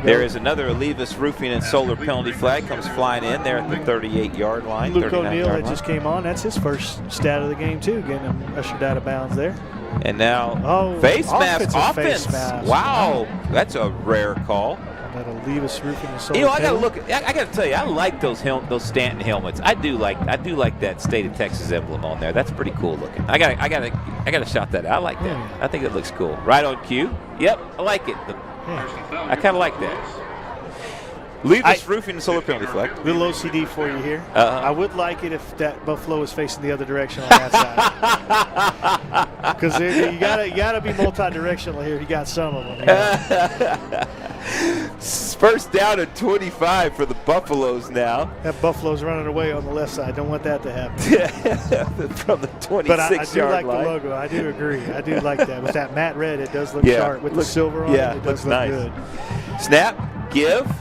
there is another Olivas Roofing and Solar penalty flag comes flying in there at the 38-yard line. Luke O'Neal that just came on. That's his first stat of the game too, getting him ushered out of bounds there. And now face mask offense. Wow, that's a rare call. That'll leave us roofing and solar. You know, I got to look. I got to tell you, I like those Stanton helmets. I do like that state of Texas emblem on there. That's pretty cool looking. I got to shout that out. I like that. Yeah. I think it looks cool. Right on cue. Yep, I like it. I kind of like that. Leave us roofing and solar penalty flag. Little OCD for you here. Uh-huh. I would like it if that buffalo was facing the other direction on that side. Because you gotta be multi-directional here. You got some of them. You know? First down at 25 for the Buffaloes now. That buffalo's running away on the left side. Don't want that to happen. From the 26-yard but I do like line. the logo. I do agree. I do like that. With that matte red, it does look sharp. With the silver on it, it does look nice. good. Snap, give,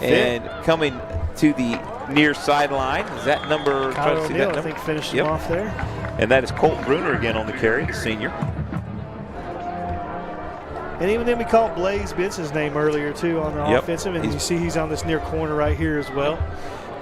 and coming to the near sideline. Is that number? Kyle O'Neal, I think, finished him off there. And that is Colt Bruner again on the carry, the senior. And even then, we called Blaze Benson's name earlier, too, on the offensive. And you see he's on this near corner right here as well.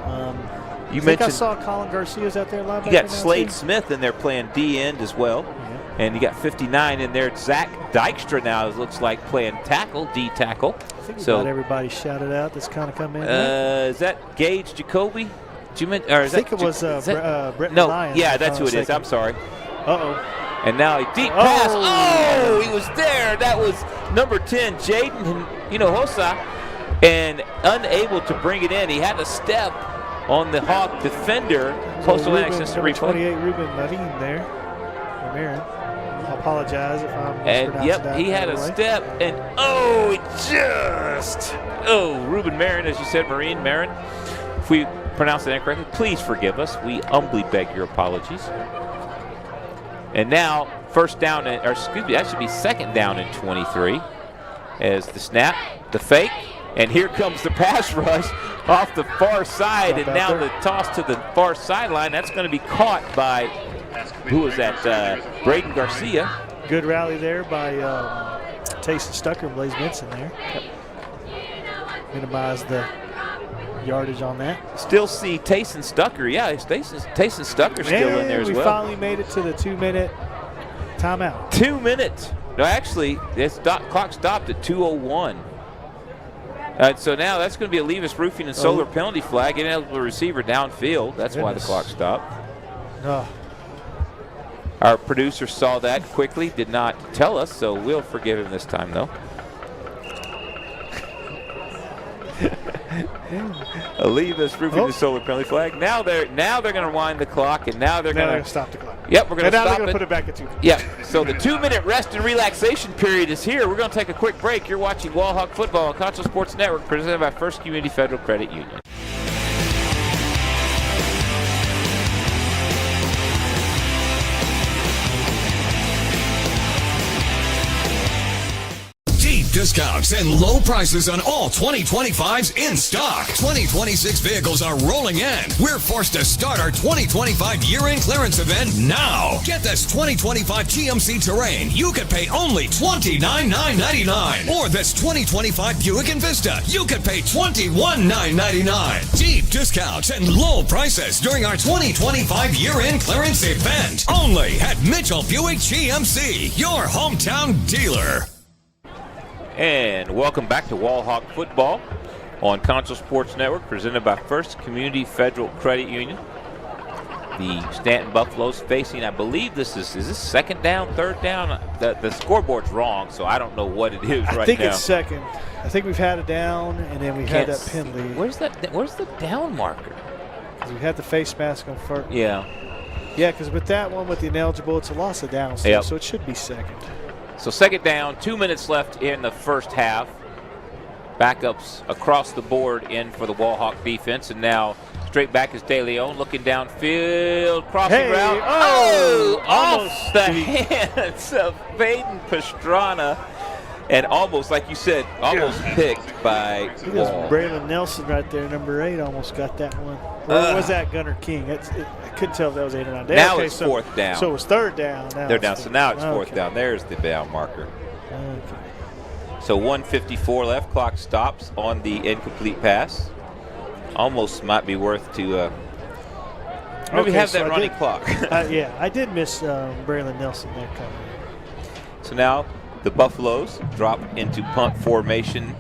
I saw Colin Garcia's out there linebacker. You got Slade Smith in there playing D-end as well. Yeah. And you got 59 in there. Zach Dykstra now looks like playing tackle, D-tackle. I think we got everybody shouted out that's kind of come in. Is that Gage Jacoby? I think it was Brett No, Lyons, yeah, that's who it is. I'm sorry. Uh-oh. And now a deep pass. Oh, he was there. That was number 10, Jaden Hinojosa, and unable to bring it in. He had a step on the Hawk defender. Postal access to replay. 28, Ruben Marin there. Marin. I apologize if I'm mispronouncing that. He had a step, and Ruben Marin, as you said, Marin. If we pronounce that incorrectly, please forgive us. We humbly beg your apologies. And now, that should be second down and 23 as the snap, the fake, and here comes the pass rush off the far side, and now the toss to the far sideline. That's going to be caught by, who was that, Braden Garcia. Good rally there by Tayson Stucker and Blaze Benson there. Minimize the yardage on that. Still see Tayson Stucker. Yeah, Tayson Stucker still in there as well. We finally made it to the 2-minute timeout. 2 minutes. No, actually, this clock stopped at 2:01. So now that's going to be a leave us roofing and solar penalty flag. Ineligible receiver downfield. That's why the clock stopped. Oh. Our producer saw that quickly, did not tell us, so we'll forgive him this time, though. A leave us roofing the solar penalty flag. Now they're going to wind the clock, and now they're going to stop the clock. Yep, we're going to stop it. Now they're going to put it back at 2. Yep. So the 2-minute rest and relaxation period is here. We're going to take a quick break. You're watching Wall Hawk Football on Concho Sports Network, presented by First Community Federal Credit Union. Discounts and low prices on all 2025s in stock. 2026 vehicles are rolling in. We're forced to start our 2025 year-end clearance event now. Get this 2025 GMC Terrain. You could pay only $29,999. Or this 2025 Buick Envista. You could pay $21,999. Deep discounts and low prices during our 2025 year-end clearance event. Only at Mitchell Buick GMC, your hometown dealer. And welcome back to Wall Hawk Football on Concho Sports Network, presented by First Community Federal Credit Union. The Stanton Buffaloes facing, I believe is this second down, third down? The scoreboard's wrong, so I don't know what it is right now. I think it's second. I think we've had a down, and then we had that penalty. Where's the down marker? We had the face mask on first. Yeah. Yeah, because with that one, with the ineligible, it's a loss of downs, so it should be second. So second down, 2 minutes left in the first half. Backups across the board in for the Wall Hawk defense. And now straight back is De Leon looking downfield. Crossing route. Off the hands of Baden Pastrana. And almost, like you said, picked by Wall. Braylon Nelson right there, number 8, almost got that one. Or was that Gunnar King? I couldn't tell if that was 8 or 9. Now it's fourth down. So it was third down. They're down. So now it's fourth down. There's the down marker. Okay. So 1:54 left. Clock stops on the incomplete pass. Almost might be worth to maybe have that running clock. Yeah, I did miss Braylon Nelson there coming in. So now the Buffaloes drop into punt formation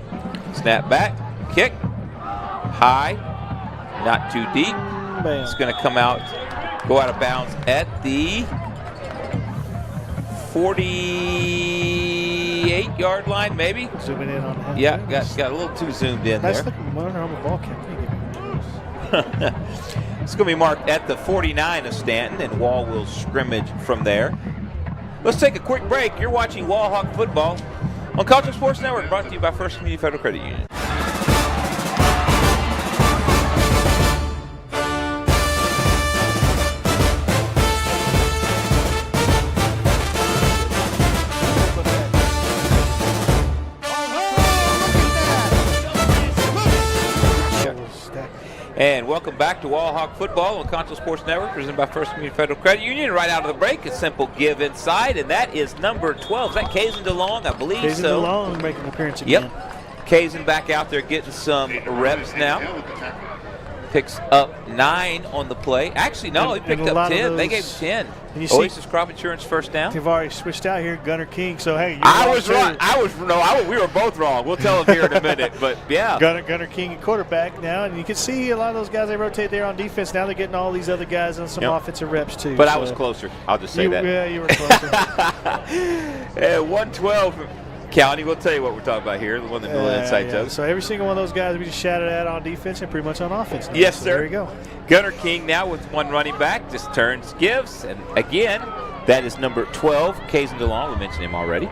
Snap back, kick, high, not too deep. Bam. It's going to come out, go out of bounds at the 48-yard line, maybe. Zooming in on that. Yeah, got a little too zoomed in Nice there. looking Under Armour ball cap. It's going to be marked at the 49 of Stanton, and Wall will scrimmage from there. Let's take a quick break. You're watching Wall Hawk Football on Concho Sports Network, brought to you by First Community Federal Credit Union. And welcome back to Wall Hawk Football on Concho Sports Network, presented by First Community Federal Credit Union. Right out of the break, a simple give inside, and that is number 12. Is that Kazin DeLong? I believe Kazin so. DeLong making an appearance again. Yep. Kazin back out there getting some reps now. Picks up 9 on the play. Actually, no, he picked up 10. They gave him 10. Oasis Crop Insurance first down. They've already switched out here, Gunner King. So hey, I was right. We were both wrong. We'll tell them here in a minute. But yeah, Gunner King at quarterback now, and you can see a lot of those guys they rotate there on defense. Now they're getting all these other guys on some offensive reps too. But I was closer. I'll just say that. Yeah, you were closer. At 112. County, we'll tell you what we're talking about here. The one that Bill Insight does. So every single one of those guys we just shouted at on defense and pretty much on offense now. Yes, so sir. There you go. Gunner King now with one running back, just turns, gives, and again, that is number 12, Kazin DeLong. We mentioned him already,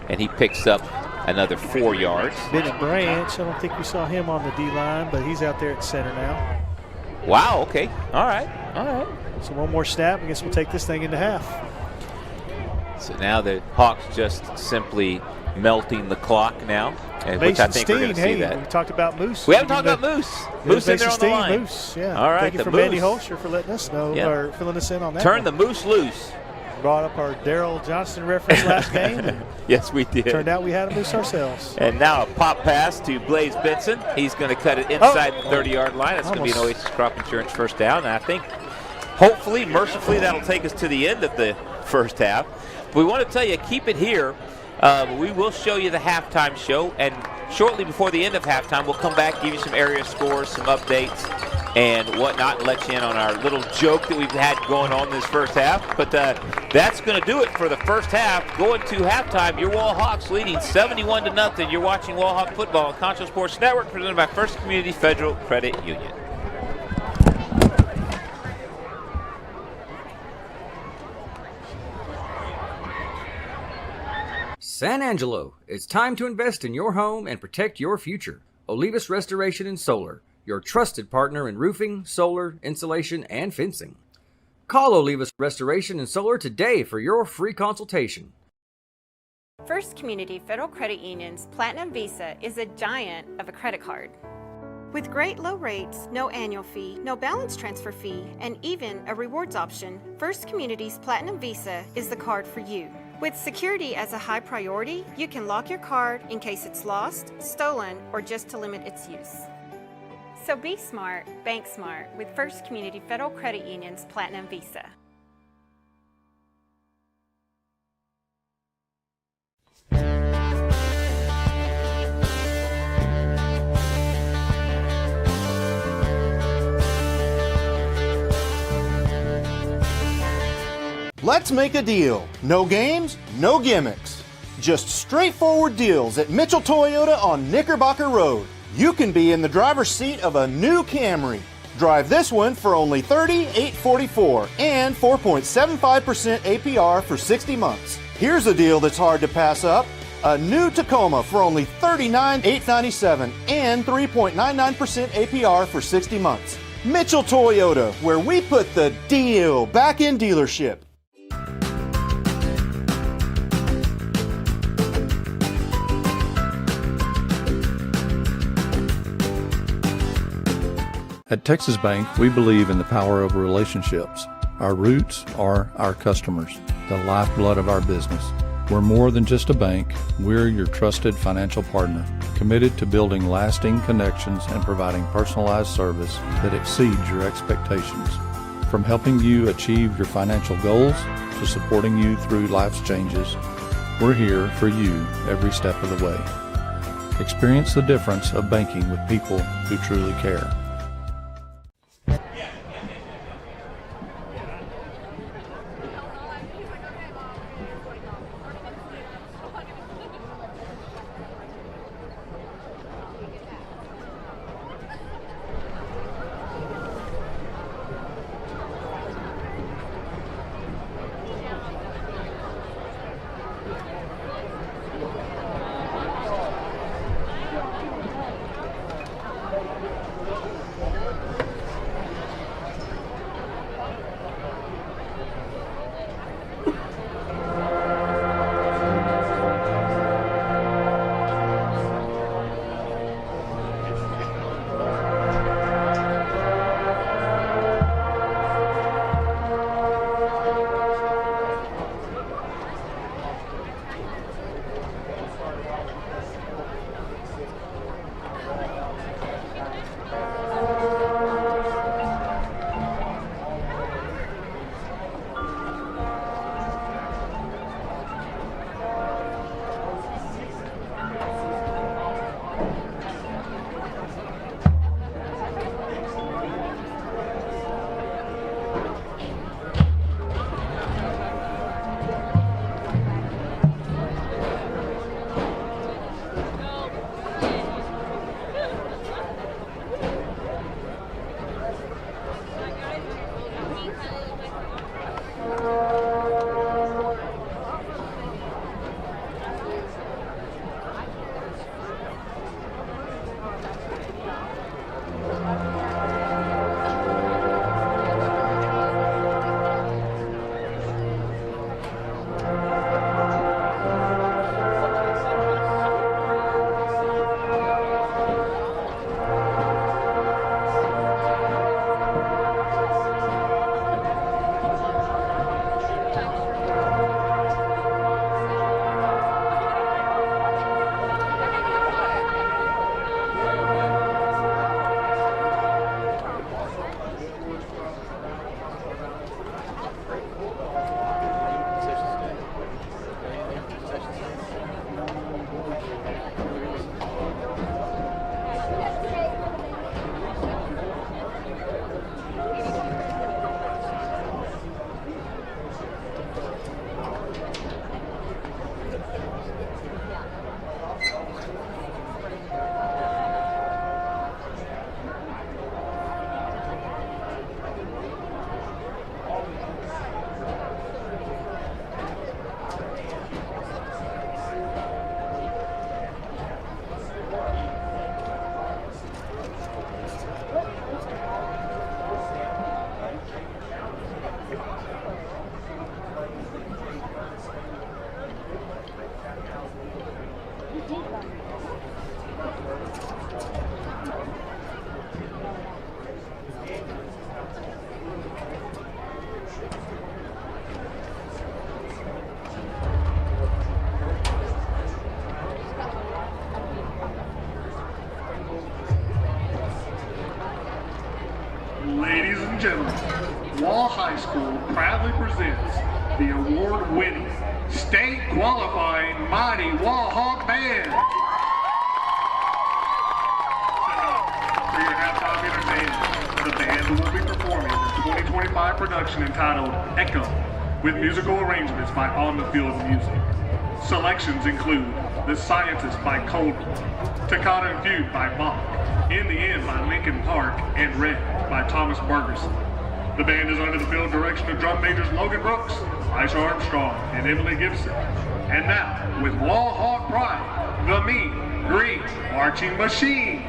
and he picks up another 4 yards. Benny Branch, I don't think we saw him on the D line, but he's out there at center now. Wow. Okay. All right. So one more snap. I guess we'll take this thing into half. So now the Hawks just simply melting the clock now, and which I think we're going to see that. We talked about Moose. We haven't talked about Moose. Moose in there on the line. Moose, yeah. All right, Thank you for Mandy Holscher for letting us know, or filling us in on that. Turn the Moose loose. Brought up our Daryl Johnston reference last game. Yes, we did. Turned out we had a Moose ourselves. And now a pop pass to Blaze Benson. He's going to cut it inside the 30-yard line. That's going to be an Oasis Crop Insurance first down. And I think, hopefully, mercifully, that'll take us to the end of the first half. But we want to tell you, keep it here. We will show you the halftime show, and shortly before the end of halftime, we'll come back, give you some area scores, some updates, and whatnot, and let you in on our little joke that we've had going on this first half. But that's going to do it for the first half. Going to halftime, your Wall Hawks leading 71-0. You're watching Wall Hawk Football on Concho Sports Network, presented by First Community Federal Credit Union. San Angelo, it's time to invest in your home and protect your future. Olivas Restoration and Solar, your trusted partner in roofing, solar, insulation, and fencing. Call Olivas Restoration and Solar today for your free consultation. First Community Federal Credit Union's Platinum Visa is a giant of a credit card. With great low rates, no annual fee, no balance transfer fee, and even a rewards option, First Community's Platinum Visa is the card for you. With security as a high priority, you can lock your card in case it's lost, stolen, or just to limit its use. So be smart, bank smart with First Community Federal Credit Union's Platinum Visa. Let's make a deal. No games, no gimmicks. Just straightforward deals at Mitchell Toyota on Knickerbocker Road. You can be in the driver's seat of a new Camry. Drive this one for only $38.44 and 4.75% APR for 60 months. Here's a deal that's hard to pass up. A new Tacoma for only $39,897 and 3.99% APR for 60 months. Mitchell Toyota, where we put the deal back in dealership. At Texas Bank, we believe in the power of relationships. Our roots are our customers, the lifeblood of our business. We're more than just a bank. We're your trusted financial partner, committed to building lasting connections and providing personalized service that exceeds your expectations. From helping you achieve your financial goals to supporting you through life's changes, we're here for you every step of the way. Experience the difference of banking with people who truly care. Ladies and gentlemen, Wall High School proudly presents the award-winning, state-qualifying Mighty Wall Hawk Band. For your halftime entertainment, the band will be performing the 2025 production entitled Echo, with musical arrangements by On the Field of Music. Selections include The Scientist by Coldplay, Toccata and Fugue by Bach, In the End by Linkin Park, and Red by Thomas Bergerson. The band is under the field direction of drum majors Logan Brooks, Aisha Armstrong, and Emily Gibson. And now, with Wall Hawk pride, the Mean Green Marching Machine.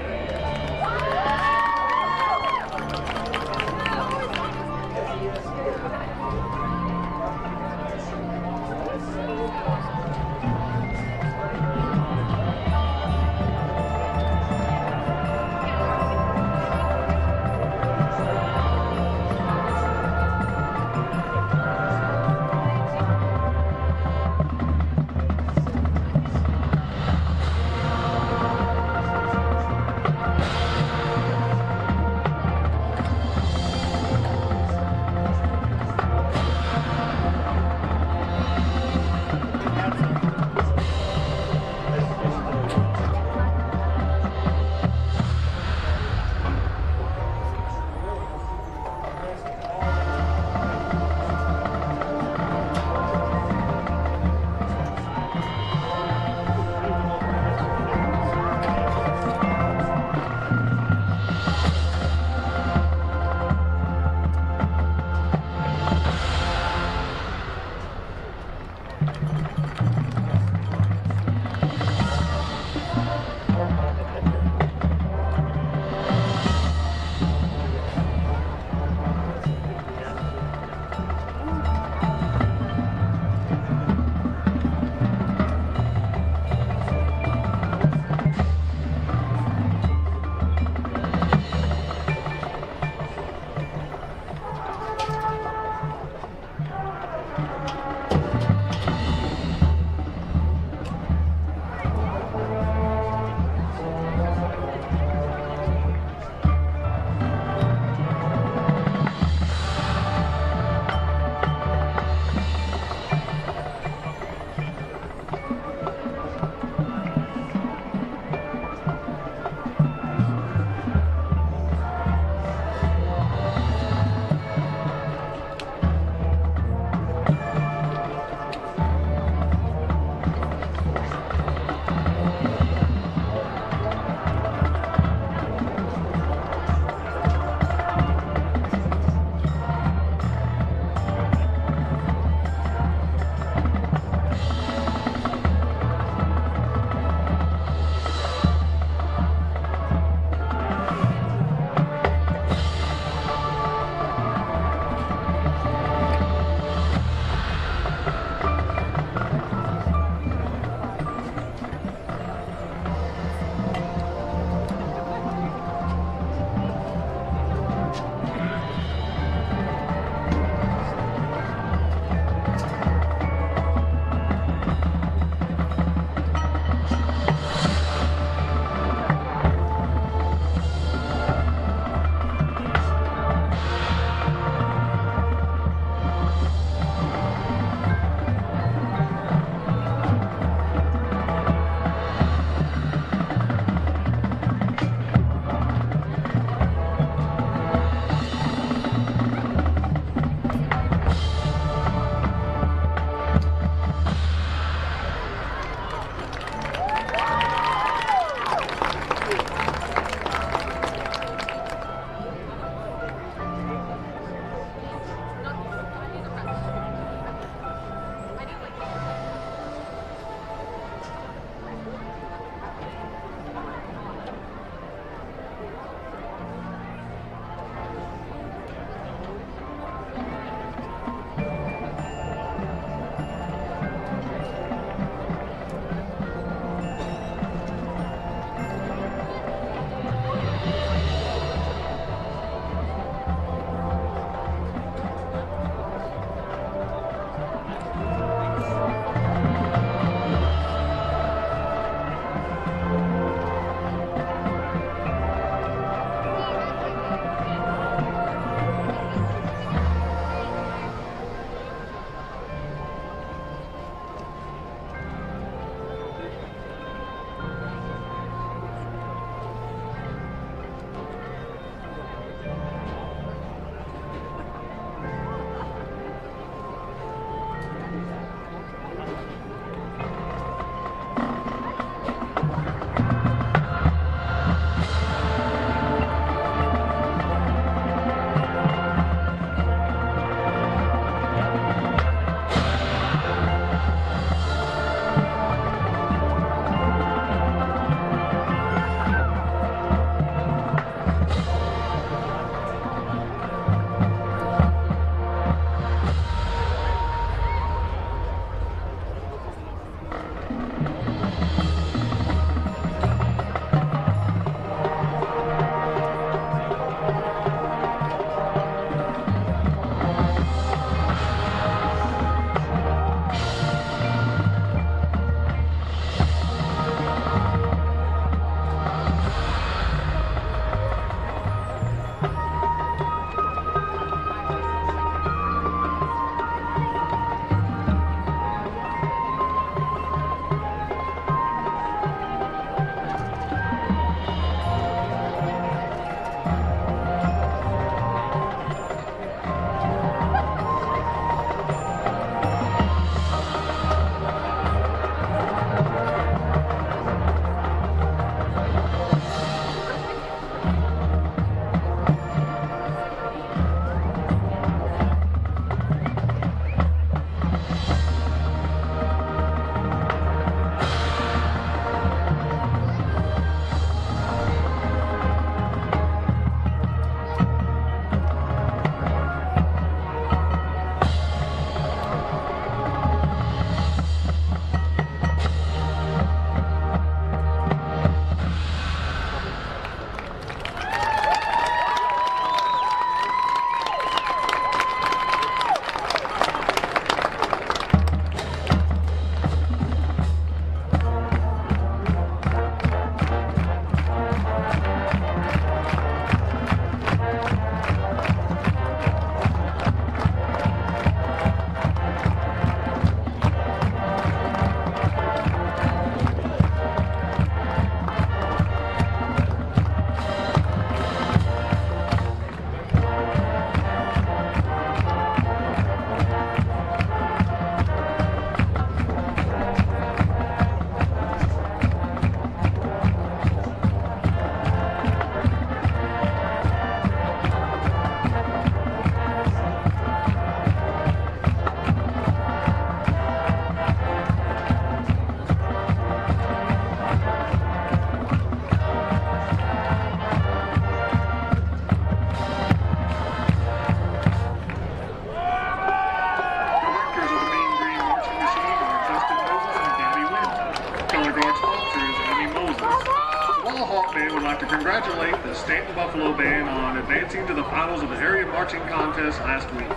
Hawks Band would like to congratulate the Stanton Buffalo Band on advancing to the finals of the area marching contest last week.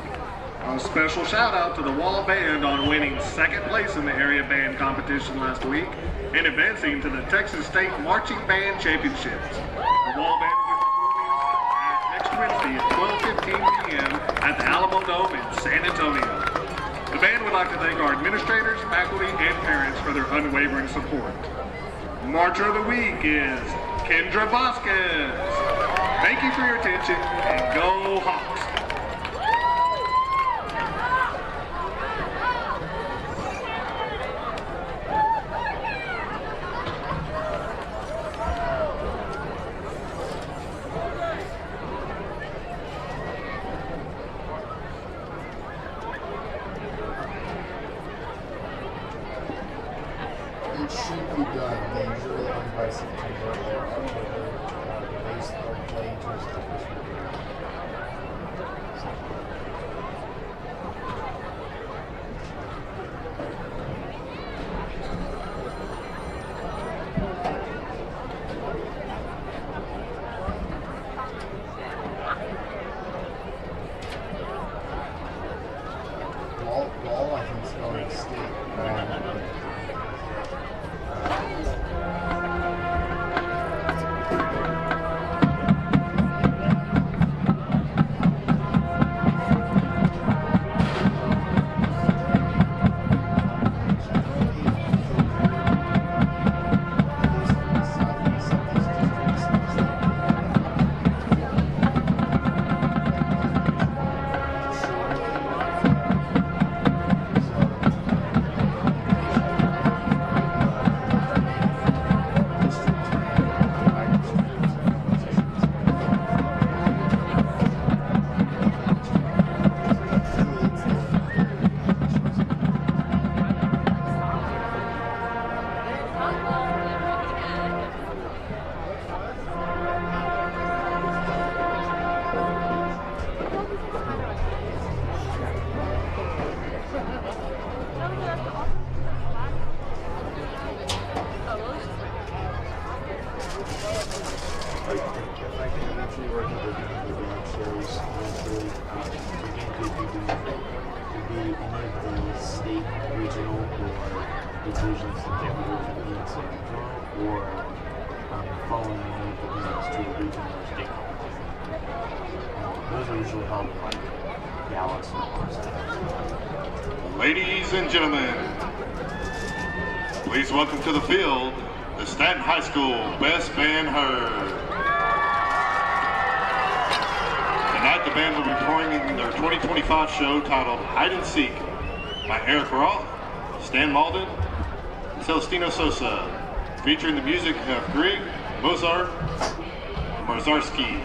A special shout out to the Wall Band on winning second place in the area band competition last week and advancing to the Texas State Marching Band Championships. The Wall Band will be performing next Wednesday at 12:15 p.m. at the Alamo Dome in San Antonio. The band would like to thank our administrators, faculty, and parents for their unwavering support. Marcher of the Week is Kendra Vasquez. Thank you for your attention, and go Hawks! It should be done usually by September or October. The base of play towards the first week. Ball, I think, is going to state. Ladies and gentlemen, please welcome to the field the Stanton High School Best Band Heard. Tonight the band will be performing their 2025 show titled Hide and Seek by Eric Roth, Stan Malden, and Celestino Sosa, featuring the music of Grieg, Mozart, and Marzarski.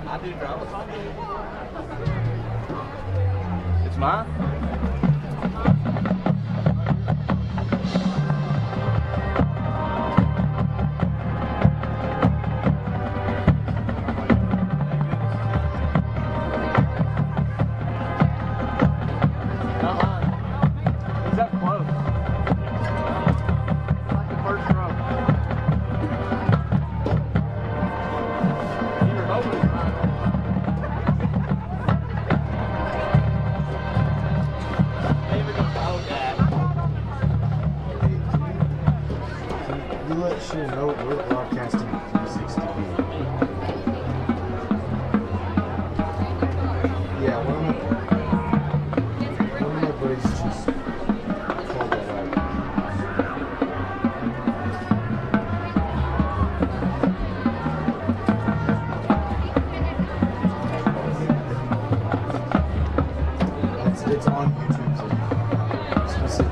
I do drive a song. It's mine? Is that close? Like the first row. You're hoping it's mine. You let Sheer know we're broadcasting 360p. Yeah, one of my buddies just called that out. It's on YouTube, so specifically.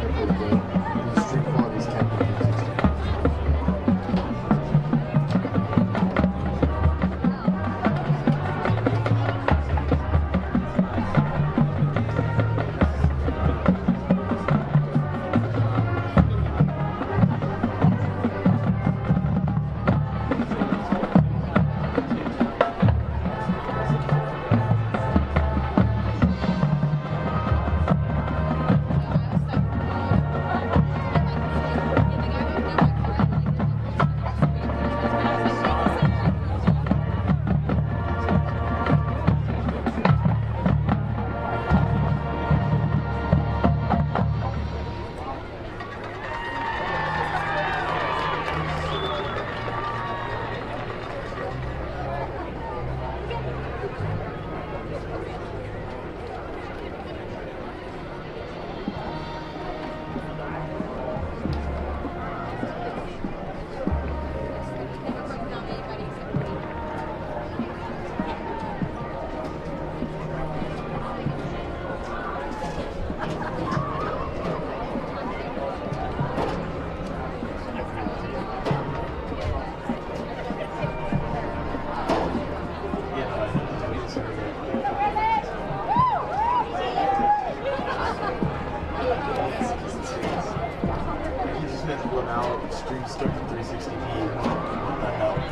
You just meant to pull them out, stream stuck in 360p. That helped.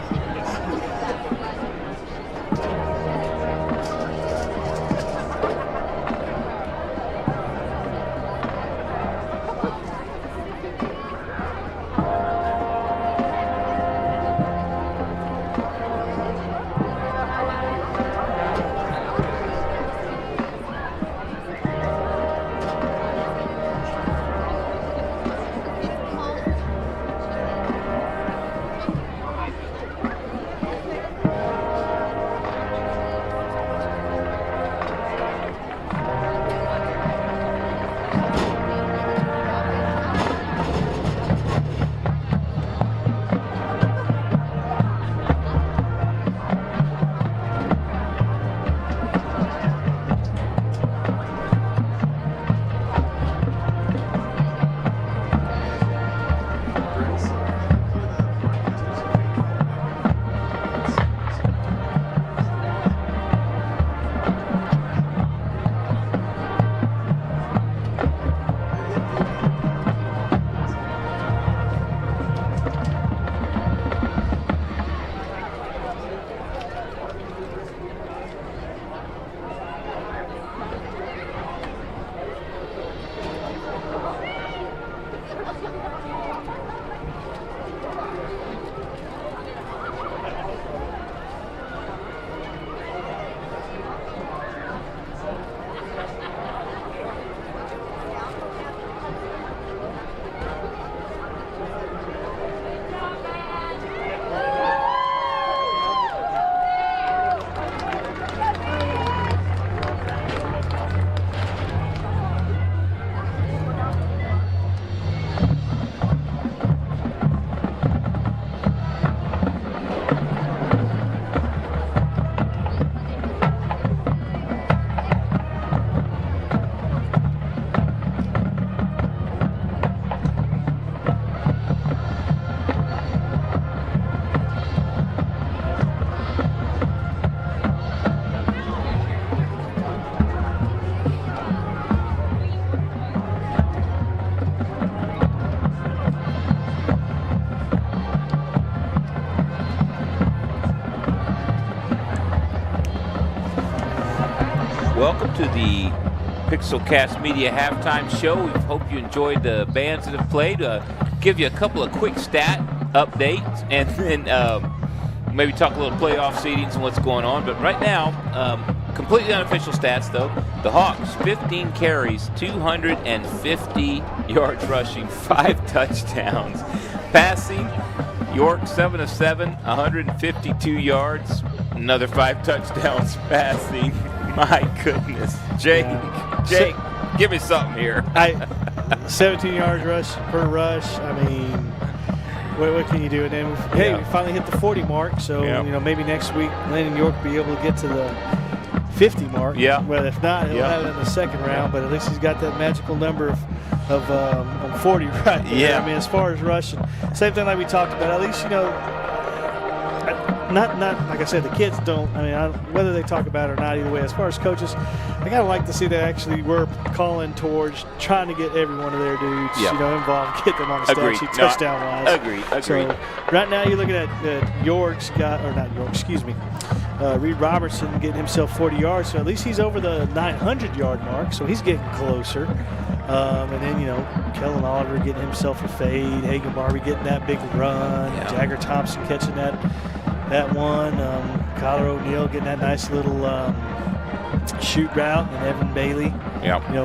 Welcome to the Pixelcast Media Halftime Show. We hope you enjoyed the bands that have played. Give you a couple of quick stat updates, and then maybe talk a little playoff seedings and what's going on. But right now, completely unofficial stats, though. The Hawks, 15 carries, 250 yards rushing, 5 touchdowns. Passing, York, 7 of 7, 152 yards, another 5 touchdowns passing. My goodness. Jake, give me something here. 17 yards rush per rush. I mean, what can you do? And then, hey, we finally hit the 40 mark. So, maybe next week Landon York will be able to get to the 50 mark. Yeah. Well, if not, he'll have it in the second round. But at least he's got that magical number of 40 right there. Yeah. I mean, as far as rushing, same thing like we talked about. At least, not like I said, the kids don't. I mean, whether they talk about it or not, either way, as far as coaches, I kind of like to see they actually were calling towards trying to get every one of their dudes, involved, get them on the stat sheet, touchdown-wise. Agreed. So right now you're looking at York's got, or not York, excuse me, Reed Robertson getting himself 40 yards. So at least he's over the 900-yard mark, so he's getting closer. And then, Kellen Oliver getting himself a fade, Hagan Barbie getting that big run, Jagger Thompson catching that one, Kyler O'Neal getting that nice little shoot route, and Evan Bailey,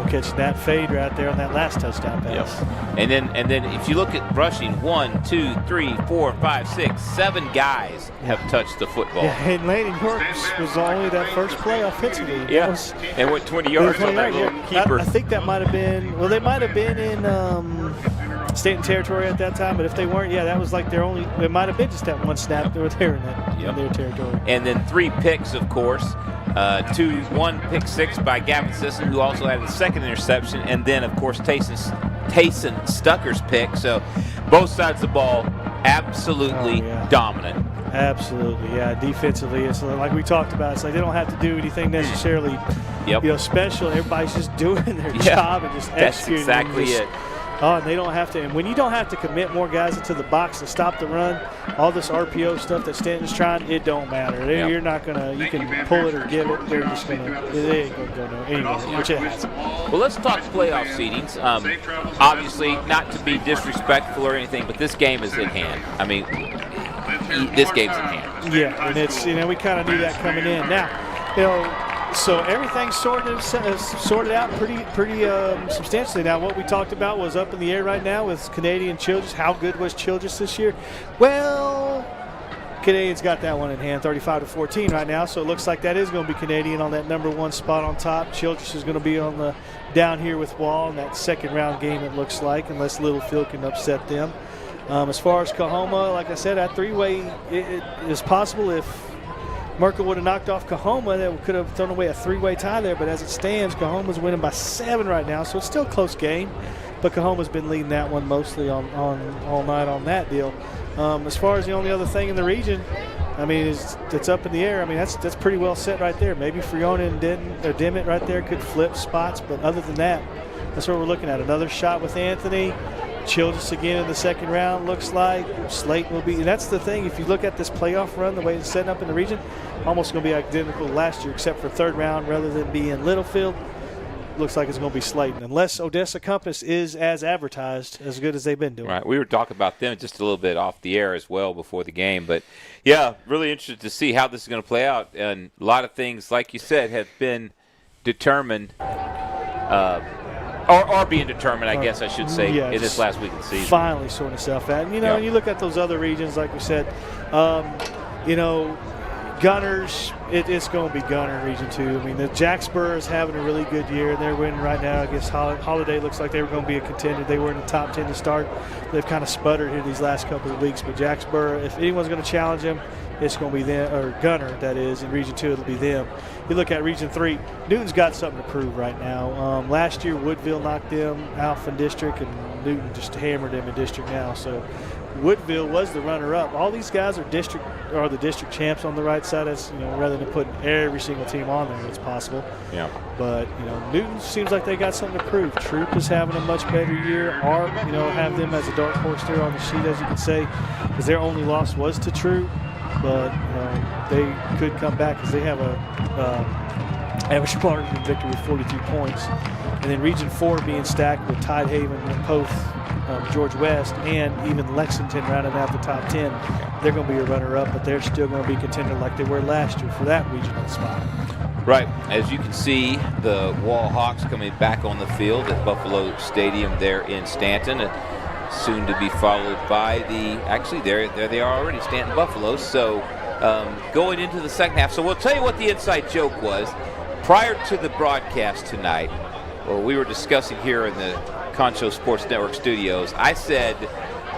catching that fade right there on that last touchdown pass. And then if you look at rushing, 1, 2, 3, 4, 5, 6, 7 guys have touched the football. Yeah, and Landon York was only that first play offensively. Yeah, and went 20 yards on that little keeper. I think that might have been, they might have been in Stanton territory at that time, but if they weren't, that was like their only, it might have been just that one snap they were there in their territory. And then 3 picks, of course. 1 pick 6 by Gavin Sisson, who also had the second interception, and then, of course, Tayson Stucker's pick. So both sides of the ball absolutely dominant. Absolutely, yeah. Defensively, it's like we talked about. It's like they don't have to do anything necessarily, special. Everybody's just doing their job and just executing. That's exactly it. Oh, and they don't have to. And when you don't have to commit more guys into the box to stop the run, all this RPO stuff that Stanton's trying, it don't matter. You're not gonna. You can pull it or give it. They're just gonna. They ain't gonna go anywhere. Which it has. Well, let's talk playoff seedings. Obviously, not to be disrespectful or anything, but this game is in hand. I mean, this game's in hand. Yeah, and it's we kind of knew that coming in. Now, so everything's sorted out pretty substantially. Now, what we talked about was up in the air right now with Canadian Childress. How good was Childress this year? Well, Canadians got that one in hand, 35-14 right now. So it looks like that is going to be Canadian on that number 1 spot on top. Childress is going to be on the down here with Wall in that second round game. It looks like, unless Littlefield can upset them. As far as Kahoma, like I said, that 3-way it is possible if Merkel would have knocked off Kahoma. That could have thrown away a 3-way tie there, but as it stands, Kahoma's winning by 7 right now, so it's still a close game. But Kahoma's been leading that one mostly on all night on that deal. As far as the only other thing in the region, I mean, it's up in the air. I mean, that's pretty well set right there. Maybe Friona and Dimmitt right there could flip spots, but other than that, that's what we're looking at. Another shot with Anthony. Childress again in the second round, looks like. Slayton will be, and that's the thing, if you look at this playoff run, the way it's setting up in the region, almost going to be identical to last year, except for third round, rather than being Littlefield, looks like it's going to be Slayton, unless Odessa Compass is, as advertised, as good as they've been doing. Right, we were talking about them just a little bit off the air as well before the game, but yeah, really interested to see how this is going to play out, and a lot of things, like you said, have been determined, or being determined, I guess I should say, in this last week of the season. Finally sorting itself out. And, and you look at those other regions, like we said, Gunners, it's going to be Gunner region 2. I mean, the Jacksboro is having a really good year. They're winning right now. I guess Holiday looks like they were going to be a contender. They were in the top 10 to start. They've kind of sputtered here these last couple of weeks. But Jacksboro, if anyone's going to challenge them, it's going to be them, or Gunner, that is. In Region 2, it'll be them. You look at Region 3, Newton's got something to prove right now. Last year, Woodville knocked them out from district, and Newton just hammered them in district now. So Woodville was the runner-up. All these guys are the district champs on the right side. As rather than putting every single team on there, it's possible. Yeah. But Newton seems like they got something to prove. Troop is having a much better year. Arp, have them as a dark horse there on the sheet, as you can say, because their only loss was to Troop. But they could come back because they have a average margin of victory with 42 points. And then Region 4 being stacked with Tidehaven and Poth, George West, and even Lexington rounding out the top 10. They're going to be a runner-up, but they're still going to be contender like they were last year for that regional spot. Right. As you can see, the Wall Hawks coming back on the field at Buffalo Stadium there in Stanton. Soon to be followed by there they are already, Stanton Buffalo. So going into the second half. So we'll tell you what the inside joke was. Prior to the broadcast tonight, well, we were discussing here in the Concho Sports Network studios, I said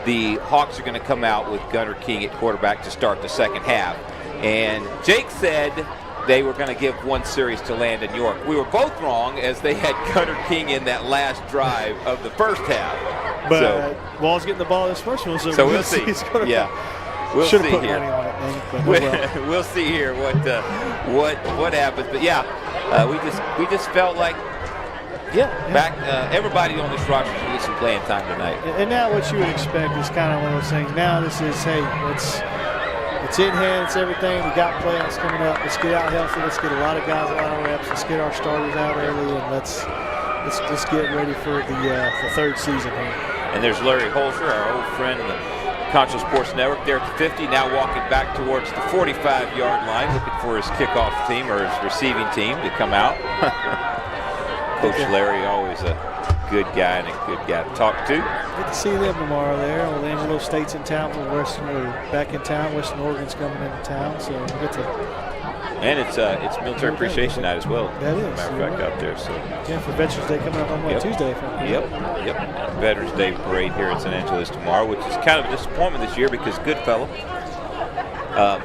the Hawks are going to come out with Gunnar King at quarterback to start the second half. And Jake said they were going to give one series to Landon York. We were both wrong, as they had Gunnar King in that last drive of the first half. But Wall's getting the ball this first one, so we'll see. We'll see here. We'll see here what happens. But we just felt like everybody on this roster should get some playing time tonight. And now what you would expect is kind of one of those things. Now this is, it's in hand, it's everything. We got playoffs coming up. Let's get out healthy. Let's get a lot of guys, a lot of reps. Let's get our starters out early, and let's just get ready for the third season here. And there's Larry Holzer, our old friend in the Concho Sports Network, there at the 50, now walking back towards the 45-yard line, looking for his kickoff team or his receiving team to come out. Coach Larry, always a good guy and a good guy to talk to. Good to see them tomorrow there. Old Angelo State's in town, back in town. Western Oregon's coming into town, so we'll get to. And it's Military Appreciation Night as well. That is. As a matter of fact, out there. So. Yeah, for Veterans Day coming up on Tuesday. Yep. Veterans Day parade here in San Angeles tomorrow, which is kind of a disappointment this year because Goodfellow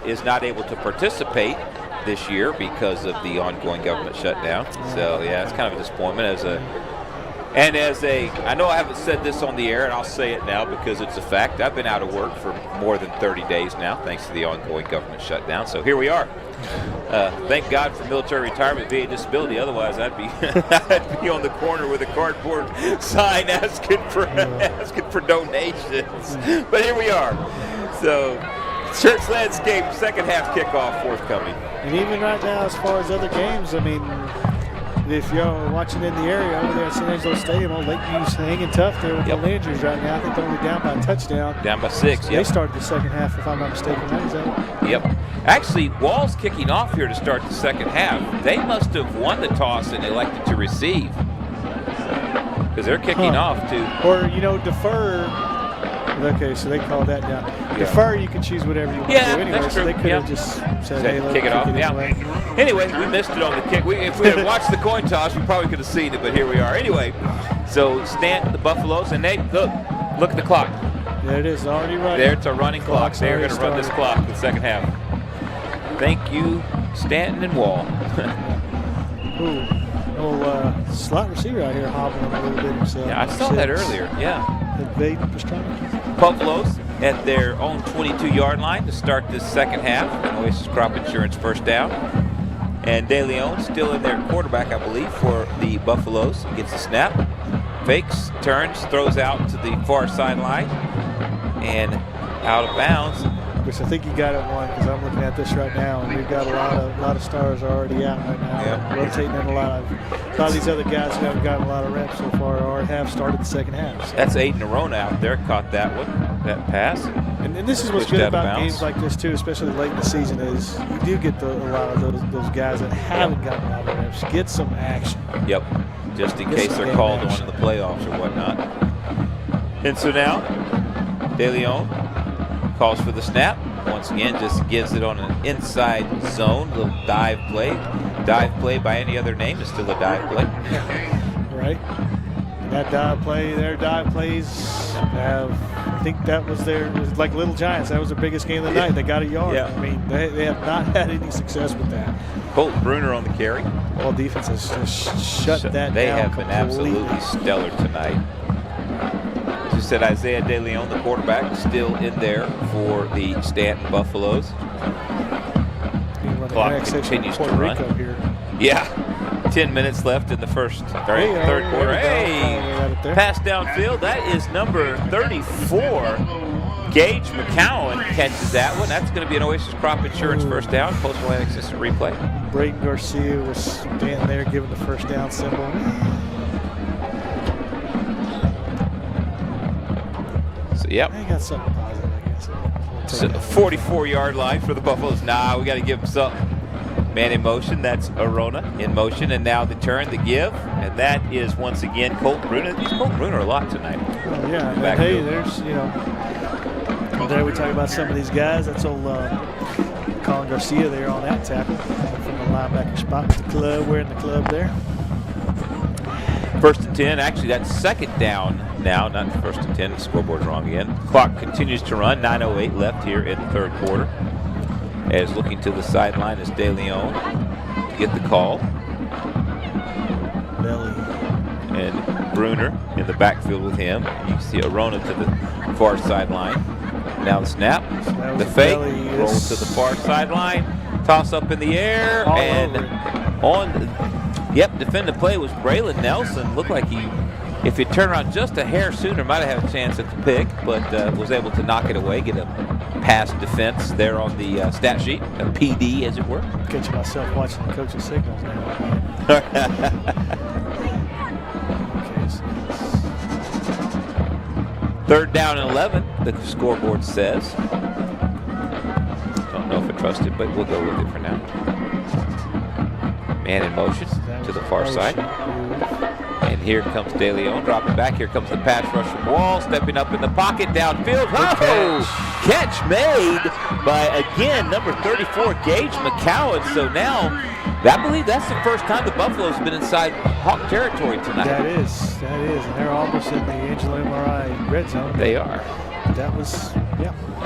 is not able to participate this year because of the ongoing government shutdown. So, it's kind of a disappointment as And I know I haven't said this on the air, and I'll say it now because it's a fact. I've been out of work for more than 30 days now, thanks to the ongoing government shutdown. So here we are. Thank God for military retirement via disability. Otherwise, I'd be on the corner with a cardboard sign asking for donations. But here we are. So, Church Landscape second half kickoff forthcoming. And even right now, as far as other games, I mean, if you're watching in the area over there at San Angelo Stadium, Old Lakeview's hanging tough there with the Landry's right now. I think they're only down by a touchdown. Down by 6, They started the second half, if I'm not mistaken. Is that it? Yep. Actually, Wall's kicking off here to start the second half. They must have won the toss and elected to receive. Because they're kicking off to... Or, defer. Okay, so they call that down. Yeah. Defer, you can choose whatever you want to do anyway. That's So true. they could have just said, hey, kick it off. Anyway. Anyway, we missed it on the kick. If we had watched the coin toss, we probably could have seen it, but here we are. Anyway, so Stanton, the Buffaloes, and they look at the clock. There it is, already running. There, it's a running clock. They're going to run this started. clock in the second half. Thank you, Stanton and Wall. Slot receiver out here hobbling a little bit himself. Yeah, I saw that earlier. Yeah. Buffaloes at their own 22-yard line to start this second half. And Oasis Crop Insurance first down. And De Leon still in their quarterback, I believe, for the Buffaloes. Gets the snap, fakes, turns, throws out to the far sideline, and out of bounds. Which I think you got it one because I'm looking at this right now, and we've got a lot of stars already out right now. Yep. Rotating in a lot of these other guys who haven't gotten a lot of reps so far or have started the second half. So. That's Aiden Arona out there, caught that one, that pass. And this is what's good about games like this too, especially late in the season, is you do get a lot of those guys that haven't gotten a lot of reps get some action. Yep, just in case they're called on in the playoffs or whatnot. And so now, De Leon calls for the snap. Once again, just gives it on an inside zone, little dive play. Dive play by any other name is still a dive play. Right. And that dive play, their dive plays I think that was like Little Giants. That was their biggest game of the night. They got a yard. Yeah. I mean, they have not had any success with that. Colt Bruner on the carry. All defense has just shut that down. They have been completely. absolutely stellar tonight. As you said, Isaiah De Leon, the quarterback, still in there for the Stanton Buffaloes. Clock continues to run. Yeah, 10 minutes left in the third quarter. Hey, pass downfield. That is number 34. Gage McCowan catches that one. That's going to be an Oasis Crop Insurance first down. Postal Atlantic System replay. Braden Garcia was standing there giving the first down symbol. So, yep. They got something positive, I guess. So 44-yard line for the Buffaloes. Nah, we got to give them something. Man in motion, that's Arona in motion. And now the turn, the give. And that is, once again, Colt Bruner. He's Colt Bruner a lot tonight. Well, yeah, and hey, there's, there we talk about some of these guys. That's old Colin Garcia there on that tackle from the linebacker spot with the club, wearing the club there. First and 10. Actually, that's second down now, not first and 10. The scoreboard's wrong again. Clock continues to run. 9:08 left here in the third quarter. As looking to the sideline is De Leon to get the call. Belly. And Bruner in the backfield with him. You can see Arona to the far sideline. Now the snap, the fake, roll to the far sideline, toss up in the air, defend the play was Braylon Nelson. Looked like if he turned around just a hair sooner, might have had a chance at the pick, but was able to knock it away, get a pass defense there on the stat sheet, a PD as it were. Catching myself watching the coach's signals now. Third down and 11, the scoreboard says. Don't know if I trust it, but we'll go with it for now. Man in motion to the far side. And here comes De Leon, dropping back. Here comes the pass rush from Wall, stepping up in the pocket, downfield. Oh! Catch made by, again, number 34, Gage McCowan. So now, I believe that's the first time the Buffaloes have been inside Hawk territory tonight. That is. And they're almost in the Angelo MRI red zone. They are. That was,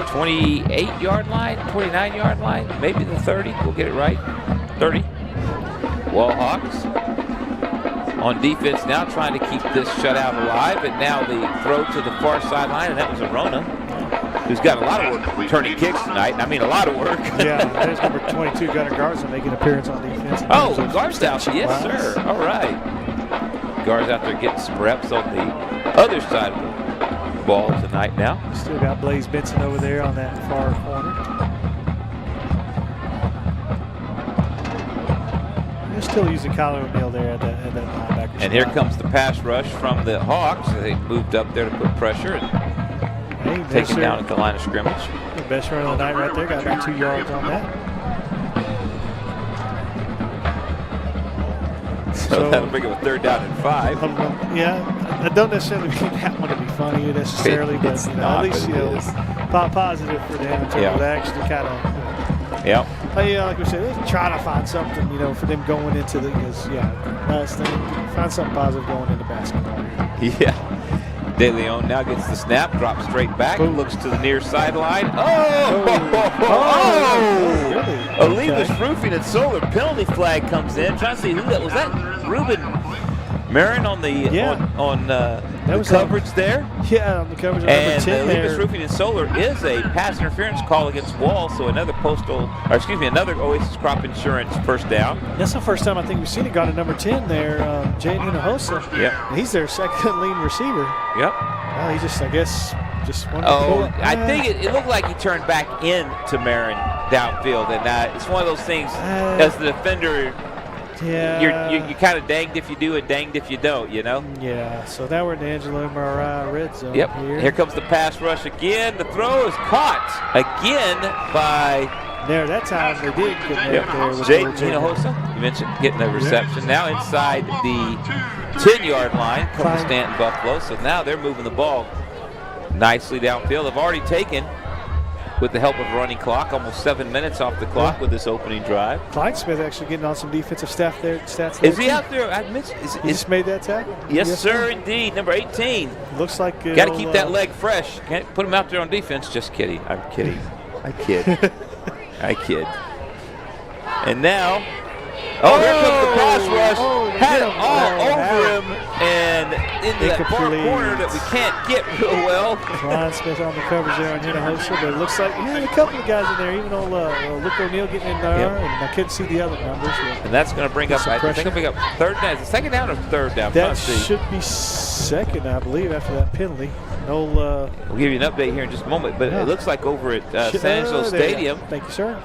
28-yard line, 29-yard line, maybe the 30. We'll get it right. 30. Wall Hawks on defense now trying to keep this shutout alive, and now the throw to the far sideline, and that was Arona, who's got a lot of work returning kicks tonight. I mean, a lot of work. Yeah, there's number 22, Gunnar Garza, making an appearance on defense. Oh, Gar's out. Yes, sir. All right. Gar's out there getting some reps on the other side of the ball tonight now. Still got Blaze Benson over there on that far corner. They're still using Kyler O'Neal there at that linebacker. And here comes the pass rush from the Hawks. They moved up there to put pressure and take it down at the line of scrimmage. The best run of the night right there. Got about 2 yards on that. So that'll bring up a 3rd down and 5. Yeah, I don't necessarily mean that one to be funny necessarily, but at least positive for them in terms of actually kind of. Like we said, try to find something, for them going into the, last thing, find something positive going into basketball. Yeah. De Leon now gets the snap, drops straight back, looks to the near sideline. Olivas Roofing and Solar penalty flag comes in. Trying to see who that was. That Ruben Marin on the the coverage there. Yeah, on the coverage. And Olivas Roofing and Solar is a pass interference call against Wall, so another Oasis Crop Insurance first down. That's the first time I think we've seen it. Got a number 10 there, Jaden Hinojosa. Yep. He's their second leading receiver. Yep. Well, he just wanted to pull it. I think it looked like he turned back into Marin downfield, and it's one of those things as the defender. Yeah. You're kind of danged if you do and danged if you don't, Yeah, so now we're in the Angelo Marai red zone. Yep. Here comes the pass rush again. The throw is caught again by. There, that time they did get there. Jaden Hinojosa, you mentioned getting the reception. Now inside the 10-yard line comes Stanton Buffalo. So now they're moving the ball nicely downfield. They've already taken, with the help of a running clock, almost 7 minutes off the clock with this opening drive. Clyde Smith actually getting on some defensive stats there. Is he out there? He just made that tackle? Yes, sir, indeed. Number 18. Looks like got to keep that leg fresh. Can't put him out there on defense. Just kidding. I'm kidding. I kid. I kid. And now, here comes the pass rush. Had it all over him and into that far corner that we can't get real well. Ryan Smith on the coverage there on Hinojosa, but it looks like a couple of guys in there, even though Luke O'Neal getting in there, and I couldn't see the other numbers. And that's going to bring up, I think, it'll bring up 3rd down. Is it 2nd down or 3rd down? That should be 2nd, I believe, after that penalty. We'll give you an update here in just a moment, but it looks like over at San Angelo Stadium. Thank you, sir.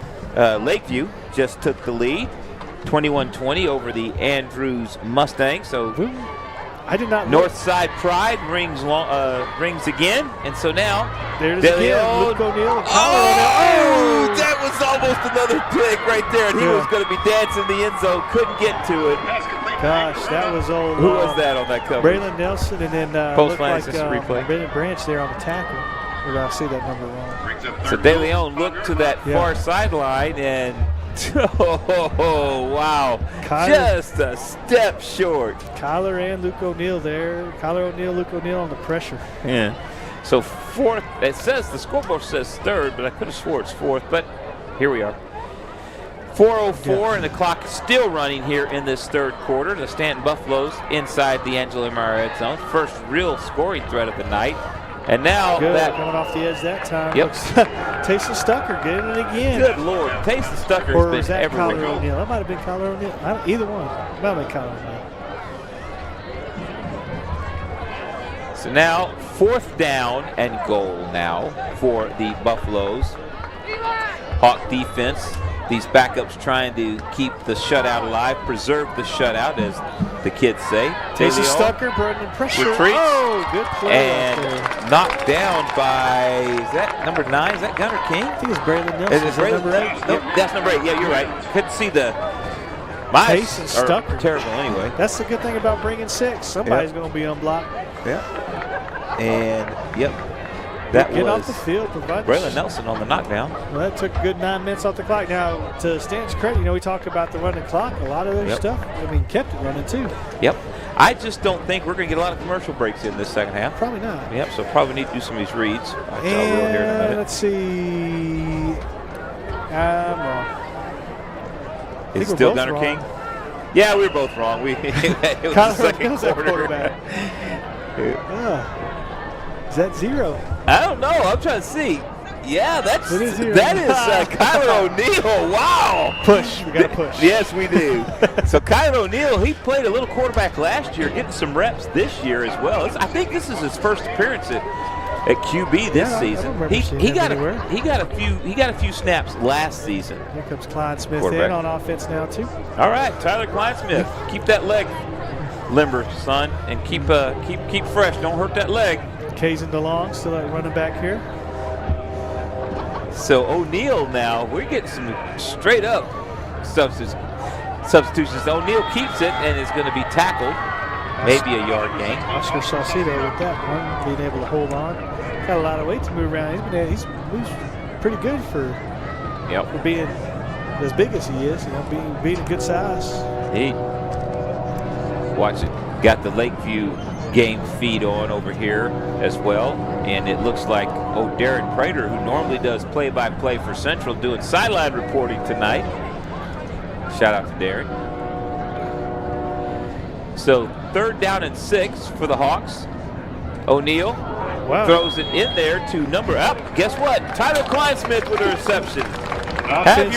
Lakeview just took the lead, 21-20 over the Andrews Mustangs. So I did not. North Side Pride rings again, and so now there's again Luke O'Neal. That was almost another pick right there, and he was going to be dancing the end zone, couldn't get to it. Gosh, that was old. Who was that on that cover? Braylon Nelson, and then post-line replay. Brendan Branch there on the tackle. Or did I see that number wrong? So De Leon looked to that far sideline, and wow, just a step short. Kyler and Luke O'Neal there. Kyler O'Neal, Luke O'Neal on the pressure. Yeah. So 4th. It says the scoreboard says 3rd, but I could have swore it's 4th. But here we are. 4:04, and the clock is still running here in this 3rd quarter. The Stanton Buffaloes inside the Angelo Marai red zone. First real scoring threat of the night. And now coming off the edge that time. Yep. Taysom Stucker getting it again. Good Lord. Taysom Stucker has been everywhere. Kyler O'Neal? That might have been Kyler O'Neal. Either one. It might have been Kyler O'Neal. So now 4th down and goal now for the Buffaloes. Hawk defense. These backups trying to keep the shutout alive, preserve the shutout, as the kids say. Taysom Stucker, Brendan pressure. Retreats. Good play. And knocked down by, is that number 9? Is that Gunnar King? I think it's Braylon Nelson. Is it number 8? Nope, that's number 8. Yeah, you're right. Couldn't see the. Taysom Stucker. Terrible anyway. That's the good thing about bringing 6. Somebody's going to be unblocked. Yeah. And, that Get was off the field. Braylon Nelson on the knockdown. Well, that took a good 9 minutes off the clock. Now, to Stanton's credit, we talked about the running clock. A lot of their stuff, kept it running too. Yep. I just don't think we're going to get a lot of commercial breaks in this second half. Probably not. Yep, so probably need to do some of these reads. I'll here in a minute. Let's see. I'm wrong. Is it still Gunnar King? Yeah, we were both wrong. It was the second quarter. Is that 0? I don't know. I'm trying to see. Yeah, that is Kyler O'Neal. Wow. Push. We got to push. Yes, we do. So Kyler O'Neal, he played a little quarterback last year, getting some reps this year as well. I think this is his first appearance at QB this season. He got a few snaps last season. Here comes Clyde Smith in on offense now too. All right, Tyler Clyde Smith. Keep that leg limber, son, and keep fresh. Don't hurt that leg. Kazin DeLong still at running back here. So O'Neal now, we're getting some straight up substitutions. O'Neal keeps it and is going to be tackled. Maybe a yard gain. Oscar Salcido with that one, being able to hold on. Got a lot of weight to move around. He's pretty good for being as big as he is. Being a good size. He watch it. Got the Lakeview game feed on over here as well, and it looks like Darren Prater, who normally does play-by-play for Central, doing sideline reporting tonight. Shout out to Darren. So 3rd down and 6 for the Hawks. O'Neal throws it in there to number up. Guess what? Tyler Kleinsmith with a reception. Have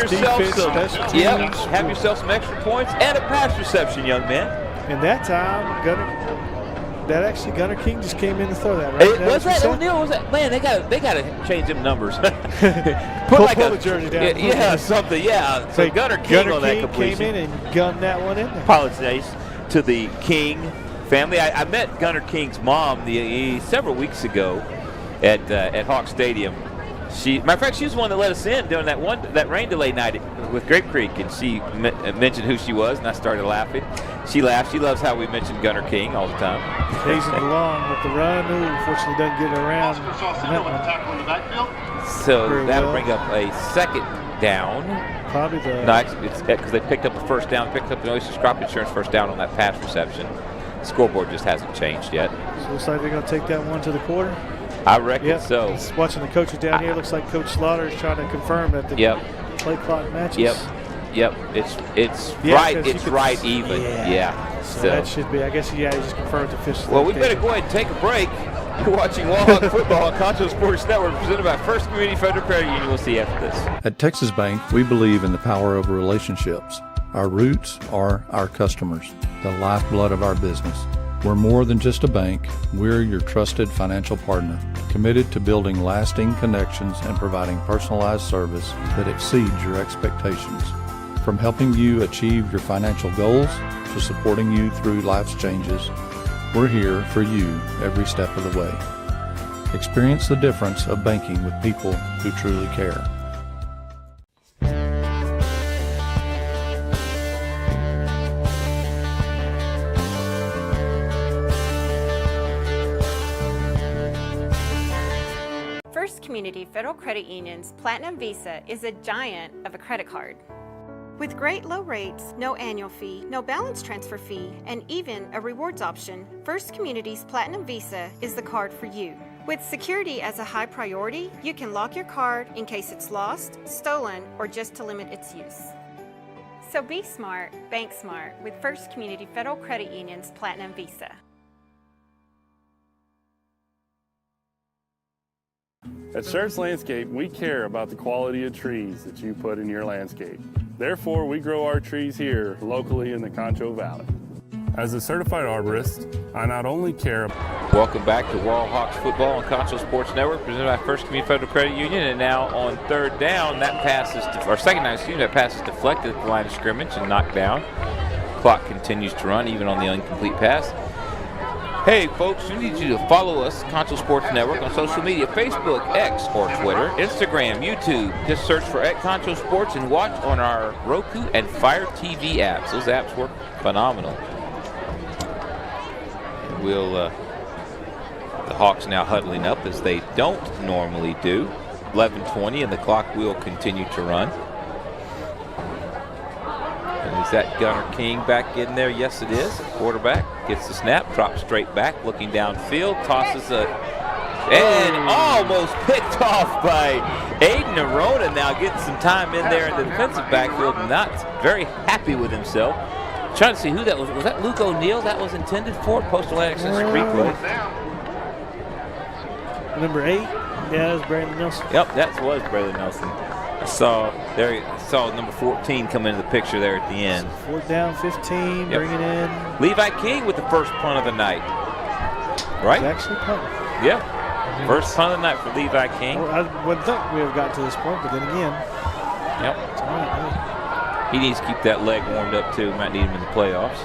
yourself some extra points and a pass reception, young man. And that time, Gunnar King just came in to throw that. Right? Was that O'Neal? Was that, man? They got to change them numbers. Pull a jersey down. Yeah, something. Yeah. So Gunnar King on that completion came in and gunned that one in there. Apologize to the King family. I met Gunnar King's mom several weeks ago at Hawk Stadium. Matter of fact, she was the one that let us in during that rain delay night with Grape Creek, and she mentioned who she was, and I started laughing. She laughed. She loves how we mention Gunnar King all the time. Kazin DeLong with the run. Unfortunately, doesn't get it around. So that'll bring up a 2nd down. Probably it's because they picked up a 1st down, picked up the Oasis Crop Insurance 1st down on that pass reception. The scoreboard just hasn't changed yet. So it looks like they're going to take that one to the quarter. I reckon so. Just watching the coaches down here, looks like Coach Slaughter is trying to confirm that the play clock matches. Yep. It's right. It's right even. Yeah. So that should be. I guess he just confirmed the official. Well, we better go ahead and take a break. You're watching Wallhawk Football on Concho Sports Network, presented by First Community Federal Credit Union. We'll see you after this. At Texas Bank, we believe in the power of relationships. Our roots are our customers, the lifeblood of our business. We're more than just a bank. We're your trusted financial partner, committed to building lasting connections and providing personalized service that exceeds your expectations. From helping you achieve your financial goals to supporting you through life's changes, we're here for you every step of the way. Experience the difference of banking with people who truly care. First Community Federal Credit Union's Platinum Visa is a giant of a credit card. With great low rates, no annual fee, no balance transfer fee, and even a rewards option, First Community's Platinum Visa is the card for you. With security as a high priority, you can lock your card in case it's lost, stolen, or just to limit its use. So be smart, bank smart with First Community Federal Credit Union's Platinum Visa. At Schertz Landscape, we care about the quality of trees that you put in your landscape. Therefore, we grow our trees here locally in the Concho Valley. As a certified arborist, I not only care. Welcome back to Wallhawks Football on Concho Sports Network, presented by First Community Federal Credit Union. And now on 3rd down, that pass is, or 2nd down, that pass is deflected at the line of scrimmage and knocked down. Clock continues to run even on the incomplete pass. Hey folks, we need you to follow us, Concho Sports Network, on social media, Facebook, X, or Twitter, Instagram, YouTube. Just search for @Concho Sports and watch on our Roku and Fire TV apps. Those apps work phenomenal. The Hawks now huddling up as they don't normally do. 11:20 and the clock will continue to run. And is that Gunnar King back in there? Yes, it is. Quarterback gets the snap, drops straight back, looking downfield, tosses and almost picked off by Aiden Arona. Now getting some time in there in the defensive backfield, not very happy with himself. Trying to see who that was. Was that Luke O'Neill that was intended for it? Postal Access replay. Number 8. Yeah, that was Braylon Nelson. Yep, that was Braylon Nelson. I saw number 14 come into the picture there at the end. 4th down, 15, bringing in. Levi King with the first punt of the night. Right? He's actually punting. Yeah. First punt of the night for Levi King. Well, I wouldn't think we have got to this point, but then again. Yep. He needs to keep that leg warmed up too. Might need him in the playoffs.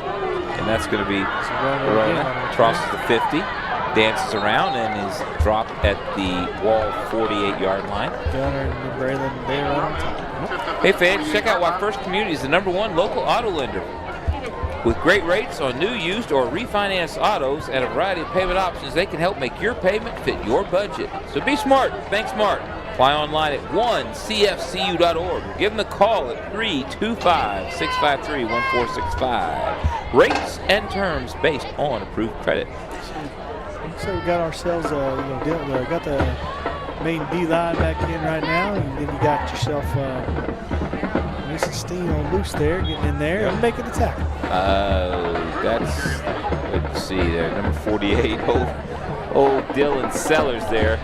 And that's going to be Verona. Crosses the 50. Dances around and is dropped at the Wall 48-yard line. Gunner and Braylon, they're right on top. Hey fans, check out why First Community is the #1 local auto lender. With great rates on new, used, or refinanced autos and a variety of payment options, they can help make your payment fit your budget. So be smart. Think smart. Apply online at 1cfcu.org. Give them a call at 325-653-1465. Rates and terms based on approved credit. So we got ourselves, got the main D line back in right now, and then you got yourself Mason Steen on loose there, getting in there and making the tackle. Let's see there, number 48, old Dylan Sellers there.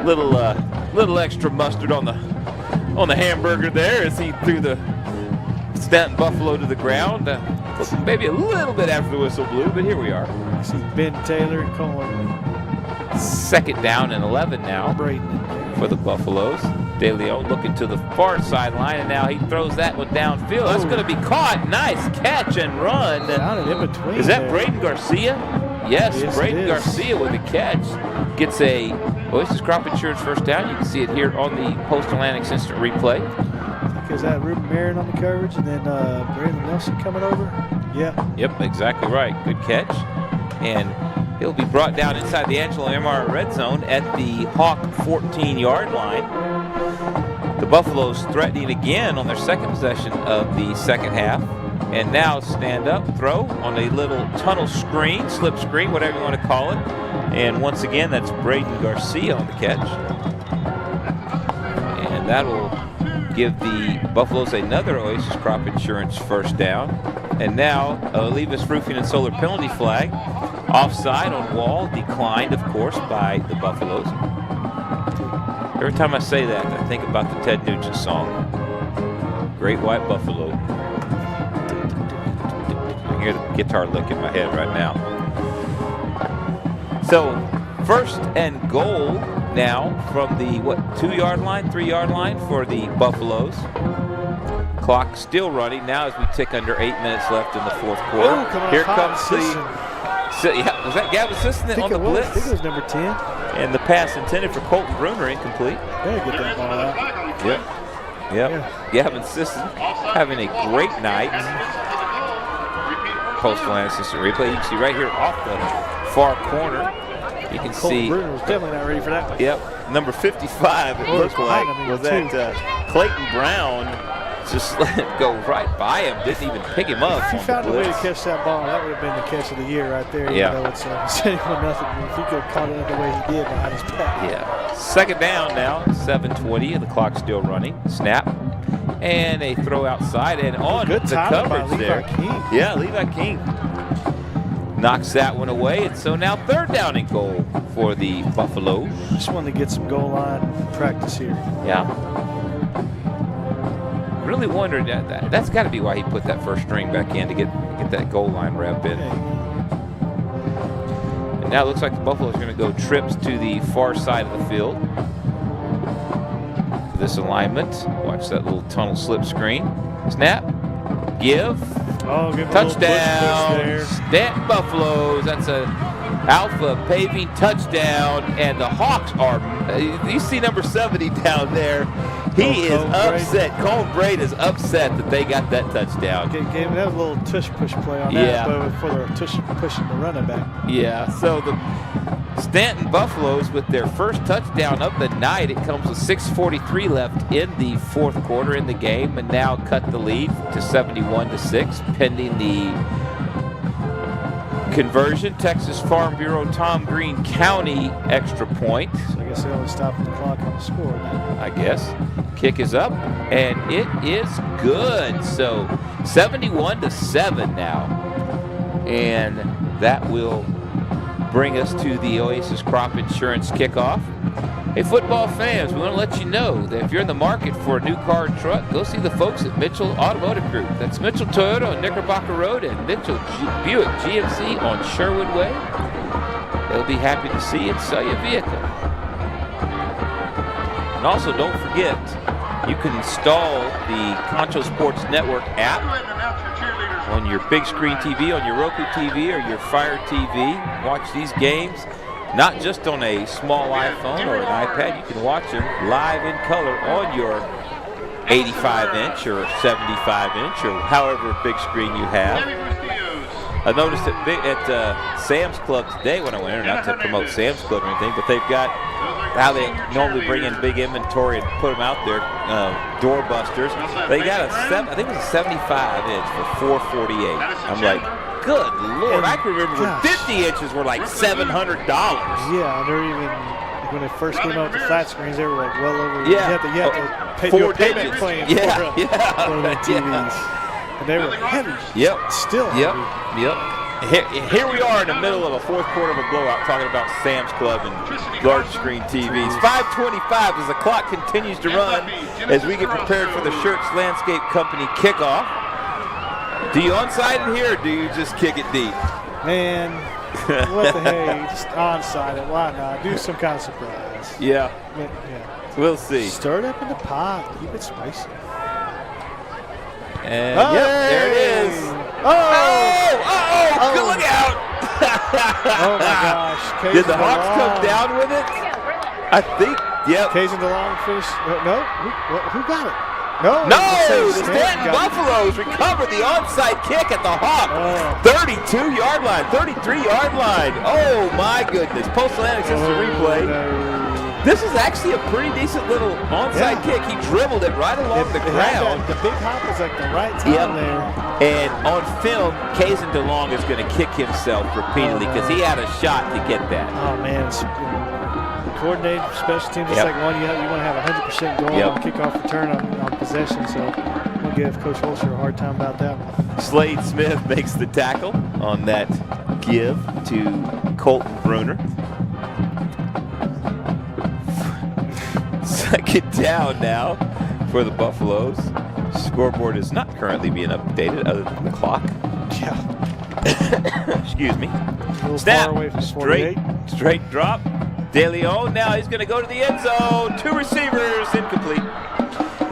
Little extra mustard on the hamburger there as he threw the Stanton Buffalo to the ground. Maybe a little bit after the whistle blew, but here we are. I see Ben Taylor calling. 2nd down and 11 now for the Buffaloes. De Leon looking to the far sideline, and now he throws that one downfield. That's going to be caught. Nice catch and run. Down in between. Is that Braden Garcia? Yes, Braden Garcia with a catch. Gets a Oasis Crop Insurance first down. You can see it here on the Post Atlantic's instant replay. Is that Ruben Marin on the coverage, and then Braylon Nelson coming over? Yeah. Yep, exactly right. Good catch. And he'll be brought down inside the Angelo MR red zone at the Hawk 14-yard line. The Buffaloes threatening again on their second possession of the second half. And now stand up, throw on a little tunnel screen, slip screen, whatever you want to call it. And once again, that's Braden Garcia on the catch. And that'll give the Buffaloes another Oasis Crop Insurance first down. And now, Olivas Roofing and Solar penalty flag. Offside on Wall, declined, of course, by the Buffaloes. Every time I say that, I think about the Ted Nugent song, Great White Buffalo. I hear the guitar lick in my head right now. So, 1st and goal now from the, 2-yard line, 3-yard line for the Buffaloes. Clock still running now as we tick under 8 minutes left in the 4th quarter. Here comes was that Gavin Sisson on the blitz? I think it was number 10. And the pass intended for Colton Bruner incomplete. Better get that ball out. Yep. Yeah. Gavin Sisson having a great night. Postal assistant replay. You can see right here off the far corner. You can see. Bruner was definitely not ready for that one. Yep. Number 55, it looked like, was that Clayton Brown. Just let it go right by him. Didn't even pick him up. If he found a way to catch that ball, that would have been the catch of the year right there. Yeah. You know, it's 71-0. If he could have caught it the way he did behind his back. Yeah. 2nd down now. 7:20, and the clock's still running. Snap. And a throw outside and on the coverage there. Yeah, Levi King knocks that one away. And so now 3rd down and goal for the Buffaloes. Just wanted to get some goal line practice here. Yeah. Really wondered that's got to be why he put that first string back in to get that goal line rep in. And now it looks like the Buffaloes are going to go trips to the far side of the field for this alignment. Watch that little tunnel slip screen. Snap. Give. Touchdown. Stanton Buffaloes. That's a Alpha paving touchdown, and the Hawks are. You see number 70 down there. He is upset. Cole Braid is upset that they got that touchdown. That was a little tush push play on that, but for the tush pushing the running back. Yeah. So the Stanton Buffaloes with their first touchdown of the night. It comes with 6:43 left in the 4th quarter in the game, and now cut the lead to 71-6, pending the conversion. Texas Farm Bureau, Tom Green County extra point. So I guess they always stop the clock on the score. Then. I guess. Kick is up, and it is good. So 71-7 now. And that will bring us to the Oasis Crop Insurance kickoff. Hey, football fans, we want to let you know that if you're in the market for a new car or truck, go see the folks at Mitchell Automotive Group. That's Mitchell Toyota on Knickerbocker Road and Mitchell Buick GMC on Sherwood Way. They'll be happy to see and sell you a vehicle. And also, don't forget, you can install the Concho Sports Network app on your big screen TV, on your Roku TV or your Fire TV. Watch these games. Not just on a small iPhone or an iPad, you can watch them live in color on your 85-inch or 75-inch or however big screen you have. I noticed at Sam's Club today when I went in, not to promote Sam's Club or anything, but they've got how they normally bring in big inventory and put them out there, door busters. They got I think it was a 75-inch for $448. I'm like, good Lord, I can remember when 50 inches were like $700. Yeah, and they're even, when they first came out with the flat screens, they were like well over, yeah. you have to pay your payment plan for one of the TVs. And they were heavy. Yep. Still heavy. Yep. Here we are in the middle of a fourth quarter of a blowout talking about Sam's Club and large screen TVs. 5:25 as the clock continues to run as we get prepared for the Shirts Landscape Company kickoff. Do you onside it here or do you just kick it deep? Man, what the heck? Just onside it. Why not? Do some kind of surprise. Yeah. Yeah. We'll see. Stir it up in the pot. Keep it spicy. And there it is. Good look out. Oh my gosh. Did the Hawks come down with it? I think, yep. Kazan DeLong finished. No? Who got it? No, the Stanton Buffaloes recovered the onside kick at the Hawk. 32-yard line, 33-yard line. Oh, my goodness. Post Atlantic says the replay. No. This is actually a pretty decent little onside kick. He dribbled it right along the ground. The big hop was like the right time there. And on film, Kazan DeLong is going to kick himself repeatedly because he had a shot to get that. Oh, man. Coordinated special teams, just like one, you want to have 100% goal on kickoff return on possession. So we'll give Coach Holscher a hard time about that one. Slade Smith makes the tackle on that give to Colton Bruner. Second down now for the Buffaloes. Scoreboard is not currently being updated other than the clock. Yeah. Excuse me. Snap. Far away from 48. Straight drop. De Leon, now he's going to go to the end zone. Two receivers, incomplete.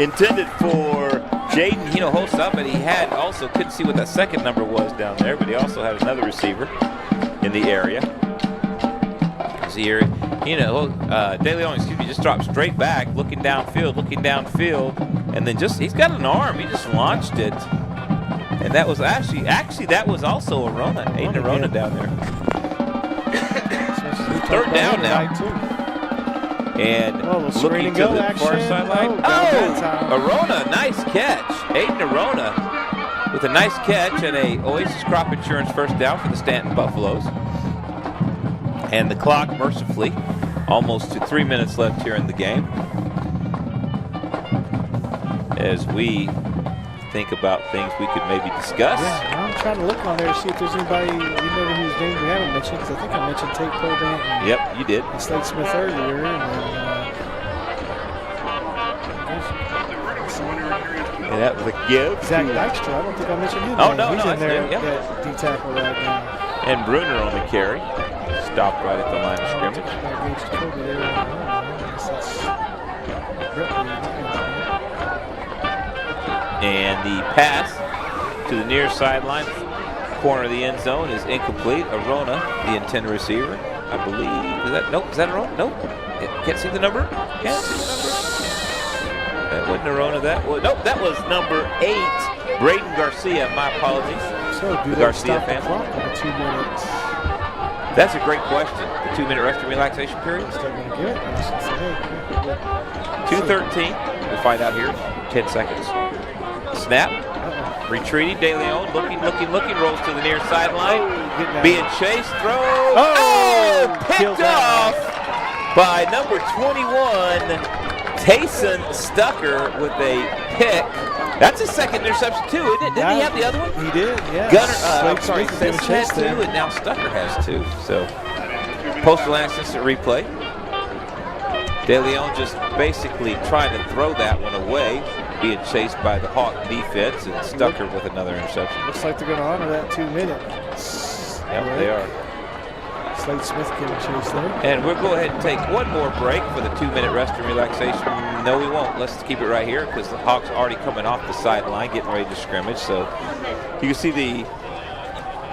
Intended for Jaden Hinojosa, but he had also, couldn't see what that second number was down there, but he also had another receiver in the area. Here, De Leon, just dropped straight back, looking downfield, and then he's got an arm. He just launched it. And that was actually that was also Arona, Aiden Arona down there. Third down now. And looking to the far sideline. Arona, nice catch. Aiden Arona with a nice catch and a Oasis Crop Insurance first down for the Stanton Buffaloes. And the clock, mercifully, almost to 3 minutes left here in the game. As we think about things we could maybe discuss. Yeah, I'm trying to look on there to see if there's anybody whose name we haven't mentioned, because I think I mentioned Tate Probant. Yep, you did. And Slade Smith earlier. And that was a give. Zach Dykstra, I don't think I mentioned him. He's in there at D-tackle right now. And Bruner on the carry. Stopped right at the line of scrimmage. And the pass to the near sideline, corner of the end zone, is incomplete. Arona, the intended receiver, I believe. Is that Arona? Nope. Can't see the number. Can't see the number. That wasn't Arona. That was number 8, Braden Garcia. My apologies. So the Garcia family. 2 minutes. That's a great question. The 2-minute rest and relaxation period. Still going to get it. 2:13. We'll find out here. 10 seconds. Snap. Retreating. De Leon looking. Rolls to the near sideline. getting out. Being chased, throws. Picked off by number 21, Tayson Stucker with a pick. That's his second interception too, isn't it? Didn't he have the other one? He did, yeah. I'm sorry, Smith had 2, and now Stucker has 2. So, Postal assistant replay. De Leon just basically trying to throw that one away, being chased by the Hawk defense, and Stucker with another interception. Looks like they're going to honor that 2 minutes. Yep, they are. Slade Smith getting chased there. And we'll go ahead and take one more break for the 2-minute rest and relaxation. No, we won't. Let's keep it right here because the Hawks are already coming off the sideline, getting ready to scrimmage. So you can see the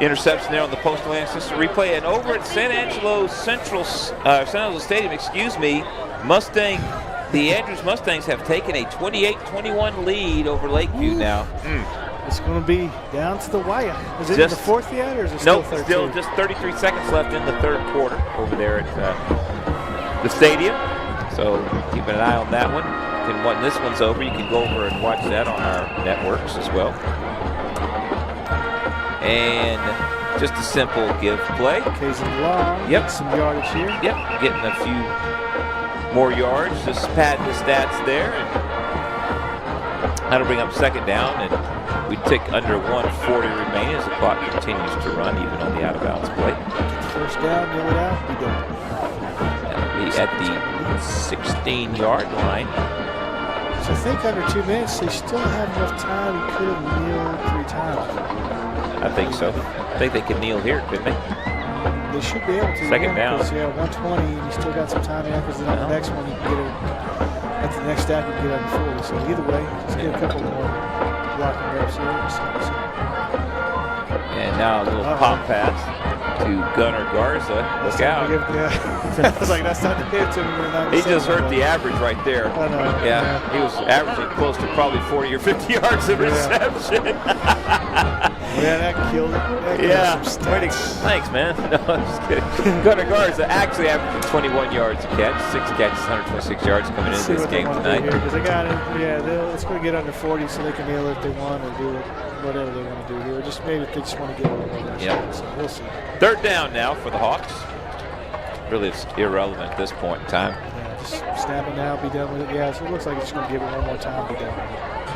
interception there on the Postal assistant replay. And over at San Angelo Stadium, the Andrews Mustangs have taken a 28-21 lead over Lakeview now. It's going to be down to the wire. Is it in the fourth yet, or is it still 13? Still just 33 seconds left in the third quarter over there at the stadium. So keeping an eye on that one. And when this one's over, you can go over and watch that on our networks as well. And just a simple give play. Kazin Long, yep. Some yardage here. Yep, getting a few more yards, just padding the stats there. And that'll bring up second down, and we tick under 140 remaining as the clock continues to run, even on the out-of-bounds play. First down, kneel it out, be done. That'll be at the 16-yard line. So I think under 2 minutes, they still have enough time. He could have kneeled 3 times. I think so. I think they can kneel here, couldn't they? They should be able to. Second down. Yeah, 120, and you still got some time in because then on the next one, you can get it. At the next step, you can get under 40. So either way, just get a couple more blocking reps here. And now a little pop pass to Gunnar Garza. Look out. I was like, that's not the hit to me. He just hurt the average right there. I know. Yeah, he was averaging close to probably 40 or 50 yards of reception. Yeah, that killed it. Thanks, man. No, I'm just kidding. Gunnar Garza actually averaging 21 yards a catch, 6 catches, 126 yards coming into this game tonight. Because they got it. Yeah, it's going to get under 40 so they can kneel if they want or do it, whatever they want to do here. Or just maybe if they just want to get a little more. Yep. So we'll see. Third down now for the Hawks. Really, it's irrelevant at this point in time. Yeah, just snap it now, be done with it. Yeah, so it looks like it's going to give it one more time, be done with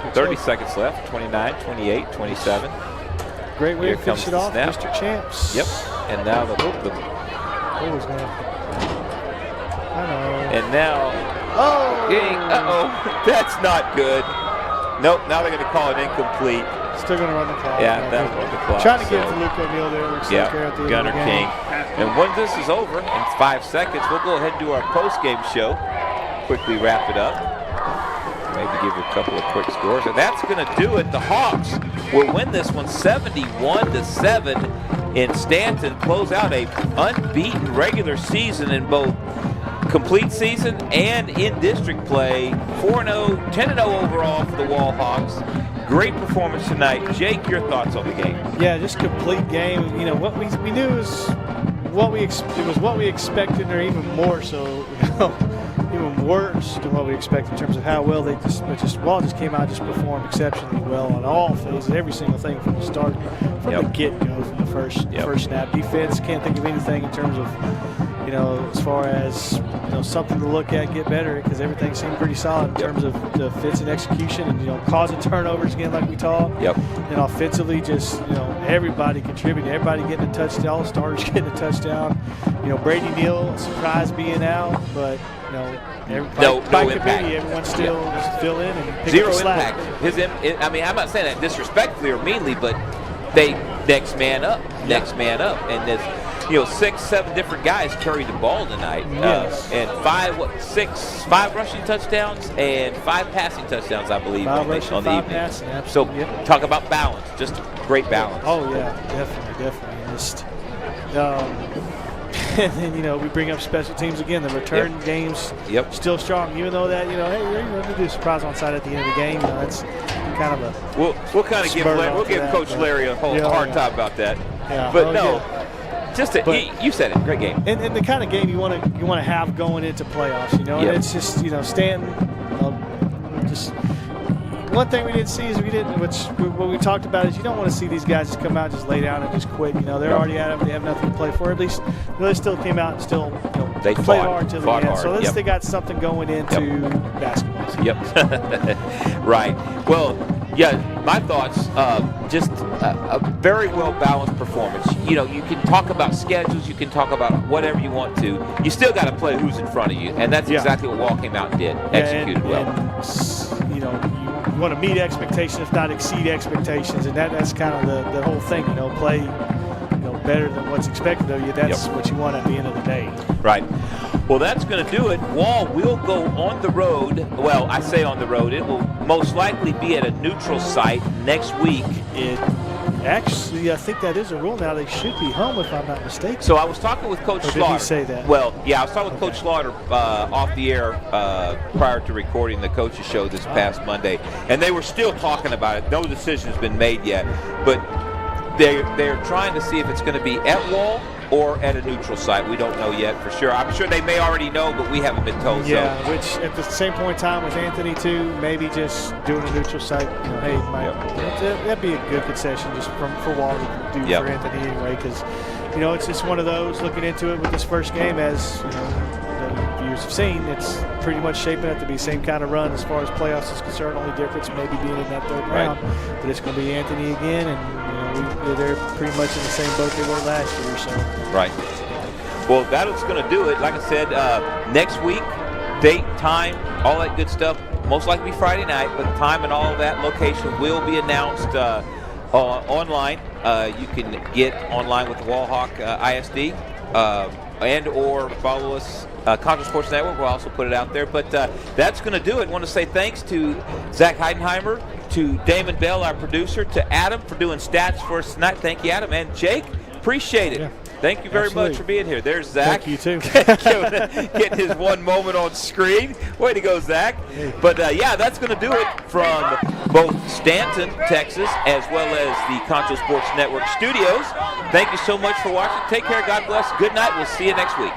it. 30 seconds left, 29, 28, 27. Great way to finish it off, Mr. Champs. Yep, and now the And now, that's not good. Nope, now they're going to call it incomplete. Still going to run the clock. Yeah, that'll run the clock. Trying to get it to Luke O'Neal there. Looks like there at the Gunnar end of the game. King. And when this is over, in 5 seconds, we'll go ahead and do our post-game show. Quickly wrap it up. Maybe give you a couple of quick scores. And that's going to do it. The Hawks will win this one 71-7 in Stanton. Close out a unbeaten regular season in both complete season and in district play. 4-0, 10-0 overall for the Wall Hawks. Great performance tonight. Jake, your thoughts on the game? Yeah, just complete game. You know, what we knew was what we expected, or even more so. Even worse than what we expected in terms of how well they Wall just came out, just performed exceptionally well on all phases, every single thing from the start, from the get-go, from the first snap. Defense, can't think of anything in terms of, as far as, something to look at, get better, because everything seemed pretty solid in terms of the fits and execution and, causing turnovers again like we talked. Yep. And offensively, just, everybody contributing, everybody getting a touchdown, all the starters getting a touchdown. Brady Neal, surprised being out, but, no impact. Everyone still fill in and pick Zero up the slack. impact. I'm not saying that disrespectfully or meanly, but they next man up, and there's 6-7 different guys carried the ball tonight. Yes. And 5 rushing touchdowns and 5 passing touchdowns, I believe, on the evening. Passing, so talk about balance, just great balance. Oh yeah, definitely. Just. And then, we bring up special teams again. The return game's still strong, even though that, hey, you're going to do a surprise on side at the end of the game. That's kind of a. We'll kind of give Coach Larry a hard time about that. Yeah. But you said it. Great game. And the kind of game you want to have going into playoffs. And it's just Stanton. one thing we didn't see is what we talked about is you don't want to see these guys just come out, just lay down and just quit. They're already at it. They have nothing to play for. At least they still came out and still they played hard till the end. Hard. So at least they got something going into basketball season. Yep. Right. Well, yeah, my thoughts, just a very well-balanced performance. You can talk about schedules, you can talk about whatever you want to. You still got to play who's in front of you, and that's exactly what Wall came out and did. Executed well. And, you want to meet expectations, if not exceed expectations, and that's kind of the whole thing. Play better than what's expected of you. That's what you want at the end of the day. Right. Well, that's going to do it. Wall will go on the road. Well, I say on the road. It will most likely be at a neutral site next week. Actually, I think that is a rule now. They should be home, if I'm not mistaken. So I was talking with Coach Slaughter. Did he say that? Well, yeah, I was talking with Coach Slaughter off the air prior to recording the coaches show this past Monday, and they were still talking about it. No decision has been made yet, but they're trying to see if it's going to be at Wall or at a neutral site. We don't know yet for sure. I'm sure they may already know, but we haven't been told. Yeah, which at the same point in time with Anthony too, maybe just doing a neutral site. Hey, that'd be a good concession just for Wall to do for Anthony anyway, because it's just one of those. Looking into it with this first game, as the viewers have seen, it's pretty much shaping up to be the same kind of run as far as playoffs is concerned. Only difference maybe being in that third round, but it's going to be Anthony again, and they're pretty much in the same boat they were last year. So right. Well, that's going to do it. Like I said, next week, date, time, all that good stuff. Most likely Friday night, but time and all of that location will be announced online. You can get online with the Wallhawk ISD and or follow us. Concho Sports Network will also put it out there. But that's going to do it. I want to say thanks to Zach Heidenheimer, to Damon Bell, our producer, to Adam for doing stats for us tonight. Thank you, Adam. And Jake, appreciate it. Yeah. Thank you very much for being here. There's Zach. Thank you, too. Getting his one moment on screen. Way to go, Zach. But, that's going to do it from both Stanton, Texas, as well as the Concho Sports Network studios. Thank you so much for watching. Take care. God bless. Good night. We'll see you next week.